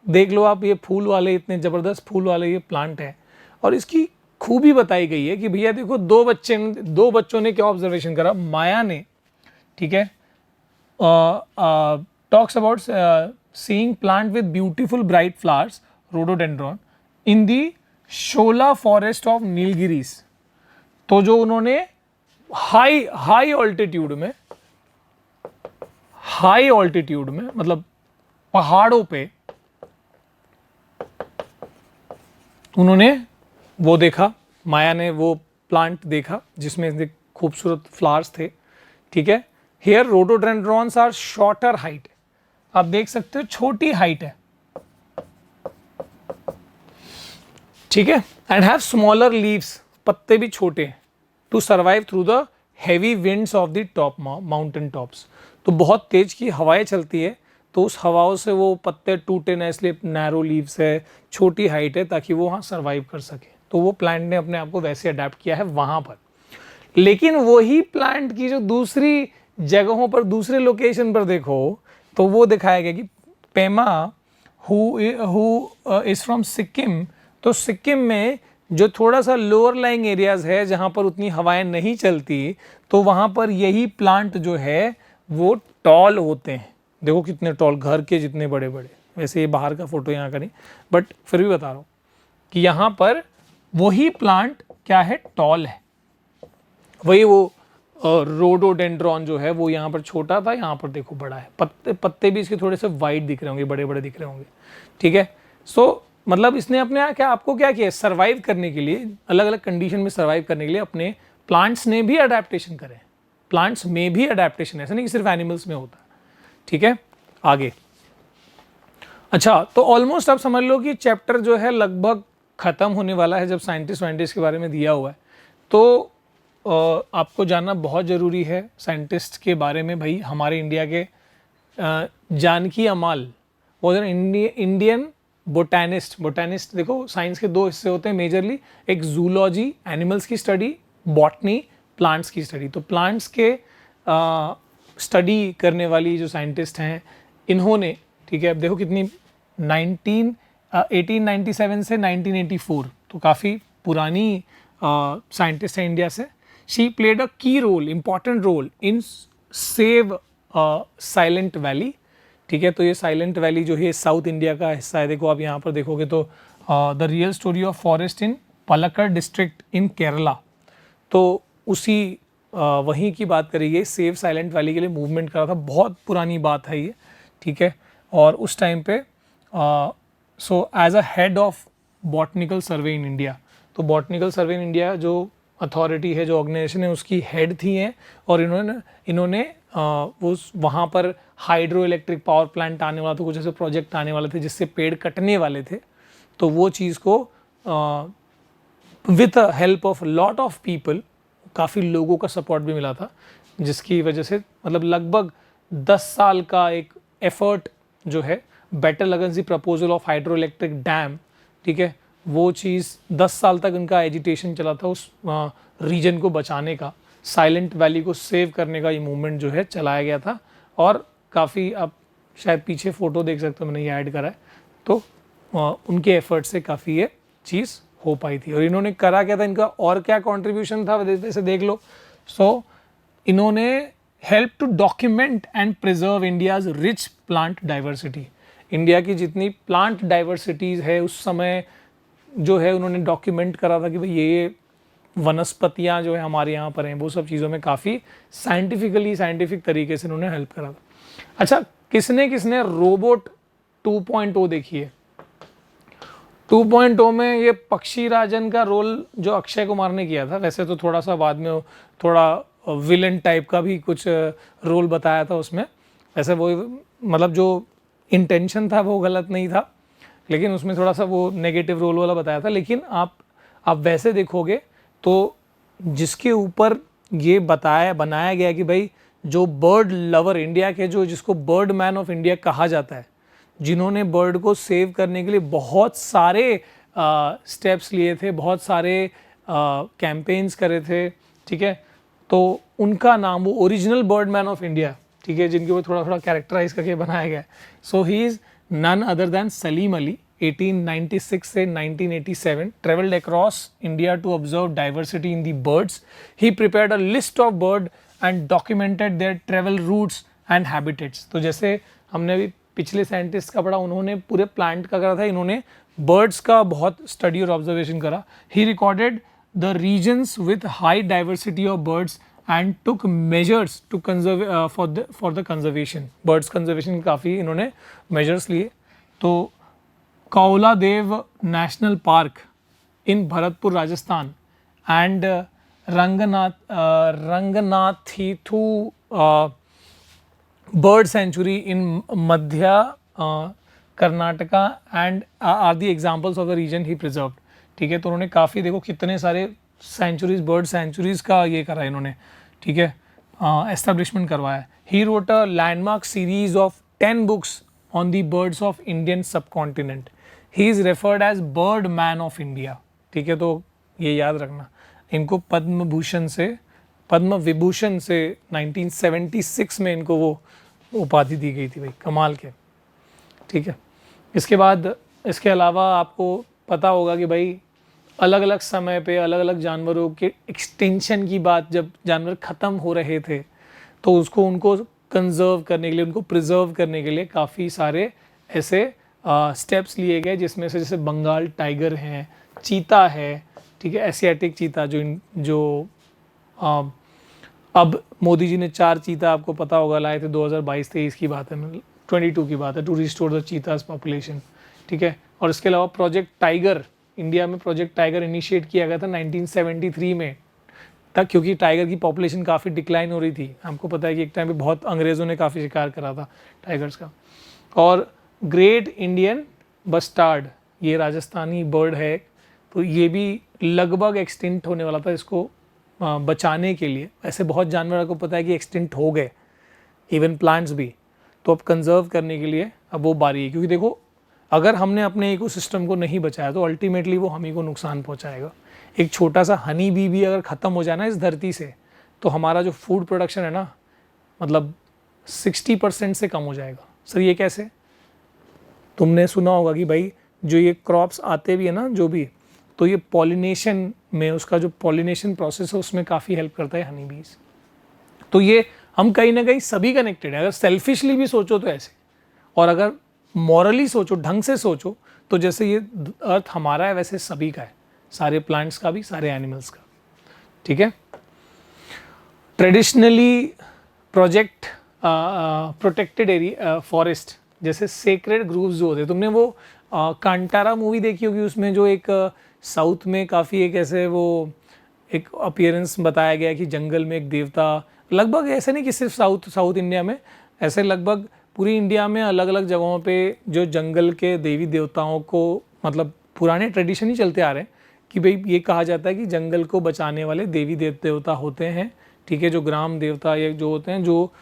देख लो आप, ये फूल वाले, इतने ज़बरदस्त फूल वाले ये प्लांट है। और इसकी खूबी बताई गई है कि भैया देखो दो बच्चों ने क्या ऑब्जर्वेशन करा, माया ने, ठीक है, talks about seeing plant with beautiful bright flowers rhododendron in the Shola forest of Nilgiris. तो जो उन्होंने हाई ऑल्टीट्यूड में मतलब पहाड़ों पे उन्होंने वो देखा, माया ने वो प्लांट देखा जिसमें खूबसूरत फ्लावर्स थे, ठीक है। Here rhododendrons are shorter height, आप देख सकते हो छोटी हाइट है, ठीक है, एंड हैव स्मॉलर लीव्स, पत्ते भी छोटे हैं, to survive through the heavy winds of the top mountain tops. तो बहुत तेज की हवाएं चलती है तो उस हवाओं से वो पत्ते टूटे ना, इसलिए नैरो लीव्स है, छोटी हाइट है, ताकि वो वहाँ सर्वाइव कर सके। तो वो प्लांट ने अपने आप को वैसे अडेप्ट किया है वहाँ पर। लेकिन वही प्लांट की जो दूसरी जगहों पर, दूसरे लोकेशन पर देखो तो वो दिखाया गया कि Pema who is from Sikkim, तो सिक्किम में जो थोड़ा सा लोअर लाइंग एरियाज है जहाँ पर उतनी हवाएं नहीं चलती, तो वहाँ पर यही प्लांट जो है वो टॉल होते हैं। देखो कितने टॉल, घर के जितने बड़े बड़े। वैसे ये बाहर का फोटो यहाँ का नहीं, बट फिर भी बता रहा हूँ कि यहाँ पर वही प्लांट क्या है, टॉल है। वही वो रोडोडेंड्रॉन जो है वो यहाँ पर छोटा था, यहाँ पर देखो बड़ा है। पत्ते भी इसके थोड़े से वाइड दिख रहे होंगे, बड़े बड़े दिख रहे होंगे, ठीक है। सो मतलब इसने अपने आपको क्या किया, सर्वाइव करने के लिए, अलग अलग कंडीशन में सर्वाइव करने के लिए अपने प्लांट्स ने भी अडेप्टेशन करे। प्लांट्स में भी अडेप्टेशन, ऐसा नहीं कि सिर्फ एनिमल्स में होता है। ठीक है, आगे। अच्छा, तो ऑलमोस्ट आप समझ लो कि चैप्टर जो है लगभग ख़त्म होने वाला है जब साइंटिस्ट के बारे में दिया हुआ है। तो आपको जानना बहुत ज़रूरी है साइंटिस्ट के बारे में। भाई हमारे इंडिया के जानकी अमाल वॉज एन इंडियन बोटानिस्ट। देखो साइंस के दो हिस्से होते हैं मेजरली, एक जूलॉजी एनिमल्स की स्टडी, बॉटनी प्लांट्स की स्टडी। तो प्लांट्स के स्टडी करने वाली जो साइंटिस्ट हैं इन्होंने, ठीक है, अब देखो कितनी 1897 से 1984, तो काफ़ी पुरानी साइंटिस्ट है इंडिया से। She played a key role, important role in save Silent Valley. ठीक है, तो ये साइलेंट वैली जो है साउथ इंडिया का हिस्सा है। देखो आप यहाँ पर देखोगे तो the real story of forest in Palakkad district in Kerala, तो उसी वहीं की बात करी गई। सेव साइलेंट वैली के लिए मूवमेंट करा था, बहुत पुरानी बात है ये। ठीक है, और उस टाइम पे so as a head of botanical survey in India, तो बॉटनिकल सर्वे इन इंडिया जो अथॉरिटी है, जो ऑर्गेनाइजेशन है, उसकी हेड थी हैं। और इन्होंने वो वहाँ पर हाइड्रो इलेक्ट्रिक पावर प्लांट आने वाला था, कुछ ऐसे प्रोजेक्ट आने वाले थे जिससे पेड़ कटने वाले थे। तो वो चीज़ को with help of lot of people, काफ़ी लोगों का सपोर्ट भी मिला था, जिसकी वजह से मतलब लगभग 10 साल का एक एफर्ट जो है, better legacy proposal of hydro electric dam, ठीक है, वो चीज़ 10 साल तक उनका एजिटेशन चला था उस रीजन को बचाने का, साइलेंट वैली को सेव करने का ये मूवमेंट जो है चलाया गया था। और काफ़ी, आप शायद पीछे फ़ोटो देख सकते हो, मैंने ये ऐड करा है, तो उनके एफर्ट से काफ़ी ये चीज़ हो पाई थी। और इन्होंने करा क्या था, इनका और क्या कंट्रीब्यूशन था वैसे देख लो। सो इन्होंने help to document and preserve India's rich plant diversity. India की जितनी प्लांट डाइवर्सिटीज़ है उस समय जो है उन्होंने डॉक्यूमेंट करा था कि भाई ये वनस्पतियाँ जो है हमारे यहाँ पर हैं, वो सब चीज़ों में काफ़ी साइंटिफिक तरीके से उन्होंने हेल्प करा था। अच्छा, किसने रोबोट 2.0 देखी है? 2.0 में ये पक्षी राजन का रोल जो अक्षय कुमार ने किया था, वैसे तो थोड़ा सा बाद में थोड़ा विलन टाइप का भी कुछ रोल बताया था उसमें। वैसे वो मतलब जो इंटेंशन था वो गलत नहीं था, लेकिन उसमें थोड़ा सा वो नेगेटिव रोल वाला बताया था। लेकिन आप वैसे देखोगे तो जिसके ऊपर ये बनाया गया कि भाई जो बर्ड लवर इंडिया के, जो जिसको बर्ड मैन ऑफ इंडिया कहा जाता है, जिन्होंने बर्ड को सेव करने के लिए बहुत सारे स्टेप्स लिए थे, बहुत सारे कैंपेन्स करे थे, ठीक है, तो उनका नाम, वो original bird man of India, ठीक है, जिनके वो थोड़ा कैरेक्टराइज करके बनाया गया है। So he is none other than Salim Ali. 1896 से 1987 traveled across India to observe diversity in the birds. He prepared a list of bird and documented their travel routes and habitats. तो जैसे हमने भी पिछले साइंटिस्ट का पढ़ा, उन्होंने पूरे प्लांट का करा था, इन्होंने बर्ड्स का बहुत स्टडी और ऑब्जर्वेशन करा। He recorded the regions with high diversity of birds and took measures to conserve for the conservation. Birds conservation काफ़ी इन्होंने measures लिए। तो Keoladeo national park in Bharatpur Rajasthan and Ranganathittu bird sanctuary in Madhya Karnataka and are the examples of the region he preserved. ठीक है, तो उन्होंने काफ़ी, देखो कितने सारे सेंचुरीज, बर्ड सेंचुरीज का ये करा इन्होंने, ठीक है, एस्टेब्लिशमेंट करवाया। He wrote a landmark series of 10 books on the birds of Indian subcontinent. He is referred as bird man of India. ठीक है, तो ये याद रखना, इनको पद्म विभूषण से 1976 में इनको वो उपाधि दी गई थी। भाई कमाल के। ठीक है, इसके बाद, इसके अलावा आपको पता होगा कि भाई अलग अलग समय पे अलग अलग जानवरों के एक्सटेंशन की बात, जब जानवर ख़त्म हो रहे थे तो उनको कंजर्व करने के लिए, उनको प्रिजर्व करने के लिए काफ़ी सारे ऐसे स्टेप्स लिए गए, जिसमें से जैसे बंगाल टाइगर हैं, चीता है, ठीक है, एशियाटिक चीता जो अब मोदी जी ने 4 चीता आपको पता होगा लाए थे, 2022-23 की बात है, 22 की बात है, to restore the cheetahs population. ठीक है, और इसके अलावा प्रोजेक्ट टाइगर, इंडिया में प्रोजेक्ट टाइगर इनिशिएट किया गया था 1973 में, क्योंकि टाइगर की पॉपुलेशन काफ़ी डिक्लाइन हो रही थी। हमको पता है कि एक टाइम पे बहुत अंग्रेज़ों ने काफ़ी शिकार करा था टाइगर्स का। और ग्रेट इंडियन बस्टार्ड, ये राजस्थानी बर्ड है, तो ये भी लगभग एक्सटिंक्ट होने वाला था। इसको बचाने के लिए, ऐसे बहुत जानवर को पता है कि एक्सटिंक्ट हो गए, इवन प्लांट्स भी, तो अब कंजर्व करने के लिए अब वो बारी है। क्योंकि देखो, अगर हमने अपने इकोसिस्टम को नहीं बचाया तो अल्टीमेटली वो हम ही को नुकसान पहुंचाएगा। एक छोटा सा हनी बी भी अगर ख़त्म हो जाए ना इस धरती से, तो हमारा जो फूड प्रोडक्शन है ना, मतलब 60% से कम हो जाएगा। सर ये कैसे? तुमने सुना होगा कि भाई जो ये क्रॉप्स आते भी है ना, जो भी, तो ये पॉलिनेशन में, उसका जो पॉलिनेशन प्रोसेस है उसमें काफ़ी हेल्प करता है हनी बीज। तो ये हम कहीं ना कहीं सभी कनेक्टेड है। अगर सेल्फिशली भी सोचो तो ऐसे, और अगर मॉरली सोचो, ढंग से सोचो, तो जैसे ये अर्थ हमारा है वैसे सभी का है, सारे प्लांट्स का भी, सारे एनिमल्स का। ठीक है। ट्रेडिशनली प्रोटेक्टेड एरिया फॉरेस्ट, जैसे सेक्रेड ग्रूव्स जो होते हैं, तुमने वो कांटारा मूवी देखी होगी, उसमें जो एक साउथ में काफ़ी एक ऐसे वो एक अपीयरेंस बताया गया कि जंगल में एक देवता, लगभग ऐसे नहीं कि सिर्फ साउथ इंडिया में, ऐसे लगभग पूरी इंडिया में अलग अलग जगहों पे जो जंगल के देवी देवताओं को, मतलब पुराने ट्रेडिशन ही चलते आ रहे हैं कि भाई ये कहा जाता है कि जंगल को बचाने वाले देवी देवता होते हैं। ठीक है, जो ग्राम देवता ये जो होते हैं, जो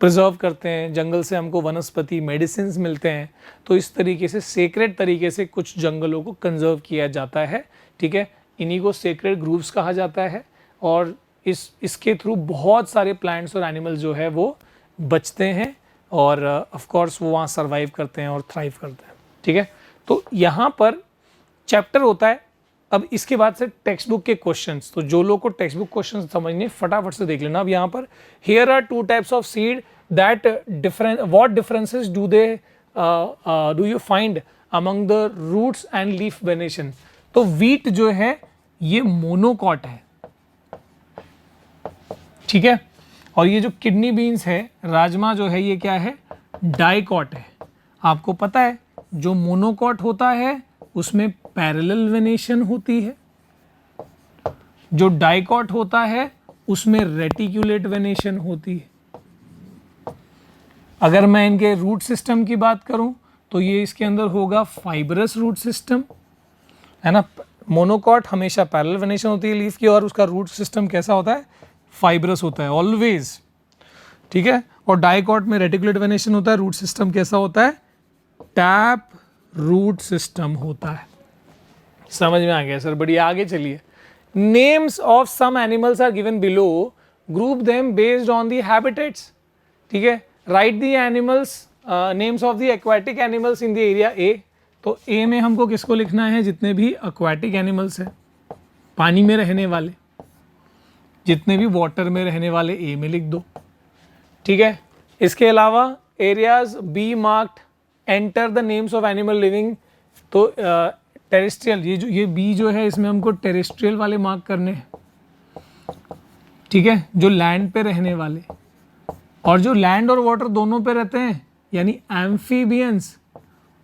प्रिजर्व करते हैं, जंगल से हमको वनस्पति मेडिसिन मिलते हैं। तो इस तरीके से सेक्रेट तरीके से कुछ जंगलों को कंजर्व किया जाता है। ठीक है, इन्हीं को सेक्रेट ग्रूव्स कहा जाता है, और इसके थ्रू बहुत सारे प्लांट्स और एनिमल्स जो है वो बचते हैं, और ऑफ कोर्स वो वहाँ सर्वाइव करते हैं और थ्राइव करते हैं। ठीक है, तो यहाँ पर चैप्टर होता है। अब इसके बाद से टेक्स्ट बुक के क्वेश्चंस, तो जो लोग को टेक्स्ट बुक क्वेश्चंस समझने फटाफट से देख लेना। अब यहाँ पर here are 2 types of seed that different, what differences do you find among the roots and leaf venation. तो वीट जो है ये मोनोकॉट है। ठीक है, और ये जो किडनी बीन्स है, राजमा जो है, ये क्या है? डाइकॉट है। आपको पता है जो मोनोकॉट होता है उसमें पैरेलल वेनेशन होती है, जो डाइकॉट होता है उसमें रेटिकुलेट वेनेशन होती है। अगर मैं इनके रूट सिस्टम की बात करूं तो ये इसके अंदर होगा फाइब्रस रूट सिस्टम, है ना। मोनोकॉट हमेशा पैरेलल वेनेशन होती है लीफ की, और उसका रूट सिस्टम कैसा होता है? फाइब्रस होता है ऑलवेज। ठीक है, और डाइकॉट में रेटिकुलेट वेनेशन होता है, रूट सिस्टम कैसा होता है? टैप रूट सिस्टम होता है। समझ में आ गया सर? बढ़िया, आगे चलिए। Names of some animals are given below, group them based on the habitats. ठीक है, write the animals, names of the aquatic animals in the area A. तो ए में हमको किसको लिखना है? जितने भी एक्वाटिक एनिमल्स हैं, पानी में रहने वाले, जितने भी वाटर में रहने वाले, ए में लिख दो। ठीक है, इसके अलावा areas B marked, enter the names of animal living. तो टेरेस्ट्रियल, ये बी जो है इसमें हमको टेरेस्ट्रियल वाले मार्क करने हैं। ठीक है, जो लैंड पे रहने वाले, और जो लैंड और वाटर दोनों पे रहते हैं यानी एम्फीबियंस,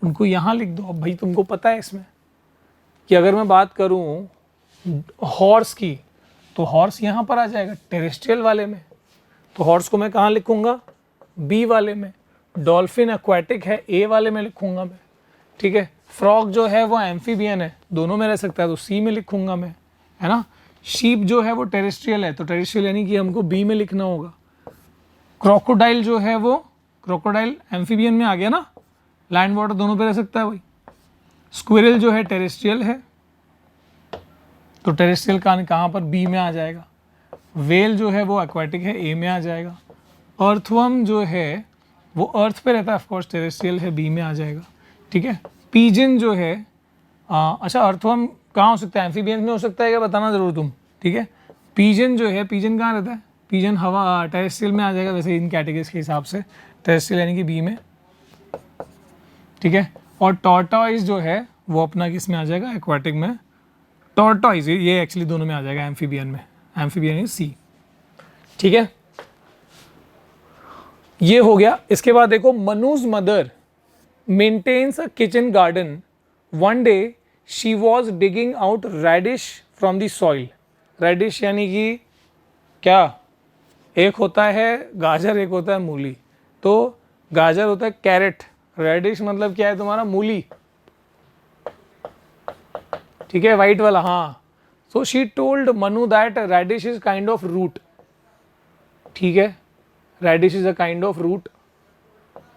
उनको यहाँ लिख दो। अब भाई तुमको पता है इसमें कि अगर मैं बात करूँ हॉर्स की, तो हॉर्स यहाँ पर आ जाएगा टेरेस्ट्रियल वाले में, तो हॉर्स को मैं कहाँ लिखूँगा? बी वाले में। डॉल्फिन एक्वाटिक है, ए वाले में लिखूँगा मैं। ठीक है, फ्रॉग जो है वो एम्फीबियन है, दोनों में रह सकता है, तो सी में लिखूँगा मैं, है ना। शीप जो है वो टेरेस्ट्रियल है, तो टेरेस्ट्रियल यानी कि हमको बी में लिखना होगा। क्रोकोडाइल जो है वो, क्रोकोडाइल एम्फीबियन में आ गया ना, लैंड वाटर दोनों पे रह सकता है भाई। स्क्विरल जो है टेरेस्ट्रियल है, तो टेरेस्ट्रियल कहाँ पर? बी में आ जाएगा। वेल जो है वो एक्वाटिक है, ए में आ जाएगा। अर्थवर्म जो है वो अर्थ पे रहता है, ऑफकोर्स टेरेस्ट्रियल है, बी में आ जाएगा। ठीक है, पीजन जो है, अच्छा अर्थवर्म कहाँ हो सकता है? एम्फीबियंस में हो सकता है क्या? बताना ज़रूर तुम। ठीक है, पीजन जो है, पीजन कहाँ रहता है? पीजन हवा टेरेस्ट्रियल में आ जाएगा वैसे इन कैटेगरीज के हिसाब से, टेरेस्ट्रियल यानी कि बी में। ठीक है, और टॉर्टॉइज जो है वो अपना किस में आ जाएगा? एक्वाटिक में। टॉर्टॉइज ये एक्चुअली दोनों में आ जाएगा, एम्फीबियन में, एम्फीबियन इज सी। ठीक है, ये हो गया। इसके बाद देखो, Manuj mother maintains a kitchen garden, one day she was digging out radish from the soil. Radish यानी कि क्या, एक होता है गाजर, एक होता है मूली। तो गाजर होता है कैरेट, रेडिश मतलब क्या है तुम्हारा, मूली, ठीक है, वाइट वाला, हाँ। So she told Manu that radish is kind of root, ठीक है, radish is a kind of root.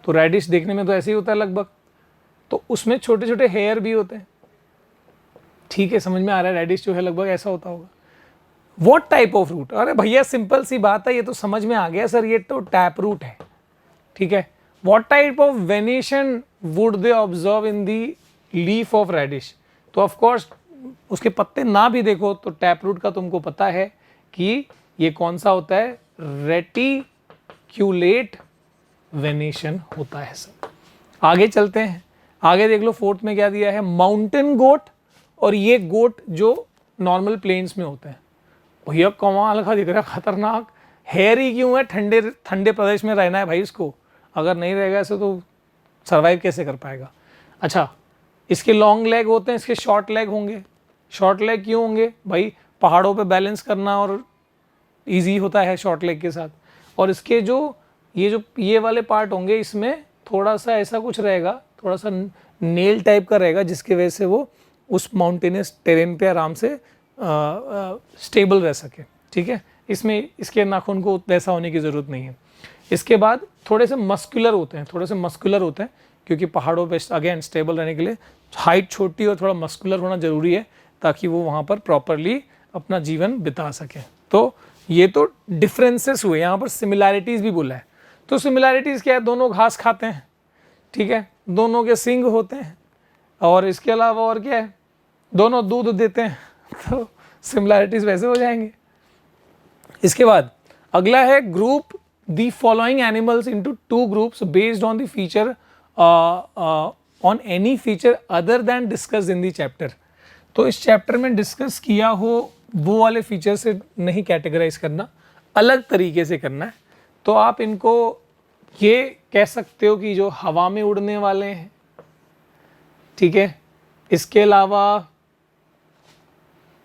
तो रेडिश देखने में तो ऐसे ही होता है लगभग, तो उसमें छोटे छोटे हेयर भी होते हैं, ठीक है, समझ में आ रहा है, रेडिश जो है लगभग ऐसा होता होगा। व्हाट टाइप ऑफ रूट, अरे भैया सिंपल सी बात है, ये तो समझ में आ गया सर, ये तो टैप रूट है, ठीक है। What type of venation would they observe in the leaf of radish, तो ऑफकोर्स उसके पत्ते ना भी देखो तो टैप रूट का तुमको पता है कि ये कौन सा होता है, रेटिक्यूलेट वेनेशन होता है सर। आगे चलते हैं, आगे देख लो फोर्थ में क्या दिया है, माउंटेन गोट, और ये गोट जो नॉर्मल प्लेन्स में होते हैं। भैया कमाल का दिख रहा है, खतरनाक, हेयर ही क्यों है, ठंडे ठंडे प्रदेश में रहना है भाई इसको, अगर नहीं रहेगा ऐसे तो सर्वाइव कैसे कर पाएगा। अच्छा, इसके लॉन्ग लेग होते हैं, इसके शॉर्ट लेग होंगे। शॉर्ट लेग क्यों होंगे भाई, पहाड़ों पे बैलेंस करना और इजी होता है शॉर्ट लेग के साथ। और इसके जो ये वाले पार्ट होंगे, इसमें थोड़ा सा ऐसा कुछ रहेगा, थोड़ा सा नेल टाइप का रहेगा, जिसकी वजह से वो उस माउंटेनियस टेरेन पे आराम से स्टेबल रह सके, ठीक है। इसमें इसके नाखून को वैसा होने की ज़रूरत नहीं है। इसके बाद थोड़े से मस्कुलर होते हैं, क्योंकि पहाड़ों पे अगेन स्टेबल रहने के लिए हाइट छोटी और थोड़ा मस्कुलर होना ज़रूरी है, ताकि वो वहाँ पर प्रॉपरली अपना जीवन बिता सके। तो ये तो डिफरेंसेस हुए, यहाँ पर सिमिलैरिटीज़ भी बोला है। तो सिमिलैरिटीज़ क्या है, दोनों घास खाते हैं, ठीक है, दोनों के सींग होते हैं, और इसके अलावा और क्या है, दोनों दूध देते हैं, तो सिमिलैरिटीज़ वैसे हो जाएंगे। इसके बाद अगला है group the following animals into 2 groups based on the feature on any feature other than discuss in the chapter. तो इस चैप्टर में डिस्कस किया हो वो वाले फीचर से नहीं कैटेगराइज करना, अलग तरीके से करना है। तो आप इनको ये कह सकते हो कि जो हवा में उड़ने वाले हैं, ठीक है। इसके अलावा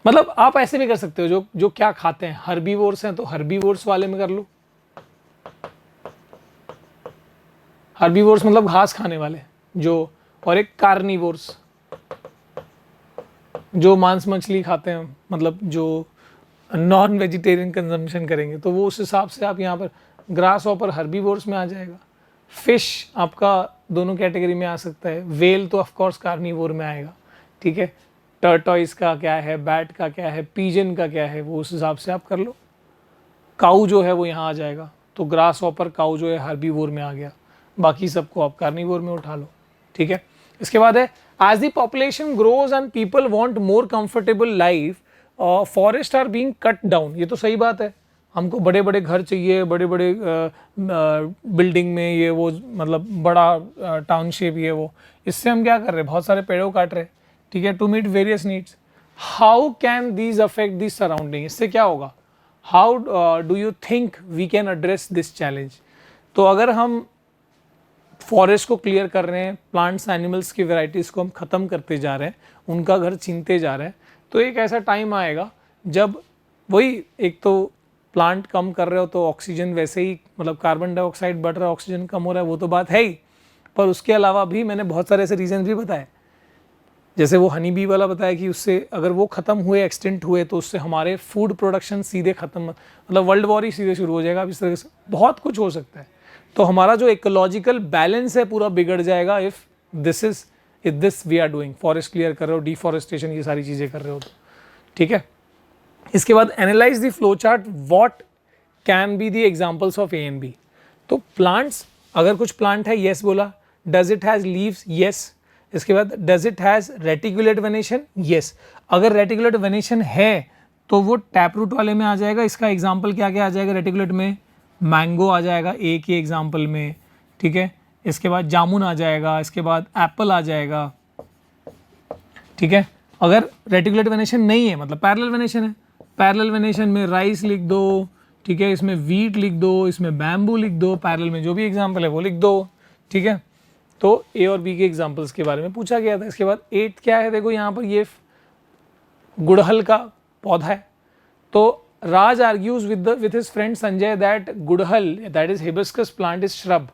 मतलब आप ऐसे भी कर सकते हो, जो क्या खाते हैं, हर्बीवोर्स हैं तो हर्बीवोर्स वाले में कर लो। हर्बीवोर्स मतलब घास खाने वाले जो, और एक कार्निवोर्स जो मांस मछली खाते हैं, मतलब जो नॉन वेजिटेरियन कंजम्पशन करेंगे, तो वो उस हिसाब से आप यहाँ पर ग्रास हॉपर हर्बीवोर्स में आ जाएगा। फिश आपका दोनों कैटेगरी में आ सकता है, वेल तो ऑफकोर्स कार्निवोर में आएगा, ठीक है। टर्टॉइस का क्या है, बैट का क्या है, पीजन का क्या है, वो उस हिसाब से आप कर लो। काऊ जो है वो यहाँ आ जाएगा, तो ग्रास हॉपर काऊ जो है हर्बीवोर में आ गया, बाकी सबको आप कार्निवोर में उठा लो, ठीक है। इसके बाद है as the population grows and people want more comfortable life, forest are being cut down। ये तो सही बात है, हमको बड़े बड़े घर चाहिए, बड़े बड़े बिल्डिंग में ये वो, मतलब बड़ा टाउनशिप ये वो, इससे हम क्या कर रहे हैं, बहुत सारे पेड़ों काट रहे हैं, ठीक है, to meet various needs. How can these affect this surrounding, इससे क्या होगा, how do you think we can address this challenge. तो अगर हम फॉरेस्ट को क्लियर कर रहे हैं, प्लांट्स एनिमल्स की वैरायटीज़ को हम ख़त्म करते जा रहे हैं, उनका घर छीनते जा रहे हैं, तो एक ऐसा टाइम आएगा जब वही, एक तो प्लांट कम कर रहे हो तो ऑक्सीजन वैसे ही, मतलब कार्बन डाइऑक्साइड बढ़ रहा है, ऑक्सीजन कम हो रहा है, वो तो बात है ही, पर उसके अलावा भी मैंने बहुत सारे ऐसे रीजन भी बताए, जैसे वो हनी बी वाला बताया कि उससे अगर वो ख़त्म हुए, एक्सटेंट हुए, तो उससे हमारे फूड प्रोडक्शन सीधे ख़त्म, मतलब वर्ल्ड वॉर ही सीधे शुरू हो जाएगा। इस तरह से बहुत कुछ हो सकता है। तो हमारा जो इकोलॉजिकल बैलेंस है पूरा बिगड़ जाएगा if this we are doing, forest clear कर रहे हो, डिफॉरेस्टेशन, ये सारी चीज़ें कर रहे हो तो, ठीक है। इसके बाद analyse the flow chart, what can be the examples of A and B. तो प्लांट्स, अगर कुछ प्लांट है, येस बोला, does it has leaves, yes. इसके बाद does it has reticulate venation, yes. अगर रेटिकुलेट वेनेशन है तो वो टैप रूट वाले में आ जाएगा। इसका एग्जाम्पल क्या क्या आ जाएगा रेटिकुलेट में, मैंगो आ जाएगा एक ही एग्जाम्पल में, ठीक है। इसके बाद जामुन आ जाएगा, इसके बाद एप्पल आ जाएगा, ठीक है। अगर रेटिकुलेट वेनेशन नहीं है, मतलब पैरेलल वेनेशन है, पैरेलल वेनेशन में राइस लिख दो, ठीक है, इसमें वीट लिख दो, इसमें बैम्बू लिख दो, पैरेलल में जो भी एग्जाम्पल है वो लिख दो, ठीक है। तो ए और बी के एग्जाम्पल्स के बारे में पूछा गया था। इसके बाद 8 क्या है, देखो यहाँ पर ये गुड़हल का पौधा है, तो Raj argues with his friend Sanjay that Gudhal, that is hibiscus plant, is shrub.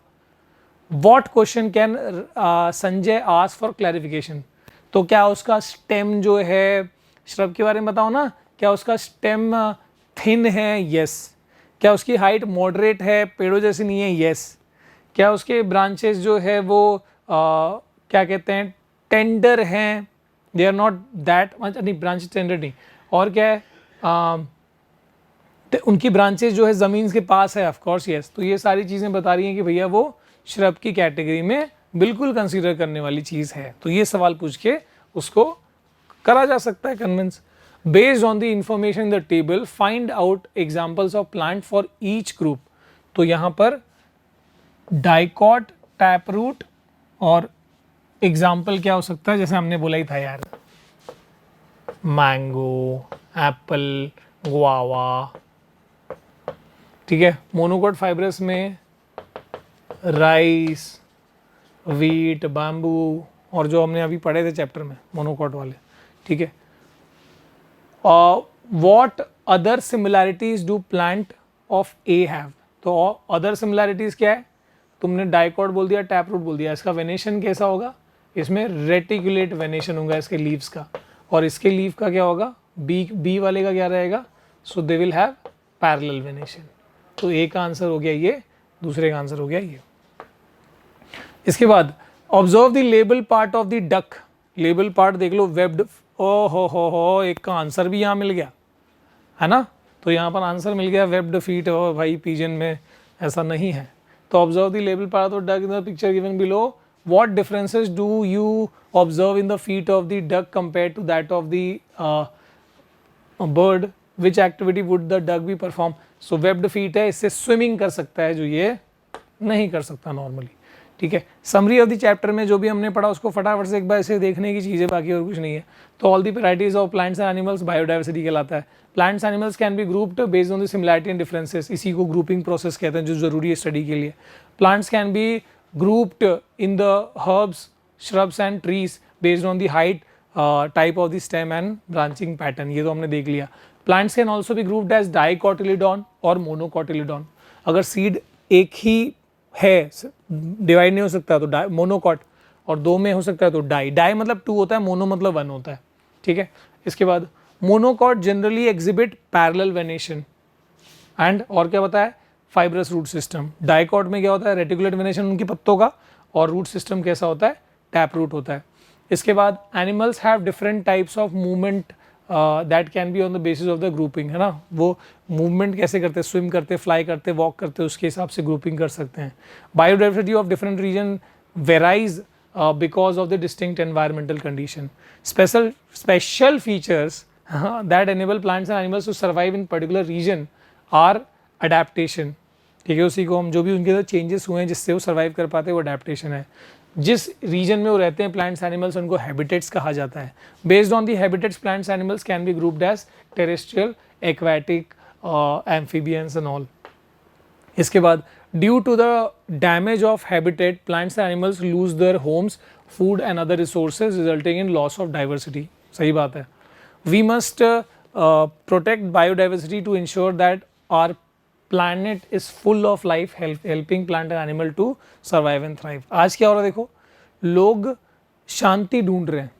What question can Sanjay ask for clarification? तो क्या उसका स्टेम जो है, श्रब के बारे में बताओ ना, क्या उसका स्टेम थिन है? यस। क्या उसकी हाइट मॉडरेट है, पेड़ों जैसी नहीं है? यस। क्या उसके ब्रांचेस जो है वो क्या कहते हैं, टेंडर हैं? They are not that much, नहीं ब्रांचेस टेंडर नहीं, और क्या है, उनकी ब्रांचेस जो है ज़मीन के पास है, ऑफ कोर्स यस। तो ये सारी चीज़ें बता रही हैं कि भैया वो श्रब की कैटेगरी में बिल्कुल कंसीडर करने वाली चीज़ है। तो ये सवाल पूछ के उसको करा जा सकता है convince. Based on the information in the table find out examples of plant for each group. तो यहाँ पर डाइकॉट, टैप रूट और एग्जाम्पल क्या हो सकता है, जैसे हमने बोला ही था यार, मैंगो, एप्पल, गुआवा, ठीक है। मोनोकोट फाइब्रस में राइस, वीट, बैम्बू, और जो हमने अभी पढ़े थे चैप्टर में मोनोकोट वाले, ठीक है। What other similarities do plant of A have? तो अदर सिमिलैरिटीज क्या है, तुमने डाइकॉट बोल दिया, टैप रूट बोल दिया, इसका वेनेशन कैसा होगा, इसमें रेटिकुलेट वेनेशन होगा इसके लीव्स का, और इसके लीव का क्या होगा, बी वाले का क्या रहेगा, so they will have parallel venation. तो ए का आंसर हो गया ये, दूसरे का आंसर हो गया ये। इसके बाद observe the label part of the duck. Label part देख लो, वेब्ड, ओ हो, एक का आंसर भी यहाँ मिल गया है ना। तो यहाँ पर आंसर मिल गया वेब्ड फीट। हो भाई, पिजन में ऐसा नहीं है। तो observe the label part of duck in the picture given below. What differences do you observe in the feet of the duck compare to that of the bird? Which activity would the duck be perform? So webbed feet है, इससे swimming कर सकता है, जो ये नहीं कर सकता नॉर्मली, ठीक है। समरी ऑफ द चैप्टर में जो भी हमने पढ़ा उसको फटाफट से एक बार ऐसे देखने की चीज़ है, बाकी और कुछ नहीं है। तो all the varieties of plants and animals biodiversity कहलाता है। Plants animals can be grouped based on the similarity and differences, इसी को ग्रुपिंग प्रोसेस कहते हैं जो जरूरी है स्टडी के लिए। Plants can be grouped in the herbs, shrubs and trees based on the height, type of the stem and branching pattern, ये तो हमने देख लिया। Plants can also be grouped as dicotyledon और मोनोकोटिलिडॉन। अगर सीड एक ही है, डिवाइड नहीं हो सकता तो मोनोकॉट, और दो में हो सकता है तो डाई मतलब 2 होता है, मोनो मतलब 1 होता है, ठीक है। इसके बाद monocot generally exhibit parallel venation and, और क्या बताया, फाइब्रस रूट सिस्टम। डाइकॉट में क्या होता है, रेटिकुलेट वेनेशन उनकी पत्तों का, और रूट सिस्टम कैसा होता है, टैप रूट होता है। इसके बाद animals have different types of movement that can be on the basis of the grouping, है ना। वो मूवमेंट कैसे करते हैं, स्विम करते, फ्लाई करते, वॉक करते, उसके हिसाब से ग्रुपिंग कर सकते हैं। Biodiversity of different region varies because of the distinct environmental condition. Special features that enable plants and animals to survive in particular region are adaptation, ठीक है। उसी को हम जो भी उनके अंदर चेंजेस हुए हैं जिससे वो सर्वाइव कर पाते हैं वो अडेप्टेशन है। जिस रीजन में वो रहते हैं प्लांट्स एनिमल्स, उनको हैबिटेट्स कहा जाता है। Based on the habitats plants animals can be grouped as terrestrial, aquatic, amphibians and all. इसके बाद due to the damage of habitat plants and animals lose their homes, food and other resources resulting in loss of diversity. सही बात है। We must protect biodiversity to ensure that our planet is full of life, helping plant and animal to survive and thrive। आज क्या हो रहा है देखो, लोग शांति ढूंढ रहे हैं,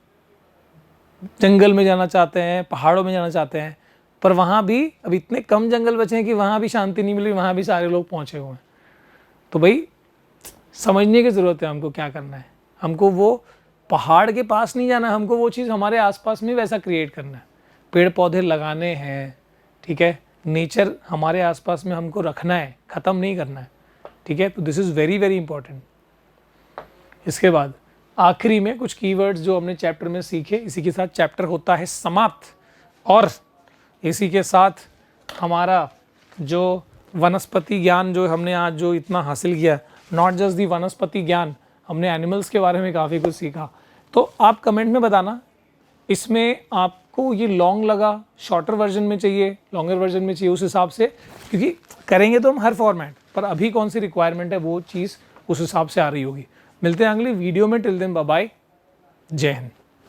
जंगल में जाना चाहते हैं, पहाड़ों में जाना चाहते हैं, पर वहाँ भी अब इतने कम जंगल बचे हैं कि वहाँ भी शांति नहीं मिल रही, वहाँ भी सारे लोग पहुँचे हुए हैं। तो भाई समझने की ज़रूरत है हमको क्या करना है। हमको वो पहाड़ के पास नहीं जाना, हमको वो चीज़ हमारे आसपास में वैसा क्रिएट करना है। पेड़ पौधे लगाने हैं, ठीक है, नेचर हमारे आसपास में हमको रखना है, ख़त्म नहीं करना है, ठीक है। तो this is very very important. इसके बाद आखिरी में कुछ कीवर्ड्स जो हमने चैप्टर में सीखे, इसी के साथ चैप्टर होता है समाप्त। और इसी के साथ हमारा जो वनस्पति ज्ञान जो हमने आज जो इतना हासिल किया, नॉट जस्ट दी वनस्पति ज्ञान, हमने एनिमल्स के बारे में काफ़ी कुछ सीखा। तो आप कमेंट में बताना इसमें आपको ये लॉन्ग लगा, शॉर्टर वर्जन में चाहिए, लॉन्गर वर्जन में चाहिए, उस हिसाब से, क्योंकि करेंगे तो हम हर फॉर्मेट पर, अभी कौन सी रिक्वायरमेंट है वो चीज़ उस हिसाब से आ रही होगी। मिलते हैं अगली वीडियो में। टिल देन बाय बाय, जय हिंद।